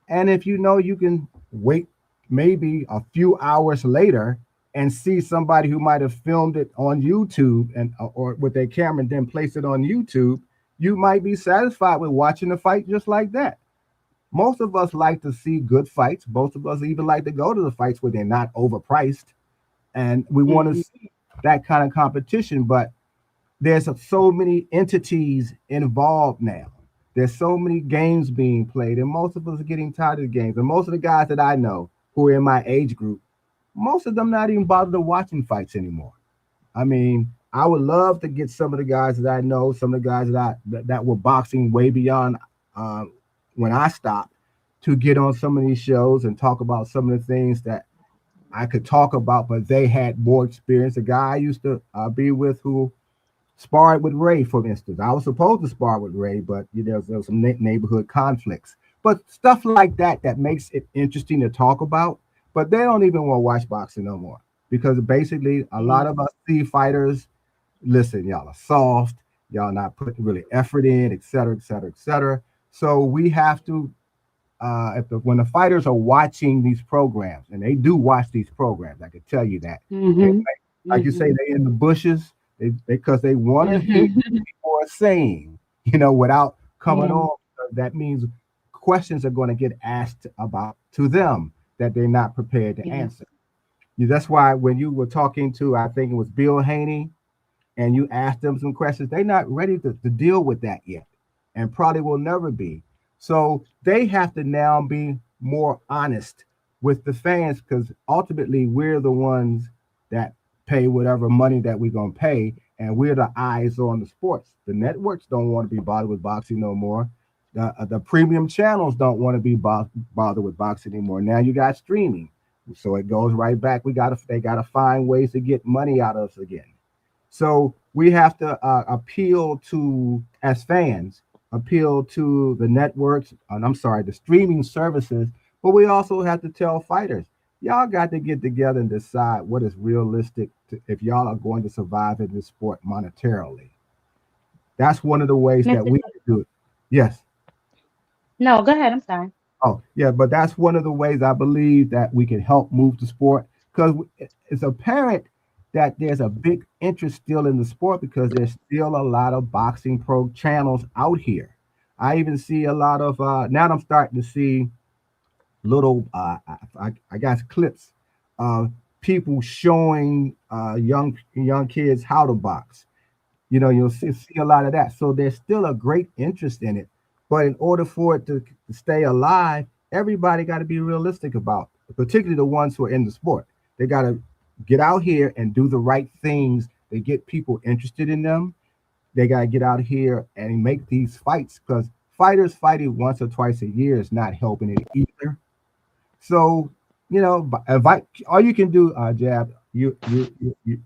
And if you know you can wait maybe a few hours later and see somebody who might have filmed it on YouTube and or with their camera and then place it on YouTube, you might be satisfied with watching the fight just like that. Most of us like to see good fights. Most of us even like to go to the fights where they're not overpriced, and we want to Mm-hmm. see that kind of competition. But there's so many entities involved now. There's so many games being played, and most of us are getting tired of the games. And most of the guys that I know who are in my age group, most of them not even bothered to watching fights anymore. I mean, I would love to get some of the guys that I know, some of the guys that were boxing way beyond uh, when I stopped, to get on some of these shows and talk about some of the things that I could talk about, but they had more experience. A guy I used to be with who sparred with Ray, for instance. I was supposed to spar with Ray, but there was some neighborhood conflicts. But stuff like that that makes it interesting to talk about. But they don't even want to watch boxing no more because basically a lot of us see fighters. Listen, y'all are soft. Y'all not putting really effort in, et cetera, et cetera, et cetera. So we have to when the fighters are watching these programs, and they do watch these programs, I can tell you that. They, Mm-hmm. like you say, Mm-hmm. they in the bushes because they want to hear Mm-hmm. what people are saying, without coming Yeah. on. That means questions are going to get asked about to them that they're not prepared to Yeah. answer. That's why when you were talking to, I think it was Bill Haney, and you ask them some questions, they're not ready to deal with that yet and probably will never be. So they have to now be more honest with the fans because ultimately we're the ones that pay whatever money that we're going to pay, and we're the eyes on the sports. The networks don't want to be bothered with boxing no more. The premium channels don't want to be bothered with boxing anymore. Now you got streaming. So it goes right back. They gotta find ways to get money out of us again. So we have to appeal to, as fans, appeal to the networks, and I'm sorry, the streaming services, but we also have to tell fighters, y'all got to get together and decide what is realistic if y'all are going to survive in this sport monetarily. That's one of the ways that Mr. we can do it. Yes. No, go ahead. I'm sorry. Oh, yeah, but that's one of the ways I believe that we can help move the sport because it's apparent that there's a big interest still in the sport because there's still a lot of boxing pro channels out here. I even see a lot of now I'm starting to see little I got clips of people showing young kids how to box. You'll see a lot of that. So there's still a great interest in it. But in order for it to stay alive, everybody got to be realistic about particularly the ones who are in the sport. They got to get out here and do the right things. They get people interested in them. They got to get out here and make these fights, because fighters fighting once or twice a year is not helping it either. So, invite all you can do, Jab. You,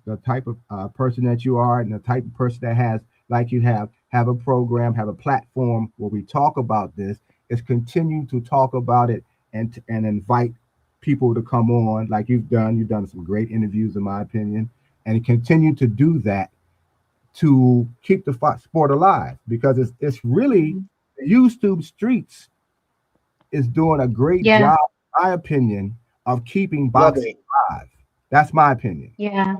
the type of person that you are, and the type of person that has, like you have a program, have a platform where we talk about this. Is continue to talk about it and invite people to come on, like you've done. You've done some great interviews, in my opinion, and continue to do that to keep the sport alive, because it's really the YouTube streets is doing a great Yeah, job, in my opinion, of keeping Love boxing it. alive. That's my opinion. yeah.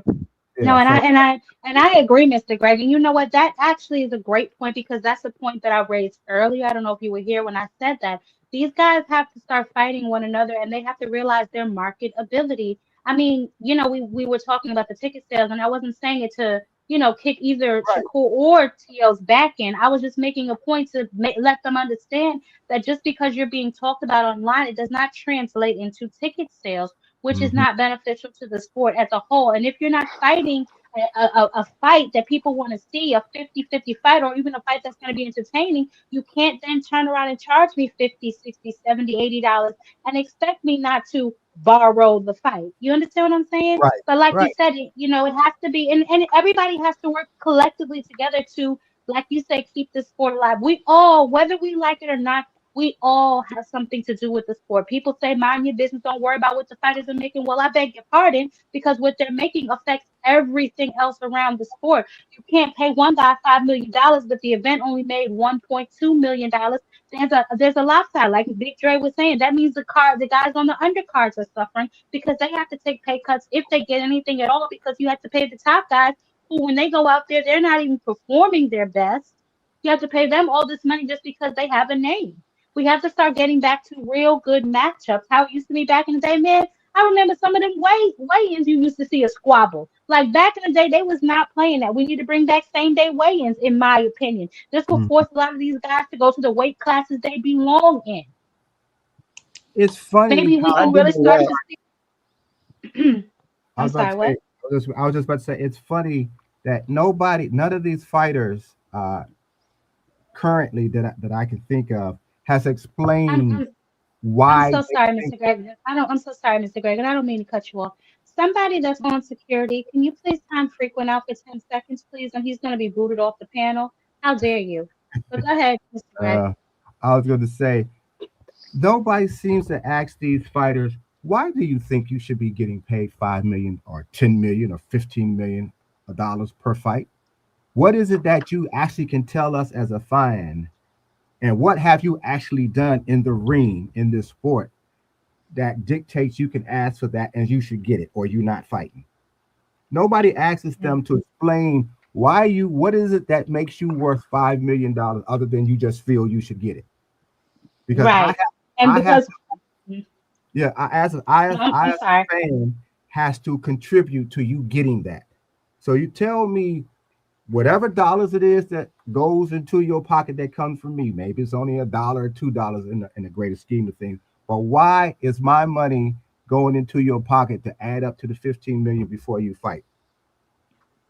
No, Yeah. So and I agree, Mr. Greg. And you know what? That actually is a great point because that's the point that I raised earlier. I don't know if you were here when I said that. These guys have to start fighting one another and they have to realize their market ability. I mean, we were talking about the ticket sales, and I wasn't saying it to, kick either right. Shakur or TL's back in. I was just making a point to let them understand that just because you're being talked about online, it does not translate into ticket sales, which is Hmm. not beneficial to the sport as a whole. And if you're not fighting a fight that people want to see, a 50-50 fight, or even a fight that's going to be entertaining, you can't then turn around and charge me 50, 60, 70, $80 and expect me not to borrow the fight. You understand what I'm saying? Right. But like you Right. said, it has to be, and everybody has to work collectively together to, like you say, keep this sport alive. We all, whether we like it or not, we all have something to do with the sport. People say, mind your business, don't worry about what the fighters are making. Well, I beg your pardon, because what they're making affects everything else around the sport. You can't pay one guy $5 million, but the event only made $1.2 million. There's a lopside, like Big Dre was saying. That means the guys on the undercards are suffering because they have to take pay cuts if they get anything at all, because you have to pay the top guys who, when they go out there, they're not even performing their best. You have to pay them all this money just because they have a name. We have to start getting back to real good matchups. How it used to be back in the day, man. I remember some of them weigh-ins you used to see a squabble. Like back in the day, they was not playing that. We need to bring back same-day weigh-ins, in my opinion. This will Mhm. force a lot of these guys to go to the weight classes they belong in. It's funny Maybe we how I can do really start that. to see. I I'm was about sorry, to say. what? I was just about to say. It's funny that none of these fighters currently that I can think of has I'm explained I'm I'm why so they sorry, think. Mr. Greg. I'm so sorry, Mr. Greg, and I don't mean to cut you off. Somebody that's on security, can you please time frequent out for 10 seconds, please? And he's going to be booted off the panel. How dare you? But go ahead, Mr. Greg. Uh, I was going to say, nobody seems to ask these fighters, why do you think you should be getting paid 5 million or 10 million or 15 million dollars per fight? What is it that you actually can tell us as a fan? And what have you actually done in the ring in this sport that dictates you can ask for that and you should get it, or you not fighting? Nobody asks Yeah. them to explain what is it that makes you worth $5 million other than you just feel you should get it. Because Right. And I have because, no, yeah, I I'm as sorry. a fan has to contribute to you getting that. So you tell me whatever dollars it is that goes into your pocket that comes from me. Maybe it's only $1 or $2 in the greater scheme of things. But why is my money going into your pocket to add up to the 15 million before you fight?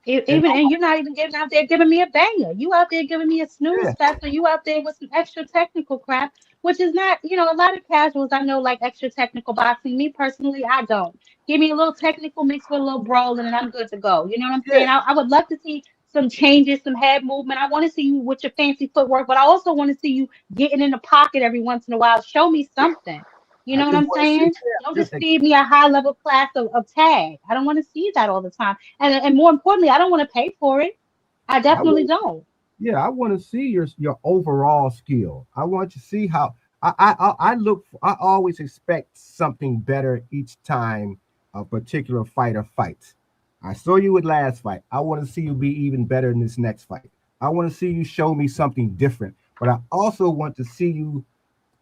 And Even and you're not even getting out there giving me a banger. You out there giving me a snooze yeah, fest, or you out there with some extra technical crap, which is not, a lot of casuals I know like extra technical boxing. Me personally, I don't. Give me a little technical mixed with a little brawling, and I'm good to go. You know what I'm yeah, saying? I would love to see some changes, some head movement. I want to see you with your fancy footwork, but I also want to see you getting in the pocket every once in a while. Show me something. You I know what just I'm want to see. saying? Don't just feed me a high level class of tag. I don't want to see that all the time. And more importantly, I don't want to pay for it. I I definitely want. don't. Yeah, I want to see your overall skill. I want to see how I look. I always expect something better each time a particular fighter fights. I saw you with last fight. I want to see you be even better in this next fight. I want to see you show me something different. But I also want to see you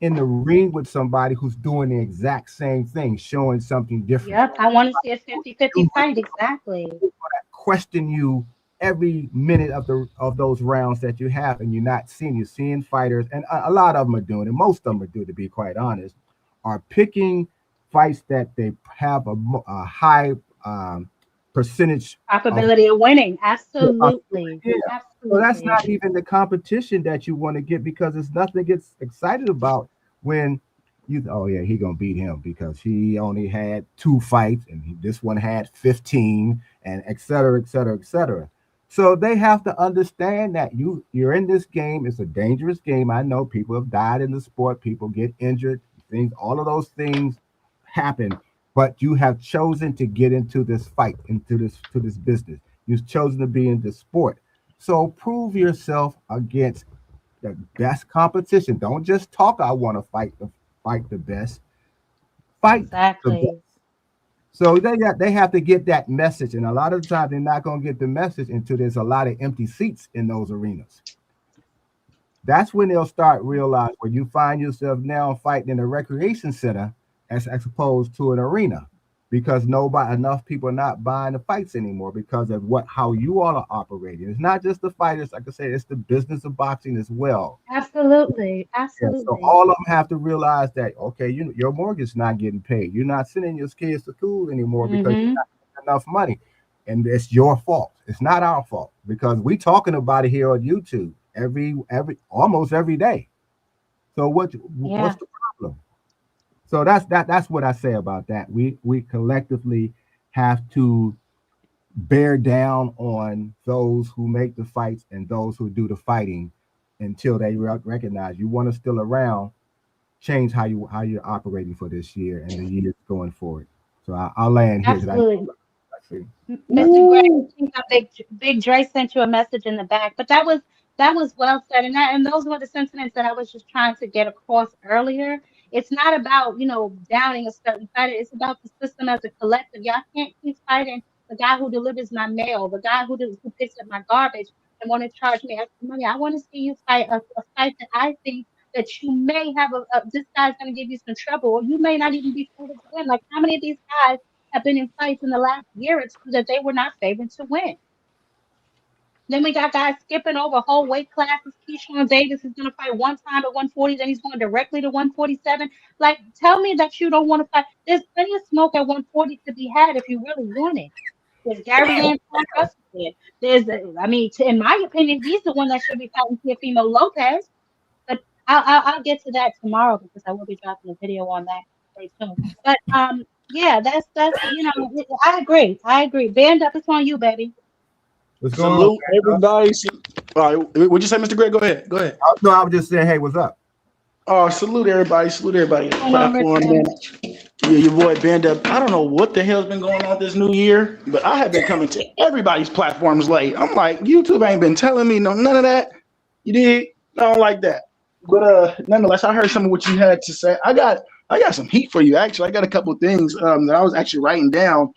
in the ring with somebody who's doing the exact same thing, showing something different. Yep. I want to see a You 50-50 fight. Exactly. question you every minute of those rounds that you have, and you're seeing fighters, and a lot of them are doing it. Most of them are doing, to be quite honest, are picking fights that they have a high percentage of. Probability of winning. Yeah, Absolutely. yeah. So that's Absolutely. not even the competition that you want to get because it's nothing to get excited about when you oh yeah, he gonna beat him because he only had 2 fights and this one had 15 and et cetera, et cetera, et cetera. So they have to understand that you're in this game. It's a dangerous game. I know people have died in the sport, people get injured, things, all of those things happen, but you have chosen to get into this fight, into this business. You've chosen to be in this sport. So prove yourself against the best competition. Don't just talk. I want to fight the best. Fight the best. Exactly. So they have to get that message, and a lot of the time they're not going to get the message until there's a lot of empty seats in those arenas. That's when they'll start realize when you find yourself now fighting in a recreation center as opposed to an arena, because enough people are not buying the fights anymore because of how you all are operating. It's not just the fighters, like I said, it's the business of boxing as well. Absolutely. Yeah, so Absolutely. all of them have to realize that okay, your mortgage is not getting paid. You're not sending your kids to school anymore because you're Mm-hmm. not getting enough money, and it's your fault. It's not our fault because we talking about it here on YouTube almost every day. So what's Yeah. the problem? So that's what I say about that. We collectively have to bear down on those who make the fights and those who do the fighting until they recognize you want to still around, change how you're operating for this year and the years going forward. So I'll land here because Absolutely. I see. Mr. Gray, I think Big Dre sent you a message in the back, but that was well said, and those were the sentiments that I was just trying to get across earlier. It's not about downing a certain fighter. It's about the system as a collective. Y'all can't keep fighting the guy who delivers my mail, the guy who picks up my garbage, and want to charge me extra money. I want to see you fight a fight that I think that you may have this guy's going to give you some trouble, or you may not even be favored to win. Like how many of these guys have been in fights in the last year or two that they were not favored to win? Then we got guys skipping over whole weight classes. Keyshawn Davis is going to fight one time at 140, then he's going directly to 147. Like, tell me that you don't want to fight. There's plenty of smoke at 140 to be had if you really want it. There's Gary Antoine Russell. In my opinion, he's the one that should be fighting Teofimo Lopez. But I'll get to that tomorrow because I will be dropping a video on that very soon. But yeah, that's I agree. I agree. Band up, it's on you, baby. What's going on? Salute everybody. All right, what'd you say, Mr. Greg? Go ahead. Go ahead. No, I was just saying, hey, what's up? Oh, salute everybody. Salute everybody. What's going on, Platform, man. Yeah, your boy Band Up. I don't know what the hell's been going on this new year, but I have been coming to everybody's platforms late. I'm like, YouTube ain't been telling me none of that. You did? I don't like that. But nonetheless, I heard some of what you had to say. I got some heat for you. Actually, I got a couple of things that I was actually writing down,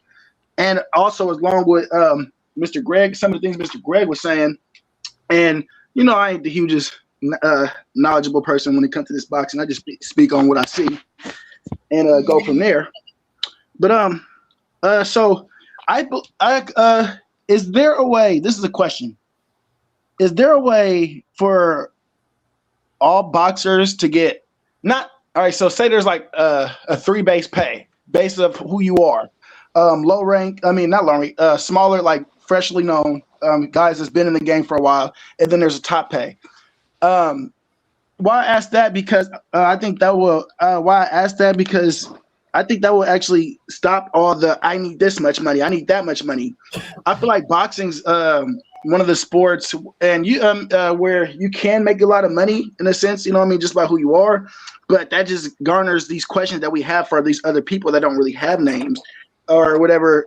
and also along with Mr. Greg, some of the things Mr. Greg was saying, and I ain't the hugest knowledgeable person when it comes to this boxing. I just speak on what I see and go from there. But so is there a way? This is a question. Is there a way for all boxers to get not all right? So say there's like a 3 base pay based of who you are. Low rank, I mean not low rank, smaller, like freshly known guys that's been in the game for a while, and then there's a top pay. Why I asked that because I think that will actually stop all the I need this much money, I need that much money. I feel like boxing's one of the sports and you where you can make a lot of money in a sense, just by who you are, but that just garners these questions that we have for these other people that don't really have names or whatever.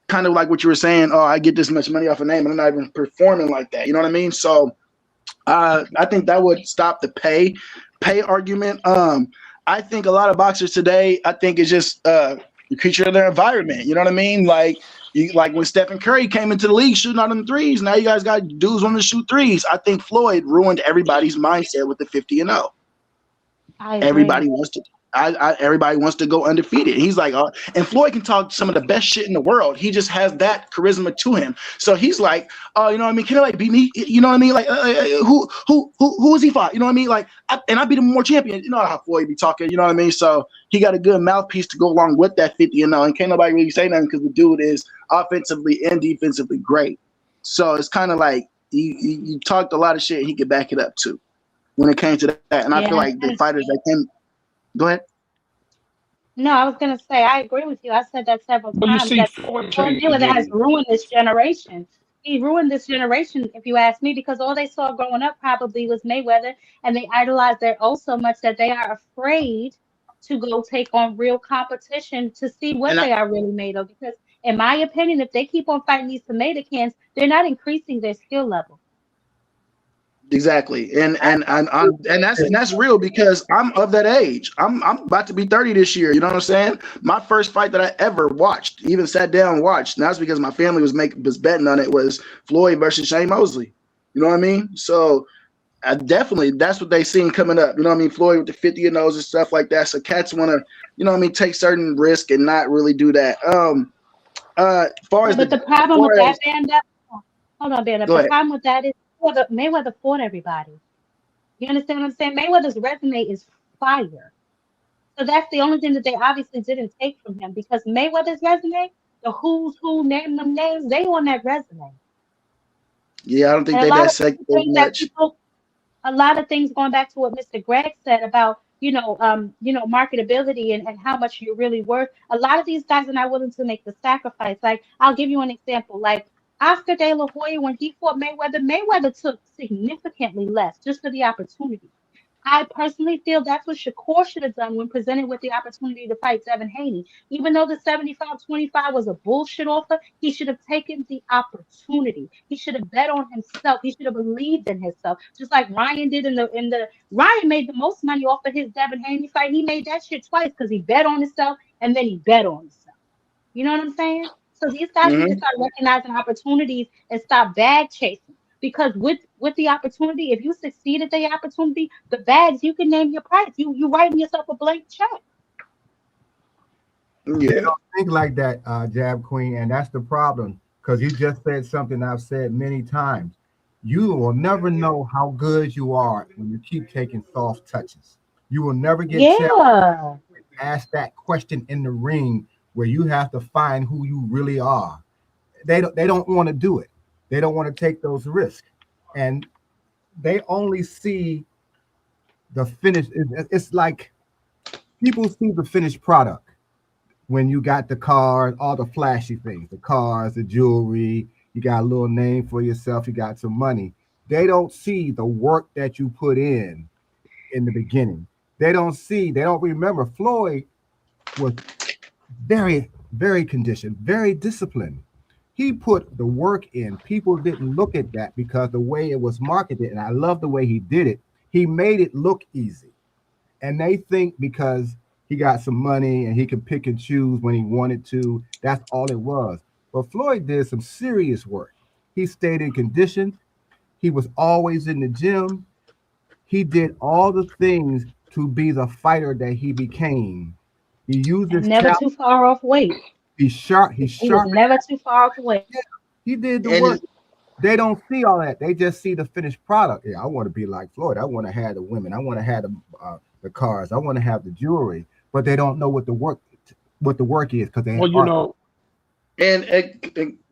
Kind of like what you were saying, oh, I get this much money off a name and I'm not even performing like that. You know what I mean? So I think that would stop the pay argument. I think a lot of boxers today, I think it's just the creature of their environment. You know what I mean? Like when Stephen Curry came into the league shooting out them threes, now you guys got dudes wanting to shoot threes. I think Floyd ruined everybody's mindset with the 50-0. I agree. Everybody wants to. everybody wants to go undefeated. He's like, and Floyd can talk some of the best shit in the world. He just has that charisma to him. So he's like, oh, you know what I mean? Can it beat me? You know what I mean? Like, who is he fought? You know what I mean? Like, I beat him more champion. You know how Floyd be talking. You know what I mean? So he got a good mouthpiece to go along with that 50 and can't nobody really say nothing because the dude is offensively and defensively great. So it's kind of like you talked a lot of shit and he could back it up too when it came to that. And I feel like the fighters that can go ahead. No, I was gonna say I agree with you. I said that several But you times see that Floyd Floyd change the Mayweather has game. ruined this generation. He ruined this generation, if you ask me, because all they saw growing up probably was Mayweather, and they idolized their own so much that they are afraid to go take on real competition to see what And they are really made of. Because, in my opinion, if they keep on fighting these tomato cans, they're not increasing their skill level. exactly, and that's real because I'm of that age. I'm about to be 30 this year. You know what I'm saying? My first fight that I ever watched, even sat down and watched, and that's because my family was betting on it, was Floyd versus Shane Mosley. You know what I mean? So I definitely that's what they seen coming up. You know what I mean? Floyd with the 50 and those and stuff like that. So cats want to, you know what I mean, take certain risk and not really do that. Far as But the problem with that, Banda, hold on, Banda. go The ahead. problem with that is Mayweather fought everybody. You understand what I'm saying? Mayweather's resume is fire. So that's the only thing that they obviously didn't take from him because Mayweather's resume, the who's who, name them names, they on that resume. Yeah, I don't think And a they lot of dissect as things that much. people, a lot of things going back to what Mr. Greg said about, marketability and how much you're really worth. A lot of these guys are not willing to make the sacrifice. Like, I'll give you an example. Like Oscar De La Hoya, when he fought Mayweather, Mayweather took significantly less just for the opportunity. I personally feel that's what Shakur should have done when presented with the opportunity to fight Devin Haney. Even though the 75-25 was a bullshit offer, he should have taken the opportunity. He should have bet on himself. He should have believed in himself. Just like Ryan did in the Ryan made the most money off of his Devin Haney fight. He made that shit twice because he bet on himself and then he bet on himself. You know what I'm saying? So these guys need to Mm-hmm. start recognizing opportunities and stop bag chasing. Because with the opportunity, if you succeed at the opportunity, the bags you can name your price. You writing yourself a blank check. They Yeah. don't think like that, Jab Queen, and that's the problem. Because you just said something I've said many times. You will never know how good you are when you keep taking soft touches. You will never get challenged, Yeah. ask that question in the ring where you have to find who you really are. They don't want to do it. They don't want to take those risks, and they only see the finish. It's like people see the finished product when you got the cars, all the flashy things, the cars, the jewelry, you got a little name for yourself, you got some money. They don't see the work that you put in the beginning. They don't remember Floyd was very, very conditioned, very disciplined. He put the work in. People didn't look at that because the way it was marketed, and I love the way he did it, he made it look easy. And they think because he got some money and he could pick and choose when he wanted to, that's all it was. But Floyd did some serious work. He stayed in condition. He was always in the gym. He did all the things to be the fighter that he became. He used And his never talent. too far off weight. He's sharp. He's He was sharp. never too far off weight. He did the And work. They don't see all that. They just see the finished product. Yeah, I want to be like Floyd. I want to have the women. I want to have the cars. I want to have the jewelry. But they don't know what the work is because they Well, you are. know, and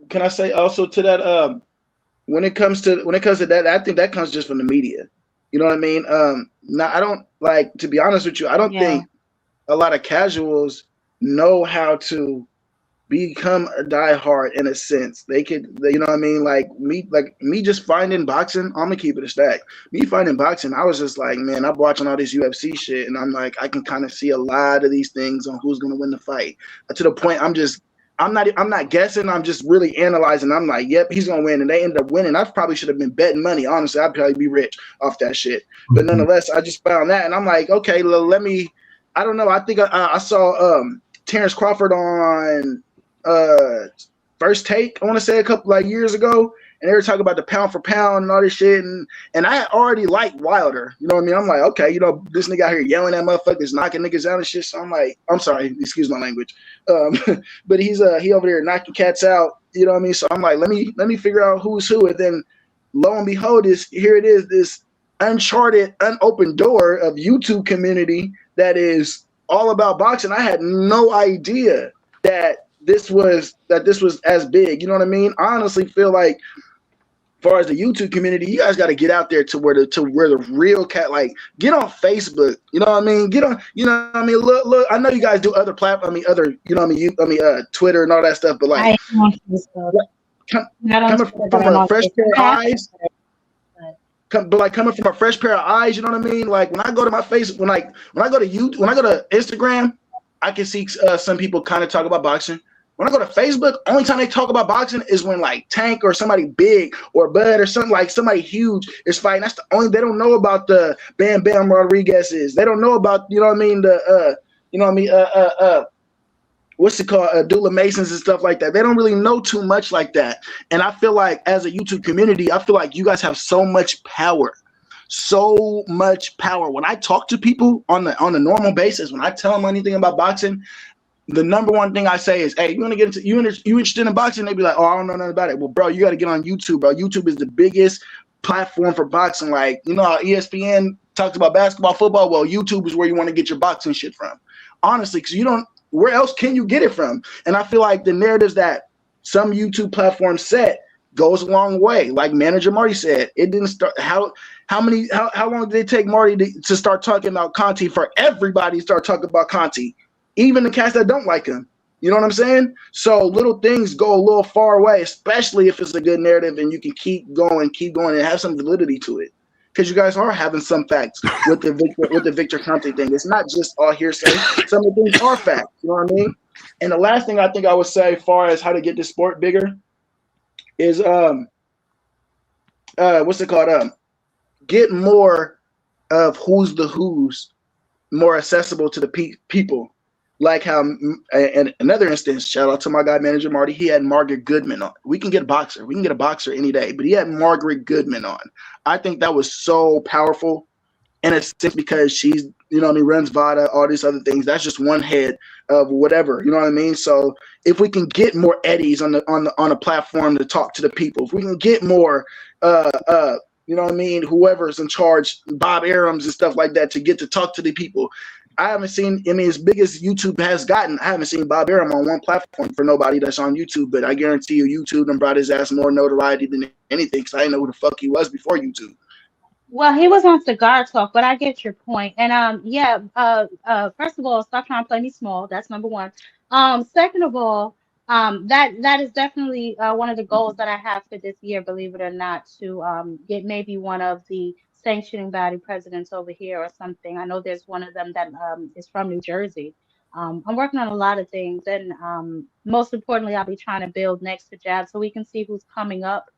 can I say also to that when it comes to that, I think that comes just from the media. You know what I mean? Now I don't like, to be honest with you, I don't Yeah. think a lot of casuals know how to become a diehard in a sense. You know what I mean? Like me just finding boxing, I'm gonna keep it a stack. Me finding boxing, I was just like, man, I'm watching all this UFC shit, and I'm like, I can kind of see a lot of these things on who's gonna win the fight. To the point, I'm not guessing. I'm just really analyzing. I'm like, yep, he's gonna win, and they end up winning. I probably should have been betting money. Honestly, I'd probably be rich off that shit. But nonetheless, I just found that, and I'm like, okay, let me. I don't know. I think I saw Terrence Crawford on First Take, I want to say a couple like years ago, and they were talking about the pound for pound and all this shit, and I had already liked Wilder. You know what I mean? I'm like, okay, you know, this nigga out here yelling at motherfuckers, knocking niggas out and shit. So I'm like, I'm sorry, excuse my language, but he over there knocking cats out. You know what I mean? So I'm like, let me figure out who's who, and then lo and behold, here it is, this uncharted, unopened door of YouTube community that is all about boxing. I had no idea that this was as big. You know what I mean? I honestly feel like, as far as the YouTube community, you guys got to get out there to where the real cat, like, get on Facebook. You know what I mean? Get on. You know what I mean? Look. I know you guys do other platforms. I mean, other. You know what I mean? Twitter and all that stuff. But like, I am on Facebook. Not on coming Twitter, from but I'm a on fresh pair of Facebook. eyes. But coming from a fresh pair of eyes, you know what I mean? Like, when I go to my face, when I go to YouTube, when I go to Instagram, I can see some people kind of talk about boxing. When I go to Facebook, only time they talk about boxing is when like Tank or somebody big or Bud or something, like somebody huge is fighting. That's the only, they don't know about the Bam Bam Rodriguez's. They don't know about, you know what I mean, what's it called, Dula Masons and stuff like that. They don't really know too much like that. And I feel like, as a YouTube community, I feel like you guys have so much power. So much power. When I talk to people on a normal basis, when I tell them anything about boxing, the number one thing I say is, hey, you want to get into, you interested in boxing? They be like, oh, I don't know nothing about it. Well, bro, you got to get on YouTube, bro. YouTube is the biggest platform for boxing. Like, you know how ESPN talks about basketball, football? Well, YouTube is where you want to get your boxing shit from. Honestly, because you don't, where else can you get it from? And I feel like the narratives that some YouTube platforms set goes a long way. Like Manager Marty said, it didn't start. How long did it take Marty to start talking about Conti for everybody to start talking about Conti, even the cats that don't like him? You know what I'm saying? So little things go a little far away, especially if it's a good narrative and you can keep going and have some validity to it. Because you guys are having some facts with the Victor Conte thing. It's not just all hearsay. Some of the things are facts. You know what I mean? And the last thing I think I would say, as far as how to get this sport bigger, is what's it called? Get more of who's more accessible to the people. Like how, and another instance, shout out to my guy Manager Marty, he had Margaret Goodman on. We can get a boxer any day, but he had Margaret Goodman on. I think that was so powerful in a sense, because she's, you know what I mean, runs VADA, all these other things. That's just one head of whatever, you know what I mean? So if we can get more Eddies on a platform to talk to the people, if we can get more you know what I mean, whoever's in charge, Bob Arams and stuff like that, to get to talk to the people. I haven't seen, I mean, as big as YouTube has gotten, I haven't seen Bob Arum on one platform for nobody that's on YouTube, but I guarantee you YouTube done brought his ass more notoriety than anything, because I didn't know who the fuck he was before YouTube. Well, he was on Cigar Talk, but I get your point. And yeah, first of all, stop trying to play me small. That's number one. Second of all, that is definitely one of the goals that I have for this year, believe it or not, to get maybe one of the sanctioning body presidents over here or something. I know there's one of them that is from New Jersey. I'm working on a lot of things, and most importantly, I'll be trying to build next to Jab so we can see who's coming up.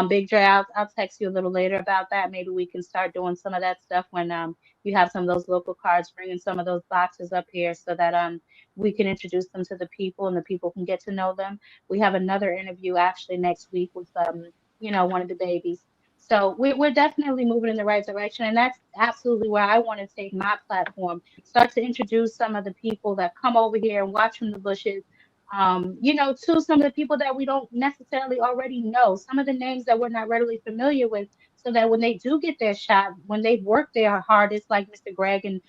Big Dre, I'll text you a little later about that. Maybe we can start doing some of that stuff when you have some of those local cards, bringing some of those boxes up here so that we can introduce them to the people and the people can get to know them. We have another interview actually next week with one of the babies. So we're definitely moving in the right direction, and that's absolutely where I want to take my platform. Start to introduce some of the people that come over here and watch from the bushes, to some of the people that we don't necessarily already know, some of the names that we're not readily familiar with, so that when they do get their shot, when they've worked their hardest, like Mr. Greg and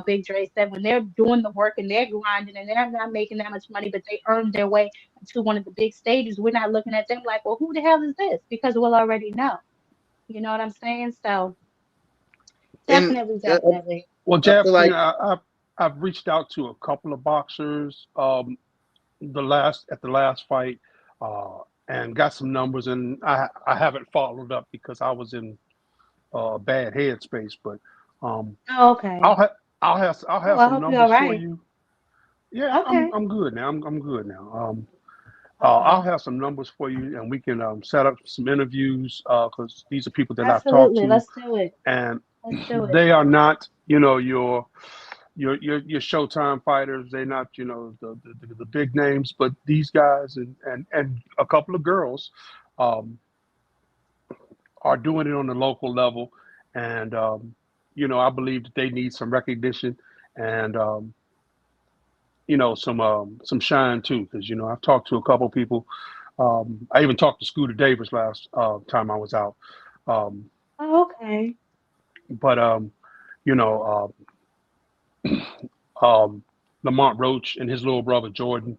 Big Dre said, when they're doing the work and they're grinding and they're not making that much money, but they earned their way to one of the big stages, we're not looking at them like, well, who the hell is this? Because we'll already know. You know what I'm saying? So definitely. Well, Jeff, like, I've reached out to a couple of boxers at the last fight, and got some numbers, and I haven't followed up because I was in bad headspace. But okay. I'll have some numbers for you. Yeah, okay. I'm good now. I'm good now. I'll have some numbers for you, and we can set up some interviews, because these are people that Absolutely. I've talked to. Let's do it. And Let's do it. they are not, your Showtime fighters. They're not, the big names, but these guys and a couple of girls, are doing it on the local level, and I believe that they need some recognition and some shine too. Because I've talked to a couple people. I even talked to Scooter Davis last time I was out. Um, Oh, okay. but you know, Lamont Roach and his little brother Jordan,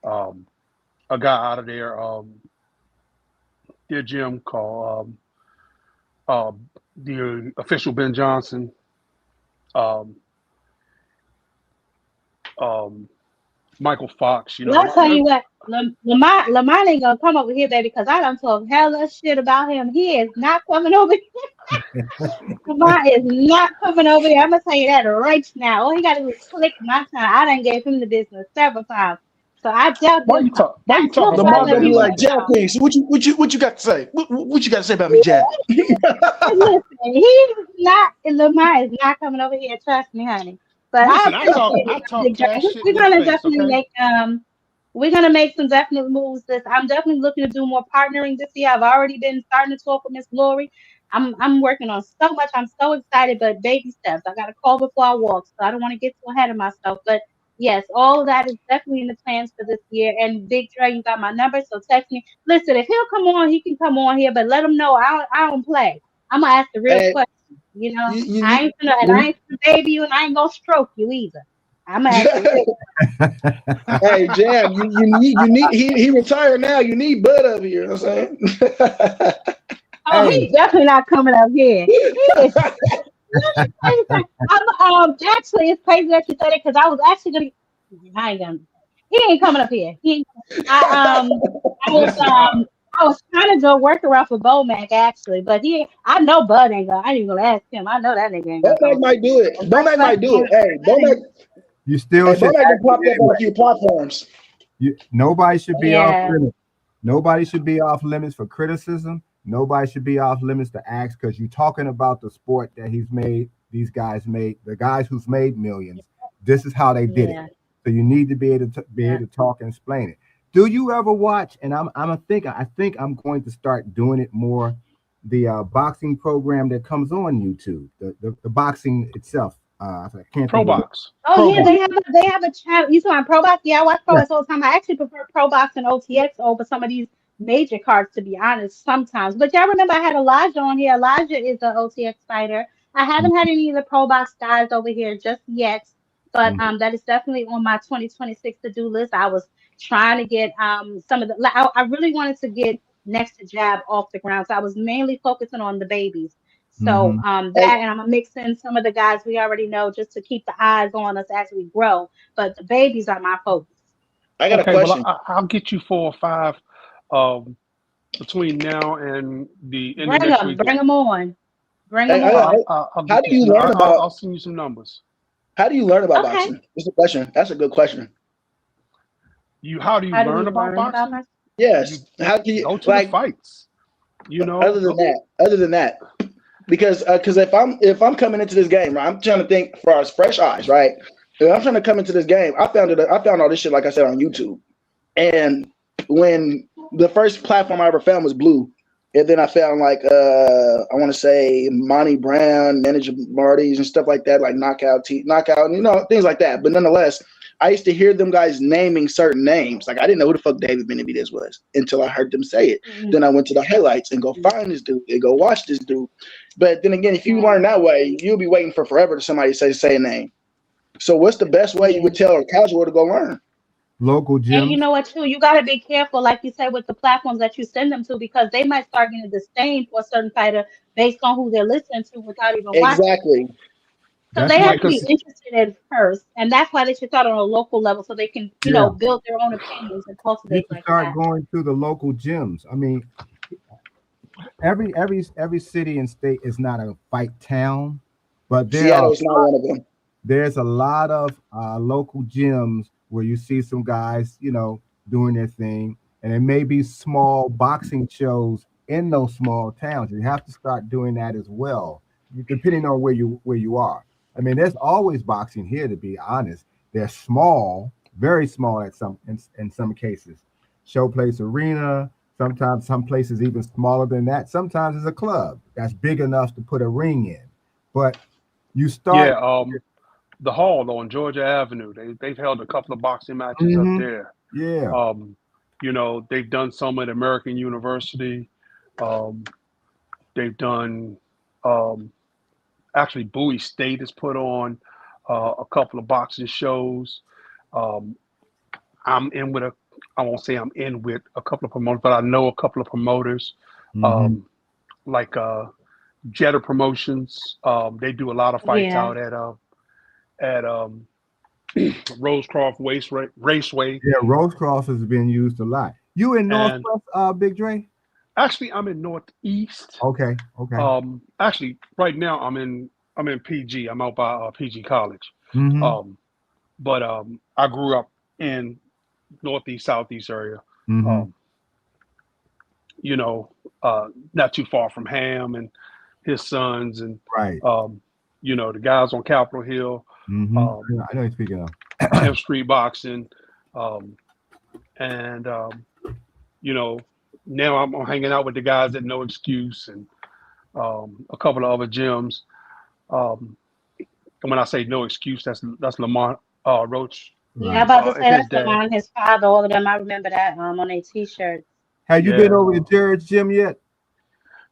um, a guy out of their gym called the official Ben Johnson. Um, um, Michael Fox, Well, I'll tell you what, Lamont ain't gonna come over here, baby, because I done talk hella shit about him. He is not coming over here. Lamont is not coming over here. I'm gonna tell you that right now. All he gotta do is click my time. I done gave him the business several times. So I doubt why he'll you come. talk? Why That's you your talking Lamar about brother. gonna him be He like like, should Jab, that? come. please. What you got to say? What you got to say about me, Jab? Listen, he's not, Lamar is not coming over here. Trust me, honey. But I Listen, I appreciate talk it, I talk Big Dre. cash shit in We're his gonna face, definitely okay? make we're gonna make some definite moves. I'm definitely looking to do more partnering this year. I've already been starting to talk with Miss Glory. I'm working on so much. I'm so excited, but baby steps. I got to call before I walk, so I don't want to get too ahead of myself. But yes, all of that is definitely in the plans for this year. And Big Dre, you got my number, so text me. Listen, if he'll come on, he can come on here, but let him know I don't play. I'm gonna ask the real Hey, question. You know, you, you, I you, ain't gonna, and I you- ain't gonna baby you, and I ain't gonna stroke you either. I'm gonna ask the real. hey, Jab, you need he retired now. You need Bud over here. You know what I'm saying? Oh, Hey, he's definitely not coming up here. He is. Let me tell you something. Actually, it's crazy that you said it because I was actually gonna. I ain't gonna. He ain't coming up here. He. Ain't, I I was Listen, I was trying to go work around for Bomac actually, but he. I know Bud ain't gonna. I ain't even gonna ask him. I know that nigga ain't gonna Bomac come. might do it. Bomac might do it. Hey, That ain't. you still should Bomac ask been him popped up on anyway. a few platforms. Nobody should be off Yeah. limits. Nobody should be off limits for criticism. Nobody should be off limits to ask because you're talking about the sport that he's made. These guys made the guys who's made millions. This is how they did it. Yeah. So you need to be able to Yeah. talk and explain it. Do you ever watch? And I think I'm going to start doing it more. The boxing program that comes on YouTube, the boxing itself. I can't Pro think of it. Box. Oh Pro yeah, box. they have a channel. You talking Pro Box? Yeah, I watch Pro Yeah. Box all the time. I actually prefer Pro Box and OTX over some of these major cards, to be honest, sometimes. But y'all remember I had Elijah on here. Elijah is an OTX fighter. I haven't had any of the Pro Box guys over here just yet, but Mhm. that is definitely on my 2026 to-do list. I was trying to get some of the. I really wanted to get next to Jab off the ground, so I was mainly focusing on the babies. So Mhm. that and I'm gonna mix in some of the guys we already know just to keep the eyes on us as we grow. But the babies are my focus. I got a Okay, well question. I'll get you 4 or 5 um, between now and the end of Bring next them, bring weekend. them on, bring Hey, them I got, on. I'll how get do you you some. learn about I'll send you some numbers. how do you learn about Okay. boxing? That's a question. That's a good question. How do you How do learn we about learn about boxing? us? You Yes. How do you go to the like fights. Go, other than that, because if I'm coming into this game, right, I'm trying to think for as fresh eyes, right? If I'm trying to come into this game, I found all this shit like I said on YouTube. And when the first platform I ever found was Blue, and then I found like I want to say Monty Brown, Manager Marty's and stuff like that, like Knockout, things like that. But nonetheless, I used to hear them guys naming certain names. Like I didn't know who the fuck David Benavidez was until I heard them say it. Mhm. Then I went to the highlights and go find this dude and go watch this dude. But then again, if you Yeah. learn that way, you'll be waiting for forever to somebody say a name. So what's the best way you Yeah. would tell a casual to go learn? Local And you gyms. know what, too? You got to be careful, like you said, with the platforms that you send them to because they might start getting disdain for a certain fighter based on who they're listening to without even watching. Exactly. So That's they why have yeah, to be because interested in first, and that's why they should start on a local level so they can, yeah. build their own opinions and You cultivate should like start that. going to the local gyms. I mean, every city and state is not a fight town, but Seattle is not one of them. there's a lot of local gyms where you see some guys, doing their thing, and it may be small boxing shows in those small towns. You have to start doing that as well, depending on where you are. I mean, there's always boxing here, to be honest. They're small, very small in some cases. Showplace Arena, Sometimes some places even smaller than that. Sometimes it's a club that's big enough to put a ring in. But you start. Yeah, the Hall on Georgia Avenue. They've held a couple of boxing matches up Mhm. there. Yeah. They've done some at American University. Um, they've done actually Bowie State has put on a couple of boxing shows. Um, I'm in with a I won't say I'm in with a couple of promoters, but I know a couple of promoters, Hmm. um, like Jetter Promotions. They do a lot of fights Yeah. out at Rosecroft Raceway, Yeah, Rosecroft has been used a lot. You in and Northwest, Big Dre? actually I'm in Northeast. Okay, okay. Actually, right now I'm in PG. I'm out by PG College. Mm-hmm. Um, but I grew up in Northeast Southeast area. Mm-hmm. Um, you know, not too far from Ham and his sons, and Right. the guys on Capitol Hill, Mm-hmm. um, I know you're speaking of. 10th Street Boxing, um, and you know, now I'm hanging out with the guys at No Excuse and a couple of other gyms. Um, and when I say No Excuse, that's Lamont Roach Yeah, I'm Right. about to and say his that's the dad. one, his father, all of them. I remember that on their t-shirts. Have you been Yeah. over to Jared's gym yet?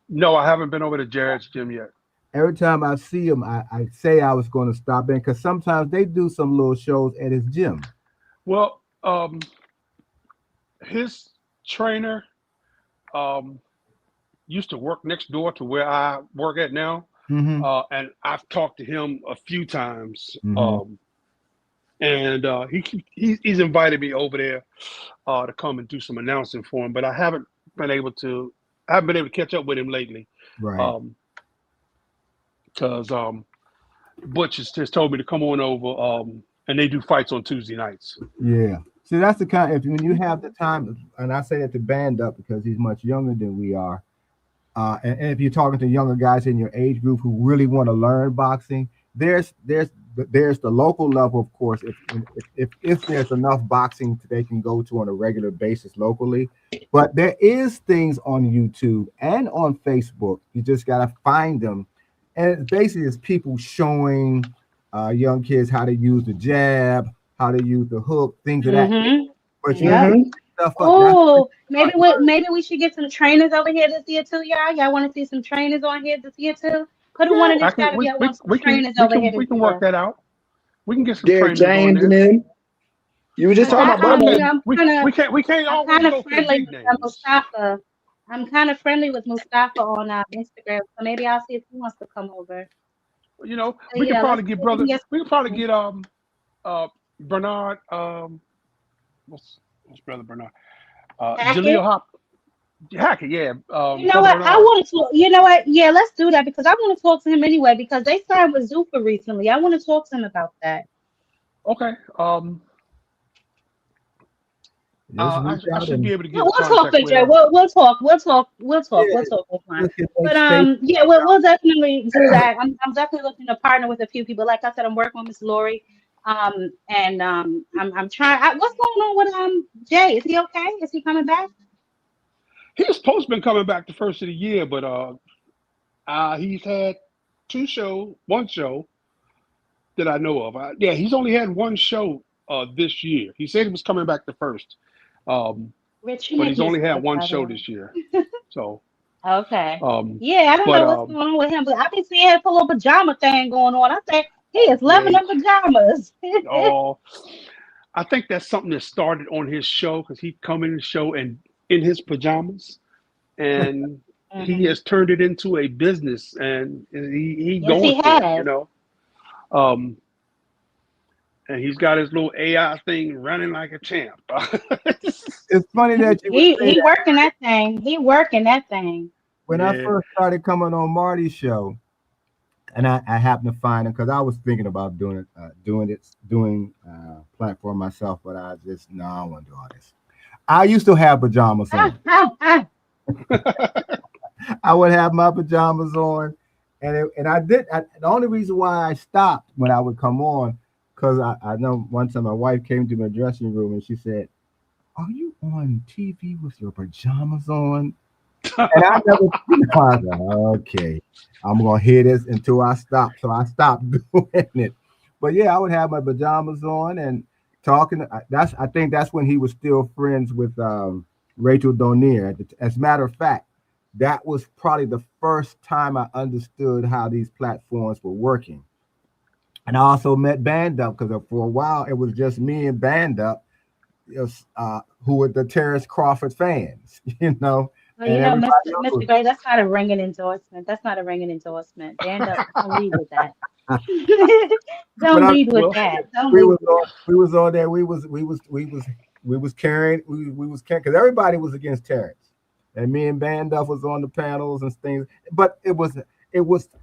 No, I haven't been over to Jared's gym yet. Every time I see him, I say I was going to stop in because sometimes they do some little shows at his gym. Well, his trainer um, used to work next door to where I work at now, Mm-hmm. and I've talked to him a few times, Mm-hmm. and he's invited me over there to come and do some announcing for him, but I haven't been able to catch up with him lately, Right. because Butch has told me to come on over, and they do fights on Tuesday nights. Yeah. See, that's the kind. When you have the time, and I say that to Band Up because he's much younger than we are. And if you're talking to younger guys in your age group who really want to learn boxing, there's the local level, of course. If there's enough boxing they can go to on a regular basis locally, but there is things on YouTube and on Facebook. You just gotta find them, and basically it's people showing young kids how to use the jab, how to use the hook, things of that nature. Mm-hmm. But you Yep. pick Mm-hmm. stuff up. That's where you Oh, start learning. maybe we should get some trainers over here this year too, y'all. Y'all want to see some trainers on here this year too? Put in one Yeah, in the I can chat if we y'all we want some we can trainers we over here can this we can work year. that out. We can get some Derek trainers on James and there. them. You were just Cause talking I, about I Burma. mean, we can't I'm always kind of go for the friendly big with names. Mustafa. I'm kind of friendly with Mustafa on Instagram, so maybe I'll see if he wants to come over. So We can yeah, let's probably see get if we can brother. get We can probably some. get Bernard. What's brother Bernard? Jaleel Hackett. Hackett. Yeah. You know Brother what? I Bernard. want to talk. You know what? Yeah, let's do that because I want to talk to him anyway because they signed with Zufa recently. I want to talk to him about that. Okay. Just reach I out should and be able to We'll, get in we'll talk, contact Big with Dre. We'll talk. yeah, We'll talk offline. look at make But space. yeah, we'll definitely do that. I'm definitely looking to partner with a few people. Like I said, I'm working with Miss Lori. And I'm trying. What's going on with Jay? Is he okay? Is he coming back? He's supposed to be coming back the first of the year, but he's had one show that I know of. Yeah, he's only had one show this year. He said he was coming back the first, um, Rich, you but make he's me only so had one show excited. this year. So, Okay. um, Yeah, I don't but know what's going on with him, but I been seeing his little pajama thing going on. I think he is loving yeah, them pajamas. oh, I think that's something that started on his show because he come in the show and in his pajamas, and he Hmm. has turned it into a business, and he Yes, going he for it, has. Um, and he's got his little AI thing running like a champ. It's funny that you would say He that. working that thing. He working that thing. When I Yeah. first started coming on Marty's show, and I happened to find him because I was thinking about doing platform myself, but I just no, I don't want to do all this. I used to have pajamas on. I would have my pajamas on, and I did. The only reason why I stopped when I would come on, because I know one time my wife came to my dressing room and she said, "Are you on TV with your pajamas on?" And I never, I was like, okay, I'm gonna hear this until I stop. So I stopped doing it. But yeah, I would have my pajamas on and talking. I think that's when he was still friends with Rachel Donier. As a matter of fact, that was probably the first time I understood how these platforms were working. And I also met Band Up because for a while it was just me and Band Up, who were the Terrence Crawford fans, Well, and everybody else Mr. was. Gray, that's not a ringing endorsement. That's not a ringing endorsement. Band up. Don't lead with that. But Don't I lead with Well, that. Don't we lead was with on we was on there. We was carrying we was carrying because everybody was against Terrence, and me and Banduff was on the panels and things. But it was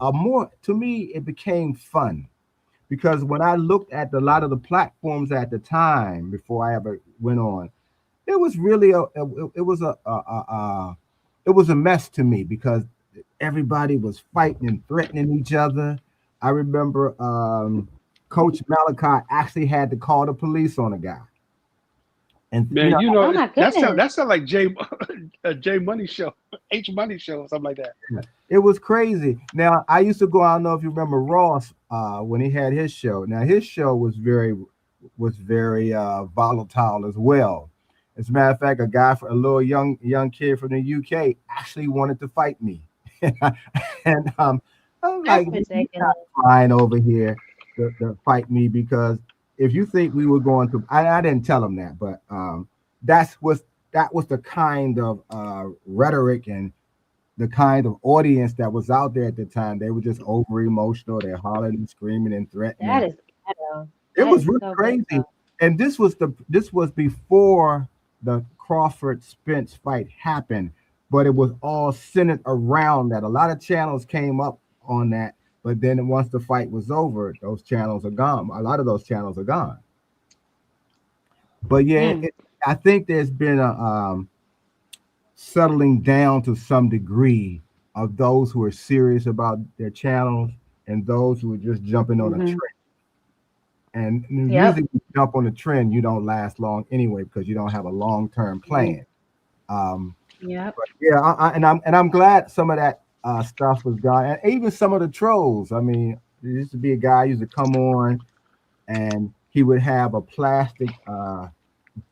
a more to me. It became fun because when I looked at a lot of the platforms at the time before I ever went on, it was really it was a mess to me because everybody was fighting and threatening each other. I remember Coach Malachi actually had to call the police on a guy, and man, Oh my goodness. that sound like Jay Jay Money show, H Money show, or something like that. it was crazy. Now I used to go. I don't know if you remember Ross when he had his show. Now his show was very volatile as well. As a matter of fact, a little young kid from the UK actually wanted to fight me, and I'm That's like, "You're not ridiculous. flying over here to fight me because if you think we were going to, I didn't tell him that, but that's was that was the kind of rhetoric and the kind of audience that was out there at the time. They were just over emotional. They're hollering and screaming and That threatening. is ghetto. It That was is really so crazy. ghetto. And this was before the Crawford Spence fight happened, but it was all centered around that. A lot of channels came up on that, but then once the fight was over, those channels are gone. A lot of those channels are gone. But yeah, Mm. I think there's been a settling down to some degree of those who are serious about their channels and those who are just jumping on a Mm-hmm. trend. And Yep. usually, when you jump on a trend, you don't last long anyway because you don't have a long term Mm. plan. Um, Yep. but yeah, and I'm glad some of that stuff was gone, and even some of the trolls. I mean, there used to be a guy who used to come on, and he would have a plastic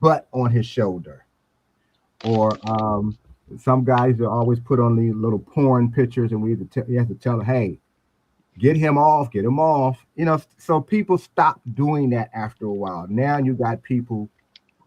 butt on his shoulder, or some guys would always put on these little porn pictures, and you have to tell them, hey, get him off. So people stopped doing that after a while. Now you got people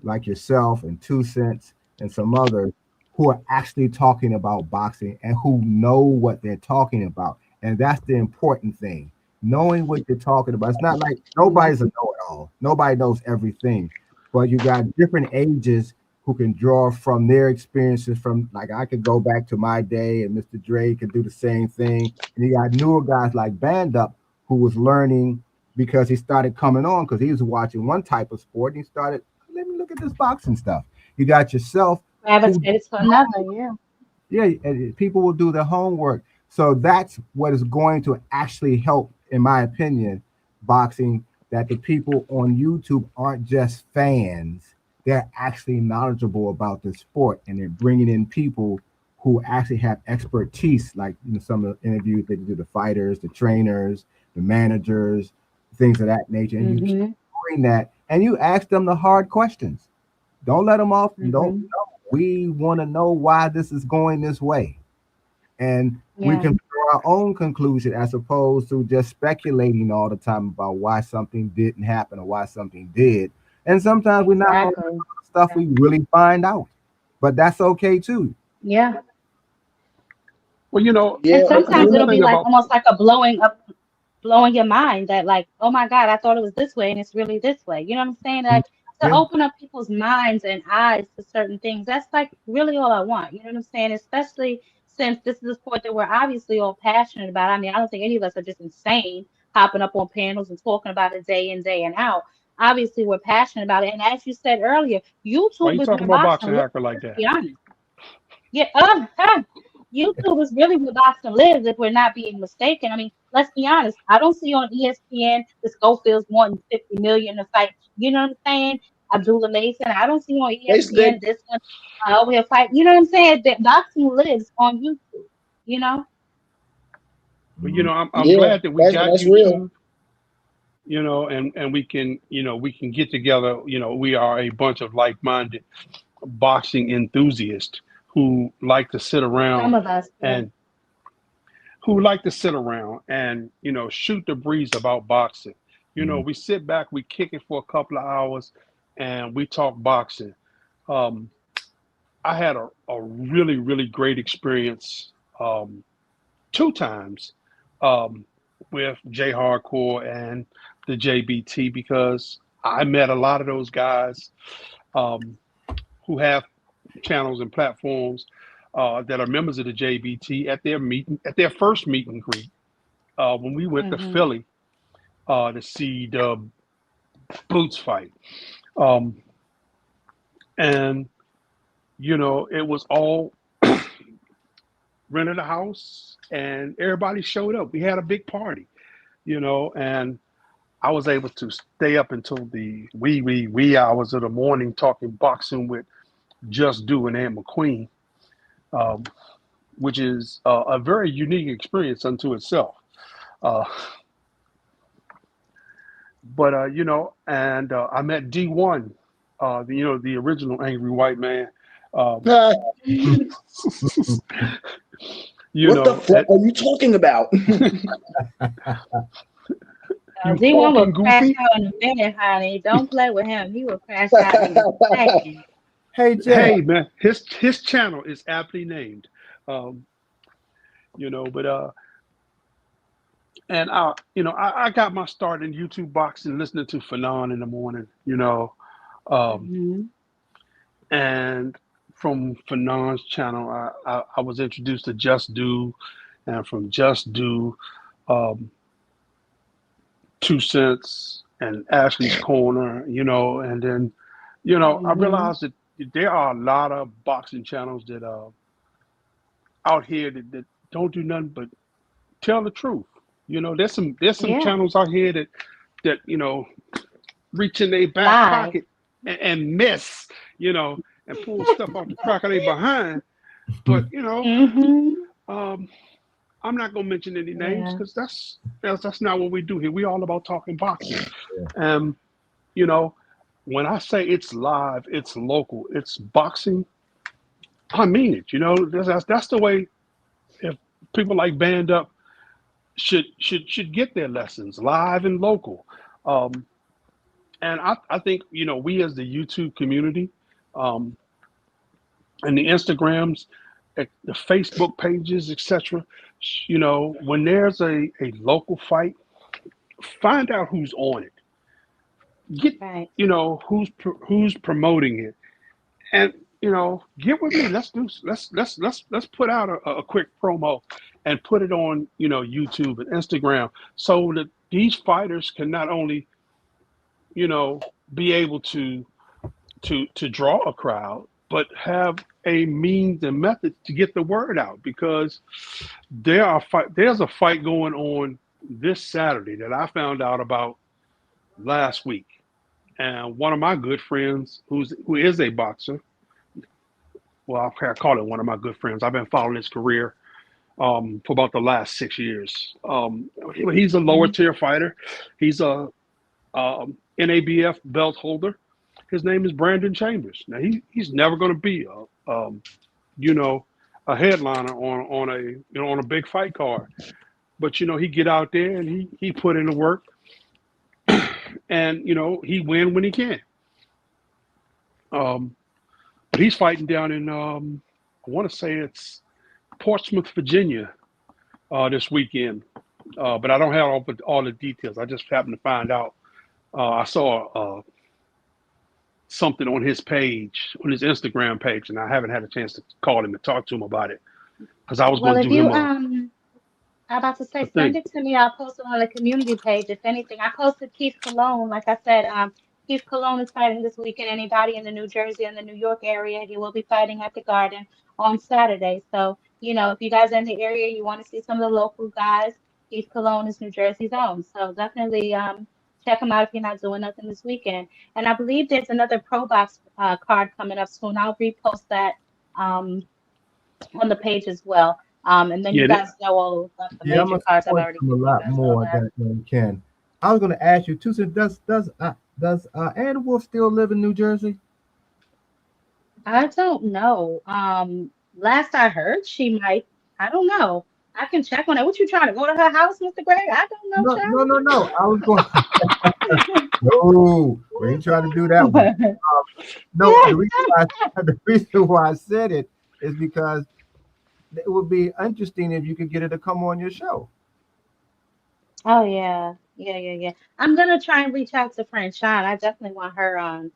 like yourself and Two Cents and some others who are actually talking about boxing and who know what they're talking about. And that's the important thing. Knowing what you're talking about. It's not like Mm-hmm. nobody's a know-it-all. Nobody knows everything. But you got different ages who can draw from their experiences from like I could go back to my day and Mr. Dre could do the same thing. And you got newer guys like Band Up who was learning because he started coming on because he was watching one type of sport and he started let me look at this boxing stuff. You got yourself who, Gravitated to another. Yeah. yeah, and people will do their homework. So that's what is going to actually help, in my opinion, boxing. That the people on YouTube aren't just fans; they're actually knowledgeable about the sport, and they're bringing in people who actually have expertise. Like some of the interviews they do, the fighters, the trainers, the managers, things of that nature, and you keep Mm-hmm. doing that, and you ask them the hard questions. Don't let them off. Don't. Mm-hmm. No, we want to know why this is going this way, and we Yeah. can draw our own conclusion as opposed to just speculating all the time about why something didn't happen or why something did. And sometimes we're not going to Exactly. stuff we really find out, but that's okay too. Yeah. Well, And Yeah, the sometimes cool it'll be thing like about almost like a blowing your mind that like, oh my God, I thought it was this way and it's really this way. You know what I'm saying? Like to Yeah, open up people's minds and eyes to certain things. That's like really all I want. You know what I'm saying? Especially since this is a sport that we're obviously all passionate about. I mean, I don't think any of us are just insane hopping up on panels and talking about it day in, day and out. Obviously, we're passionate about it. And as you said earlier, why YouTube you is talking where about boxing boxing lives. hacker like Let's that? be honest. Yeah, YouTube is really where boxing lives if we're not being mistaken. I mean, let's be honest. I don't see on ESPN the Schofields wanting 50 million to fight. You know what I'm saying? Abdullah Mason. I don't see on They stick. ESPN this one over here fight. You know what I'm saying? That boxing lives on YouTube. You know. But you know, I'm Yeah, glad that we got that's real. YouTube. You know, and we can, you know, we can get together. You know, we are a bunch of like-minded boxing enthusiasts who like to sit around Some of us, yeah. and you know, shoot the breeze about boxing. You know, we sit back, we kick it for a couple of hours, and we talk boxing. Um, I had a really really great experience um, two times um, with J Hardcore and the JBT because I met a lot of those guys um, who have channels and platforms that are members of the JBT at their first meet and greet when we went to Hmm. Philly to see the Boots fight. Um, and you know, it was all rented a house and everybody showed up. We had a big party, you know, and I was able to stay up until the wee hours of the morning talking boxing with Just Do and Ann McQueen, um, which is a very unique experience unto itself. Uh, but you know, and I met D1, you know, the original Angry White Man. Um, you What the know, fuck are you talking about? you D1 will fucking crash goofy. out in a minute, honey. Don't play with him. He will crash out in a second. Hey Jay. Hey man, his channel is aptly named. Um, you know, but and you know, I got my start in YouTube boxing listening to Fanon in the morning. You know, um, Hmm. and from Fanon's channel, I was introduced to Just Do, and from Just Do, um, 2 Cents and Ashley's Corner. You know, and then you know, I Hmm. realized that there are a lot of boxing channels that out here that don't do nothing but tell the truth. You know, there's some Yeah. channels out here that you know reach in their back Live. pocket and miss, you know, and pull stuff off the crack of their behind. But you know, Hmm. um, I'm not gonna mention any names Yeah. because that's not what we do here. We all about talking boxing. And you know, when I say it's live, it's local, it's boxing. I mean it. You know, that's the way. If people like Band Up should get their lessons live and local. Um, and I think you know we as the YouTube community um, and the Instagrams, the Facebook pages, etc. You know, when there's a local fight, find out who's on it. Get Right. you know who's promoting it, and you know get with me. Let's put out a quick promo and put it on you know YouTube and Instagram so that these fighters can not only you know be able to draw a crowd, but have a means and method to get the word out because there's a fight going on this Saturday that I found out about last week. And one of my good friends, who is a boxer, well, I call it one of my good friends. I've been following his career for about the last 6 years. He's a lower Hmm. tier fighter. He's a NABF belt holder. His name is Brandon Chambers. Now he's never going to be you know a headliner on a you know on a big fight card. But you know he get out there and he put in the work and you know he win when he can. Um, but he's fighting down in I want to say it's Portsmouth, Virginia, this weekend. But I don't have all the details. I just happened to find out. I saw something on his page, on his Instagram page, and I haven't had a chance to call him and talk to him about it because I was Well, going to if do you him I'm about to a say, send thing. it to me. I'll post it on the community page. If anything, I posted Keith Cologne. Like I said, Keith Cologne is fighting this weekend. Anybody in the New Jersey and the New York area, he will be fighting at the Garden on Saturday. So, you know, if you guys are in the area, you want to see some of the local guys, Keith Cologne is New Jersey's own. So definitely, check them out if you're not doing nothing this weekend. And I believe there's another Pro Box card coming up soon. I'll repost that um, on the page as well. And then you Yeah, guys know all of the Yeah, I'm major gonna cards. I've support already them a given you lot guys all more that. than Ken. I was gonna ask you too. So does Ann Wolf still live in New Jersey? I don't know. Last I heard, she might. I don't know. I can check on it. What you trying to go to her house, Mr. Gray? I don't know, No, no, child. no, no. I was going. No, we ain't trying to do that one. No, the reason why I said it is because it would be interesting if you could get her to come on your show. Oh yeah, yeah. I'm gonna try and reach out to Franchon. I definitely want her on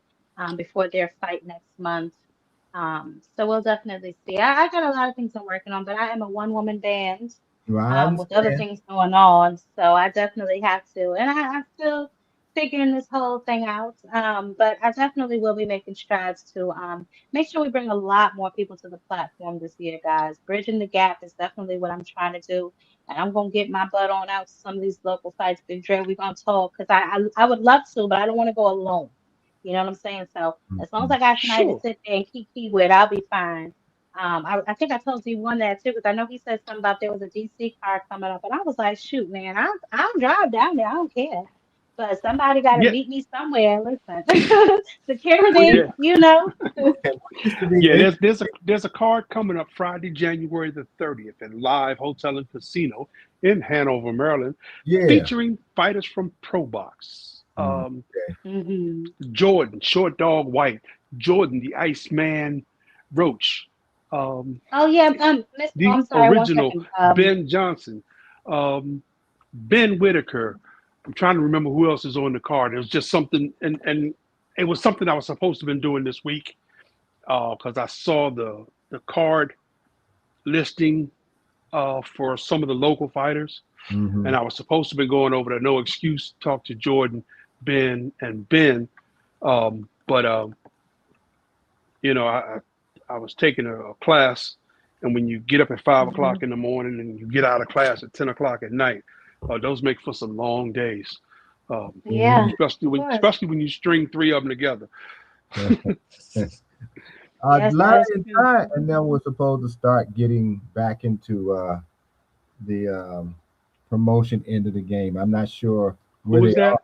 before their fight next month. So we'll definitely see. I got a lot of things I'm working on, but I am a one-woman band Well, I with other understand. things going on. So I definitely have to, and I'm still figuring this whole thing out. But I definitely will be making strides to make sure we bring a lot more people to the platform this year, guys. Bridging the gap is definitely what I'm trying to do. And I'm gonna get my butt on out to some of these local fights. Big Dre, we're gonna talk because I would love to, but I don't want to go alone. You know what I'm saying? So as long as I got somebody to sure. sit there and key with, I'll be fine. I think I told you one that too, because I know he said something about there was a DC car coming up, and I was like, shoot, man, I'll drive down there. I don't care. But somebody got to Yeah, meet me somewhere. Listen, We security, yeah, you know. okay. We used to be. yeah. There's a card coming up Friday, January the 30th, at Live Hotel and Casino in Hanover, Maryland, Yeah. featuring fighters from Pro Box. Mm, okay. Hmm. Jordan, Short Dog White, Jordan, the Iceman Roach, um, Oh yeah, oh, the I'm sorry. One original second. Ben Johnson, um, Ben Whitaker. I'm trying to remember who else is on the card. It was just something, and it was something I was supposed to have been doing this week because I saw the card listing for some of the local fighters, Mm-hmm. and I was supposed to be going over there. No excuse. Talk to Jordan, Ben. But I was taking a class, and when you get up at 5 o'clock Hmm. in the morning and you get out of class at 10 o'clock at night, those make for some long days. Yeah, of course. Especially when you string three of them together. Yes, Larry that is and true. Ty, and then we're supposed to start getting back into the promotion end of the game. I'm not sure Who where was they are. that?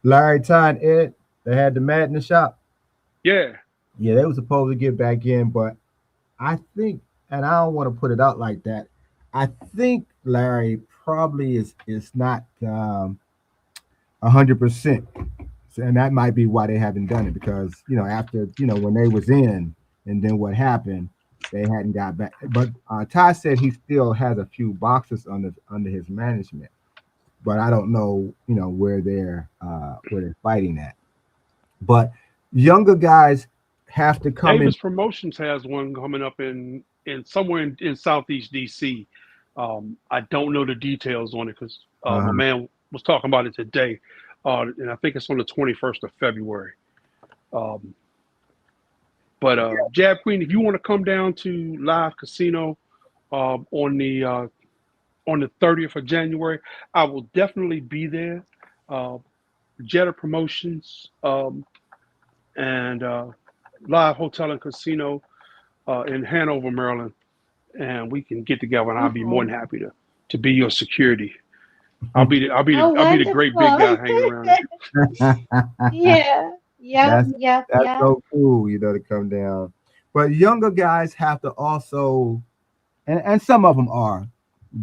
Larry, Ty, and Ed, they had the Madness shop. Yeah. Yeah, they were supposed to get back in, but I think, and I don't want to put it out like that. I think Larry probably is not 100%, and that might be why they haven't done it because after when they was in, and then what happened, they hadn't got back. But Ty said he still has a few boxes under his management, but I don't know where they're fighting at. But younger guys have to come in. Davis Promotions has one coming up in somewhere in Southeast DC. I don't know the details on it because my Uh-huh. man was talking about it today, and I think it's on the 21st of February. Um, but Jab Queen, if you want to come down to Live Casino on the 30th of January, I will definitely be there. Uh, Jetta Promotions and Live Hotel and Casino in Hanover, Maryland, and we can get together, and I'll be more Okay. than happy to be your security. Oh, I'll be the great big guy wonderful. hanging around there. Yeah. Yep. that's Yep. that's Yep. so cool, to come down. But younger guys have to also, and some of them are,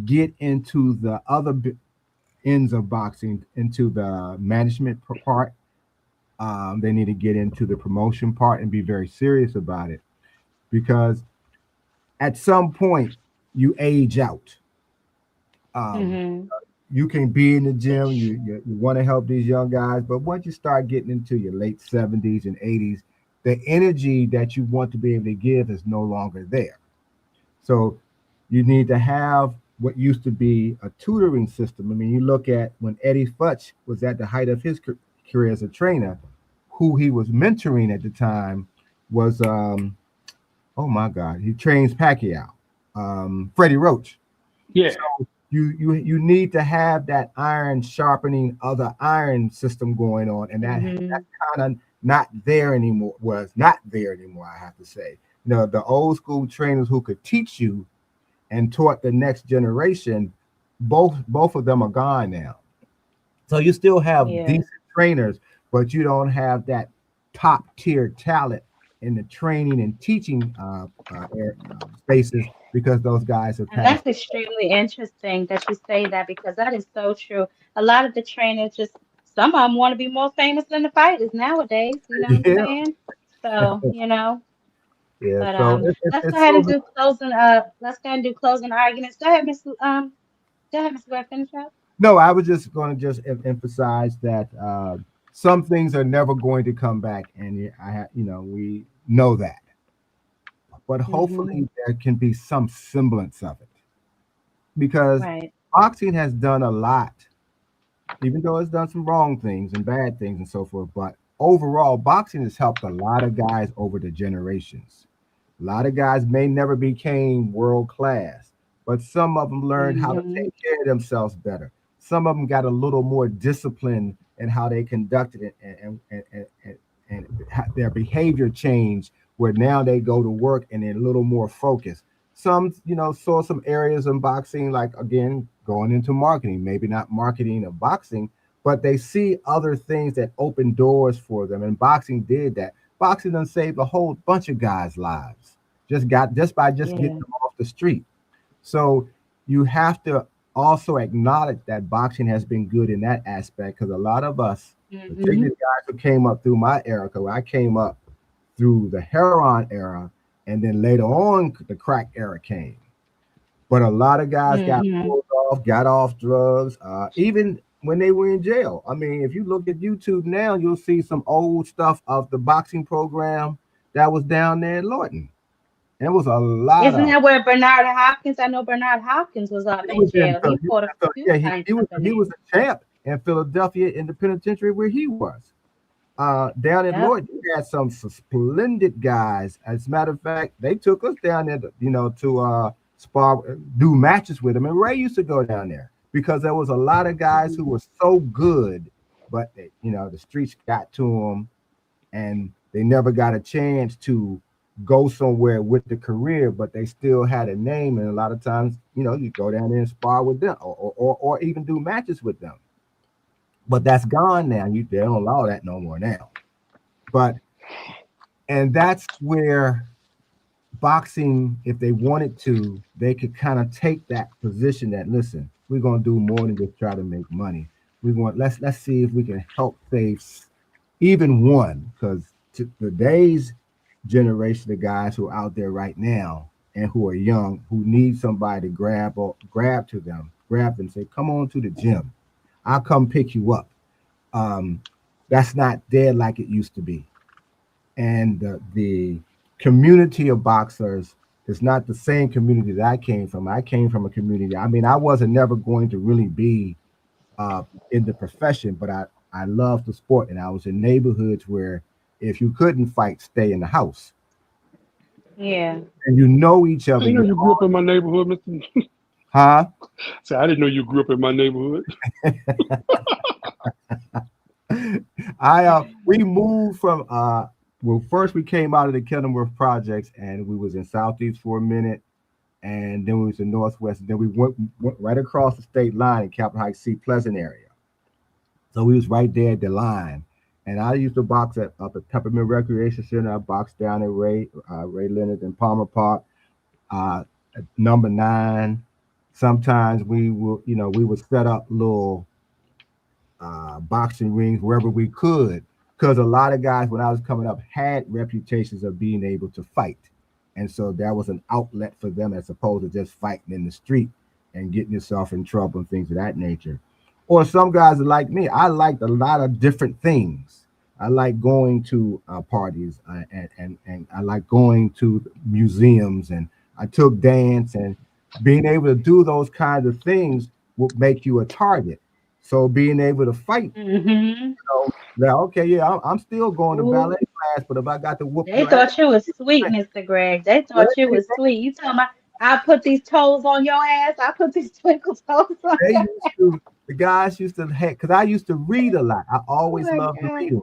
get into the other ends of boxing, into the management part. They need to get into the promotion part and be very serious about it because at some point you age out. Um, Hmm. you can be in the gym, you want to help these young guys, but once you start getting into your late 70s and 80s, the energy that you want to be able to give is no longer there. So you need to have what used to be a tutoring system. I mean, you look at when Eddie Futch was at the height of his career as a trainer, who he was mentoring at the time was, oh my God, he trains Pacquiao, Freddie Roach. Yeah, So you need to have that iron sharpening other iron system going on, and Mm-hmm. that's kind of not there anymore. Was not there anymore, I have to say. The old school trainers who could teach you and taught the next generation, both of them are gone now. So you still have Yeah. decent trainers, but you don't have that top tier talent in the training and teaching spaces because those guys have And passed. that's extremely interesting that you say that because that is so true. A lot of the trainers just, some of them want to be more famous than the fighters nowadays. You know what I'm Yeah, saying? So, yeah. but So let's go it's ahead so and do closing. Let's go ahead and do closing arguments. Go ahead, Miss Webb, finish up. no. I was just going to just emphasize that some things are never going to come back, and we know that. But Mm-hmm. hopefully there can be some semblance of it because Right. boxing has done a lot, even though it's done some wrong things and bad things and so forth. But overall, boxing has helped a lot of guys over the generations. A lot of guys may never became world class, but some of them learned how to Mm-hmm. take care of themselves better. Some of them got a little more discipline in how they conducted it, and their behavior changed where now they go to work and they're a little more focused. Some, saw some areas in boxing, like again, going into marketing, maybe not marketing of boxing, but they see other things that open doors for them. And boxing did that. Boxing done saved a whole bunch of guys' lives. Just by just getting Yeah. them off the street. So you have to also acknowledge that boxing has been good in that aspect because a lot of us, Mm-hmm. particularly guys who came up through my era, because I came up through the heroin era, and then later on the crack era came. But a lot of guys got Mm-hmm. pulled off, got off drugs, even when they were in jail. I mean, if you look at YouTube now, you'll see some old stuff of the boxing program that was down there in Lorton. And it was a lot Isn't of. that where Bernard Hopkins? I know Bernard Hopkins was He in was in. jail. He fought a few Yeah, fights up in he there. was a champ in Philadelphia in the penitentiary where he was. Down in Yep. Lloyd, you had some splendid guys. As a matter of fact, they took us down there, to spar, do matches with them. And Ray used to go down there because there was a lot of guys who Mm-hmm. were so good, but the streets got to them, and they never got a chance to go somewhere with the career, but they still had a name. And a lot of times, you go down there and spar with them, or even do matches with them. But that's gone now. They don't allow that no more now. But and that's where boxing, if they wanted to, they could kind of take that position that, listen, we're gonna do more than just try to make money. We want let's see if we can help save even one, because today's generation of guys who are out there right now and who are young, who need somebody to grab them, say, come on to the gym. I'll come pick you up. Um, that's not there like it used to be. And the community of boxers is not the same community that I came from. I came from a community. I mean, I wasn't never going to really be uh, in the profession, but I loved the sport, and I was in neighborhoods where if you couldn't fight, stay in the house, Yeah. and you know each I other. didn't know You you grew up in my neighborhood, Mr. huh? So I didn't know you grew up in my neighborhood. We moved from well, first we came out of the Kenilworth projects, and we was in Southeast for a minute, and then we was in Northwest, and then we went right across the state line in Capitol Heights, Sea Pleasant area. So we was right there at the line. And I used to box up at Peppermint Recreation Center. I boxed down at Ray Leonard and Palmer Park, at number 9. Sometimes we would set up little boxing rings wherever we could, because a lot of guys when I was coming up had reputations of being able to fight, and so that was an outlet for them as opposed to just fighting in the street and getting yourself in trouble and things of that nature. Or some guys are like me. I liked a lot of different things. I like going to parties, and I like going to museums, and I took dance, and being able to do those kinds of things will make you a target. So being able to fight, Mm-hmm. now, okay, yeah, I'm still going to ballet Ooh. class, but if I got to whoop They your ass, thought you was sweet, Mr. Greg. They well, thought you was sweet. You tell my I put these toes on your ass. I put these twinkle toes on They your used to, the guys used to, because I used to read a lot. I Oh always my loved to God. read.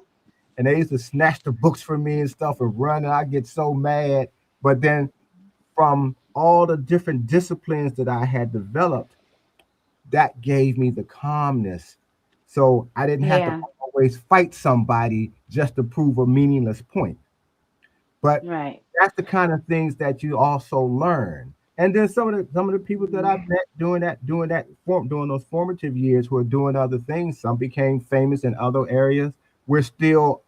And they used to snatch the books from me and stuff and run, and I get so mad. But then from all the different disciplines that I had developed, that gave me the calmness. So I didn't have to Yeah, always fight somebody just to prove a meaningless point. But right. that's the kind of things that you also learn. And then some of the people that I Mhm. met during those formative years who are doing other things, some became famous in other areas. We're still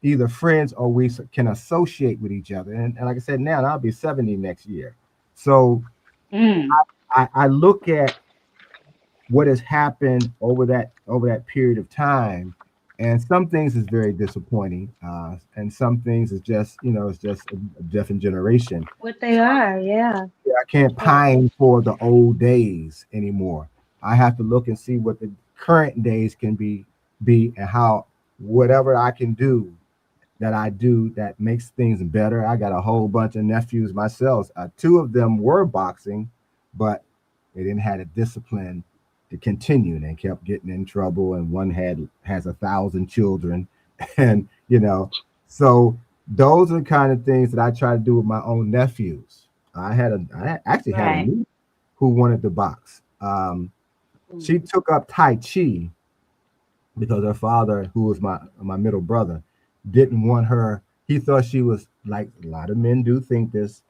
either friends or we can associate with each other. And like I said, now I'll be 70 next year. So Mm, I look at what has happened over that period of time, and some things is very disappointing, and some things is just it's just a different generation. what they are, yeah. I can't Yeah. pine for the old days anymore. I have to look and see what the current days can be and how whatever I can do that I do that makes things better. I got a whole bunch of nephews myself. Two of them were boxing, but they didn't have the discipline to continue. They kept getting in trouble, and one has 1,000 children, and so those are the kind of things that I try to do with my own nephews. I actually had a Right. niece who wanted to box. She Mm. took up Tai Chi because her father, who was my middle brother, didn't want her. He thought she was, like a lot of men do think this,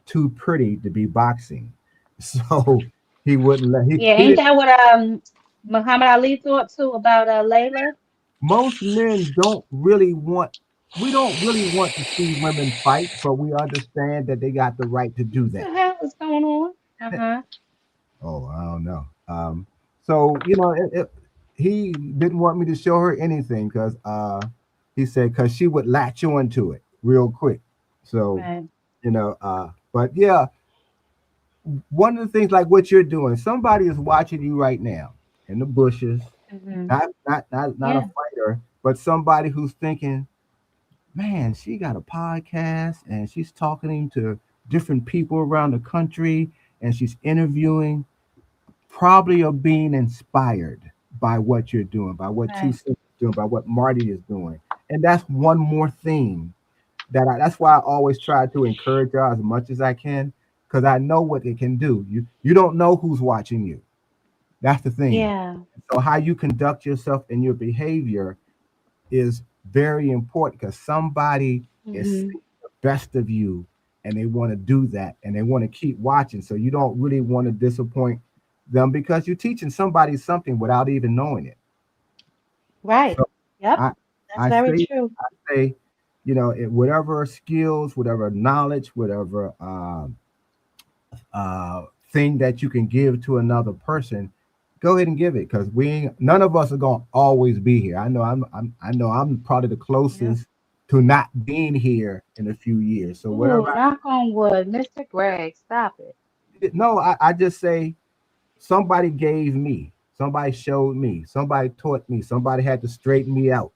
too pretty to be boxing. So he wouldn't let Yeah, he ain't didn't. that what Muhammad Ali thought too about Layla? Most men don't really want. We don't really want to see women fight, but we understand that they got the right to do What the that. hell is going on? Uh-huh. Oh, I don't know. So he didn't want me to show her anything because he said because she would latch on to it real quick. So Right. but yeah, one of the things like what you're doing, somebody is watching you right now in the bushes, Hmm. not a Yeah. fighter, but somebody who's thinking, man, she got a podcast and she's talking to different people around the country and she's interviewing, probably are being inspired by what you're doing, by what Two Right. Cents is doing, by what Marty is doing. And that's one more thing that's why I always try to encourage y'all as much as I can, because I know what it can do. You don't know who's watching you. That's the thing. Yeah. So how you conduct yourself and your behavior is very important because somebody is Hmm. seeing the best of you and they want to do that and they want to keep watching. So you don't really want to disappoint them because you're teaching somebody something without even knowing it. Right. So Yep. I That's I very say true. I say, whatever skills, whatever knowledge, whatever thing that you can give to another person, go ahead and give it because none of us are gonna always be here. I know I'm probably the Yep. closest to not being here in a few years. So whatever Ooh, knock on wood. Mr. Greg, stop it. no, I just say somebody gave me, somebody showed me, somebody taught me, somebody had to straighten me out,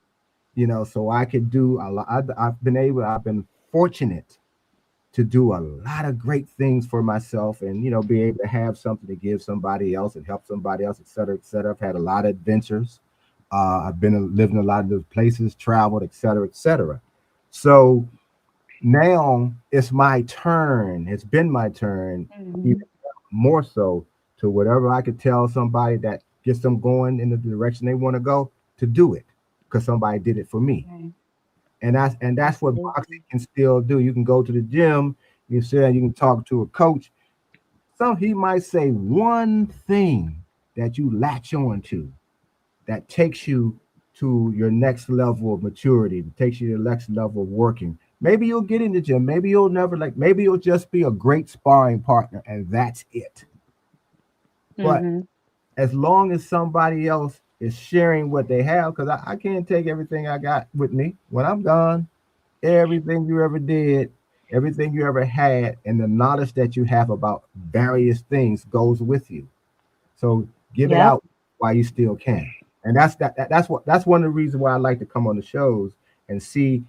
so I could do a lot. I've been fortunate to do a lot of great things for myself and be able to have something to give somebody else and help somebody else, et cetera, et cetera. I've had a lot of adventures. I've been living a lot of those places, traveled, et cetera, et cetera. So now it's my turn. It's been my turn, even Hmm. more so, to whatever I could tell somebody that gets them going in the direction they want to go, to do it because somebody did it for me. Right. And that's what boxing Absolutely. can still do. You can go to the gym, you sit and you can talk to a coach. He might say one thing that you latch on to that takes you to your next level of maturity, that takes you to the next level of working. Maybe you'll get in the gym. Maybe you'll never maybe you'll just be a great sparring partner and that's it. But Hmm. as long as somebody else is sharing what they have, because I can't take everything I got with me when I'm gone. Everything you ever did, everything you ever had, and the knowledge that you have about various things goes with you. So give it Yep. out while you still can. And that's one of the reasons why I like to come on the shows and see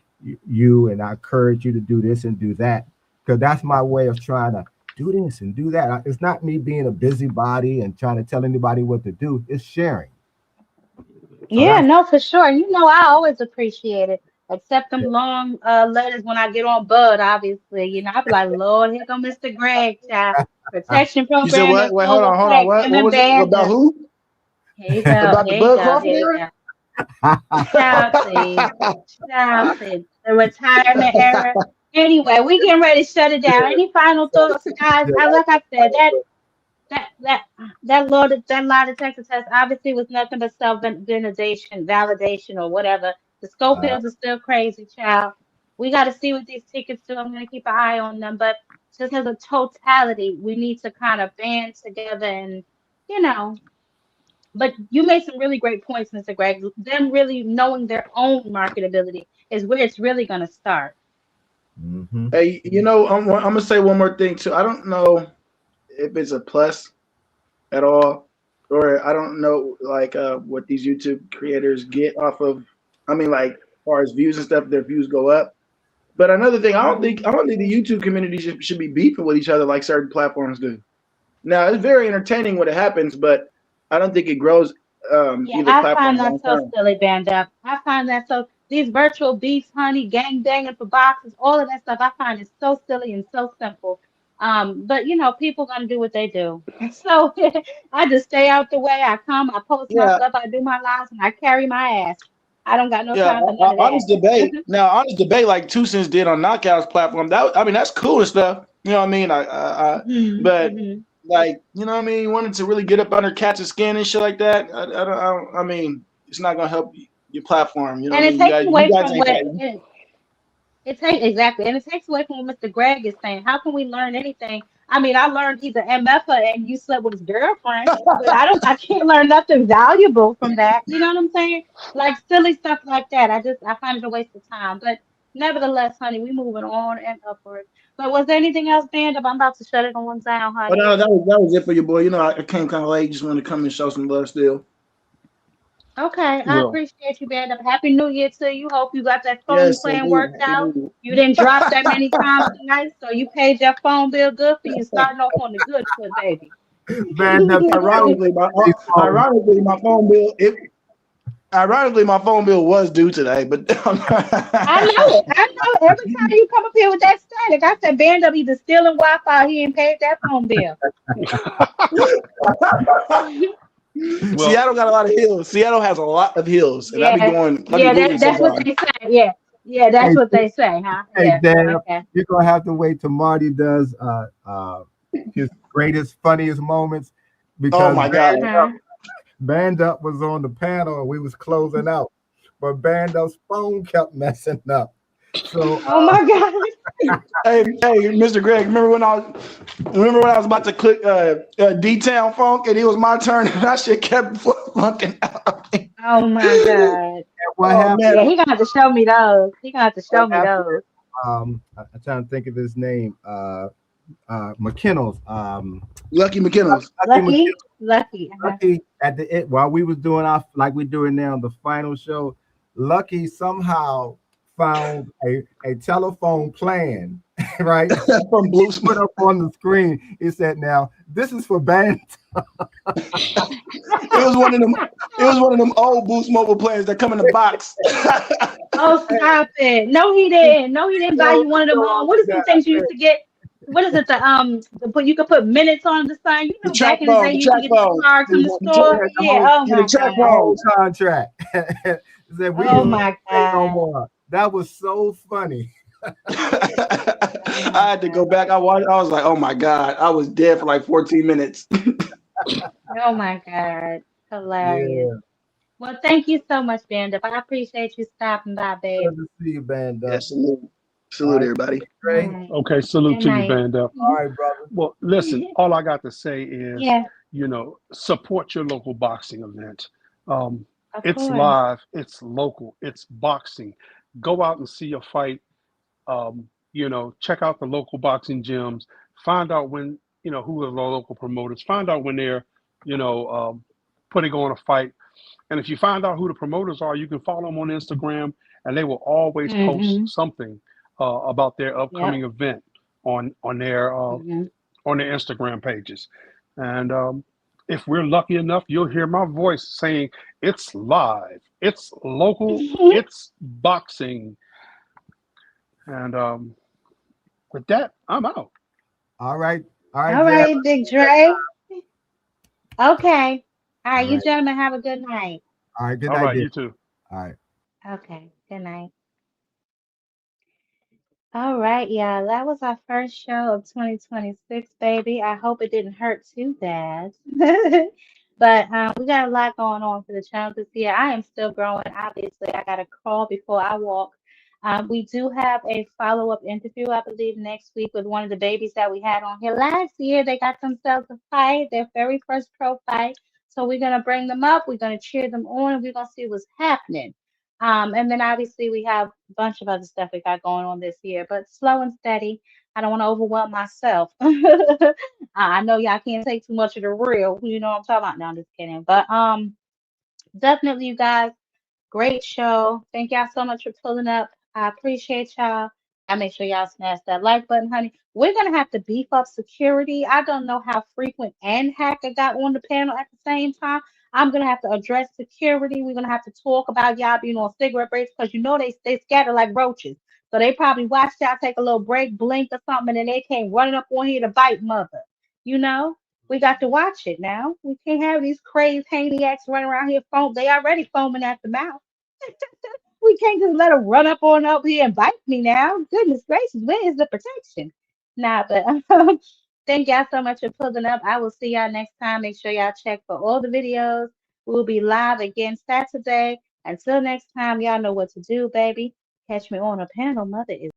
you, and I encourage you to do this and do that because that's my way of trying to do this and do that. It's not me being a busybody and trying to tell anybody what to do. It's sharing. So Yeah, that's no, for sure. You know, I always appreciate it. Except them long letters when I get on Bud, obviously. You know, I be like, Lord, here come Mr. Greg, child. Protection You said program in what? Wait, full hold on. effect. What? Him What and was it about? Banda. Who? Here you go. About the Here you Bud go. Crawford Here you era? go. Child, please. Child, please. The retirement era. Anyway, we getting ready to shut it down. Any final thoughts, guys? I like I said, that that that lie detector test obviously was nothing but validation, or whatever. The uh, Schofields are still crazy, child. We got to see what these tickets do. I'm gonna keep an eye on them, but just as a totality, we need to kind of band together and, you know. But you made some really great points, Mr. Greg. Them really knowing their own marketability is where it's really gonna start. mm-hmm. Hey, I'm gonna say one more thing too. I don't know if it's a plus at all, or I don't know like what these YouTube creators get off of. I mean, like as far as views and stuff, their views go up. But another thing, I don't think the YouTube community should be beefing with each other like certain platforms do. Now it's very entertaining when it happens, but I don't think it grows Yeah, either I find platform that long so term. silly, band up. I find that so these virtual beefs, honey, gang banging for boxes, all of that stuff. I find it so silly and so simple. But you know, people gonna do what they do. So I just stay out the way. I come, I post my Yeah, stuff, I do my lives, and I carry my ass. I don't got no yeah. time for none of Honest that. debate. Now, honest debate, like Two Cents did on Knockout's platform. That I mean, that's cool and stuff. You know what I mean? hmm But hmm like, you know what I mean? Wanted to really get up under Cat's skin and shit like that. I mean, it's not gonna help your platform. You know And what I it mean? takes You away guys from ain't what fighting. it takes exactly, and it takes away from what Mr. Greg is saying. How can we learn anything? I mean, I learned he's an MFer and you slept with his girlfriend, but I can't learn nothing valuable from that. You know what I'm saying? Like silly stuff like that. I find it a waste of time. But nevertheless, honey, we moving on and upward. But was there anything else, band up? I'm about to shut it on down, But honey. that was it for your boy. You know, I came kind of late. Just wanted to come and show some love still. Okay, I Well, appreciate you, band up. Happy New Year to you. Hope you got that phone Yes, plan indeed. worked Happy out. New Year. You didn't drop that many times tonight, so you paid your phone bill good for you. Starting off on the good foot, baby. Band up your phone. Ironically, my These phones. ironically my phone bill ironically my phone bill was due today, but I know it. I know it. Every time you come up here with that static, I said, band up either stealing Wi-Fi, he ain't paid that phone bill. well, Seattle got a lot of hills. Seattle has a lot of hills, and Yeah, I be yeah, moving that's what sometimes. they say. Yeah, yeah, Hey, that's what they say, huh? hey, Yeah, Dan, okay. you're gonna have to wait till Marty does his greatest, funniest moments Oh because my god! Uh-huh. Band Up was on the panel and we was closing out, but Band Up's phone kept messing up. So Oh my God. Hey, Mr. Greg, remember when I was about to click D-Town Funk, and it was my turn, and that shit kept funking out. Oh my God. what Oh happened? man! Yeah, he gonna have to show me those. He gonna have to What show me happened? those. I'm trying to think of his name. McKinnell's. Lucky McKinnell's. Lucky McKinnell. Lucky. Uh-huh. Lucky at the end, while we was doing our like we're doing now the final show, Lucky somehow found a telephone plan, right? From Blue Put Smoke. up on the screen. It said, "Now this is for band." It was one of them. It was one of them old Boost Mobile plans that come in the box. Oh, stop it. No, he didn't. No, he didn't buy So, you one of them. so I What is them said, things you used to get? What is it? You could put minutes on the sign. You The know, track back in the day, phone, the you used to track get them phone, cards from the the, store. the Yeah. whole, Oh yeah, the my track the God. whole phone. contract. It said we Oh can my say no God. more. That was so funny. Oh I my had to go God. back. I watched. I was like, oh my god, I was dead for like 14 minutes. Oh my God. Hilarious. Yeah, Well, thank you so much, Banda. I appreciate you stopping by, babe. good to see you, band Yeah, up. salute, All salute right, everybody. All Trey. right. okay, salute Good to you, night. Band Up. All right, brother. Well, listen, all I got to say is, Yeah, support your local boxing event. Um, of it's course. live, it's local, it's boxing. Go out and see a fight. Check out the local boxing gyms. Find out when, who are the local promoters. Find out when they're, you know, um, putting on a fight. And if you find out who the promoters are, you can follow them on Instagram, and they will always post Mm-hmm. something about their Yep. upcoming event on their Mm-hmm. on their Instagram pages. And if we're lucky enough, you'll hear my voice saying, it's live, it's local, it's boxing. And with that, I'm out. All right. All Jeff. right, Big Dre. Okay. All right, All you right. gentlemen have a good night. All right. Good All night, right, dear. you too. All right. Okay, good night. All right, y'all. That was our first show of 2026, baby. I hope it didn't hurt too bad. But we got a lot going on for the channel this year. I am still growing. Obviously, I got to crawl before I walk. We do have a follow-up interview, I believe, next week with one of the babies that we had on here last year. They got themselves a fight, their very first pro fight. So we're gonna bring them up. We're gonna cheer them on. And we're gonna see what's happening. And then obviously we have a bunch of other stuff we got going on this year, but slow and steady. I don't want to overwhelm myself. I know y'all can't take too much of the real, you know what I'm talking about. No, I'm just kidding. But definitely you guys. Great show. Thank y'all so much for pulling up. I appreciate y'all. I make sure y'all smash that like button, honey. We're gonna have to beef up security. I don't know how frequent and Hacker got on the panel at the same time. I'm gonna have to address security. We're gonna have to talk about y'all being on cigarette breaks because you know they scatter like roaches. So they probably watch y'all take a little break, blink or something, and then they came running up on here to bite mother. You know? We got to watch it now. We can't have these crazy maniacs running around here foam. They already foaming at the mouth. We can't just let them run up on up here and bite me now. Goodness gracious, where is the protection? Nah, but thank y'all so much for pulling up. I will see y'all next time. Make sure y'all check for all the videos. We'll be live again Saturday. Until next time, y'all know what to do, baby. Catch me on a panel. Mother is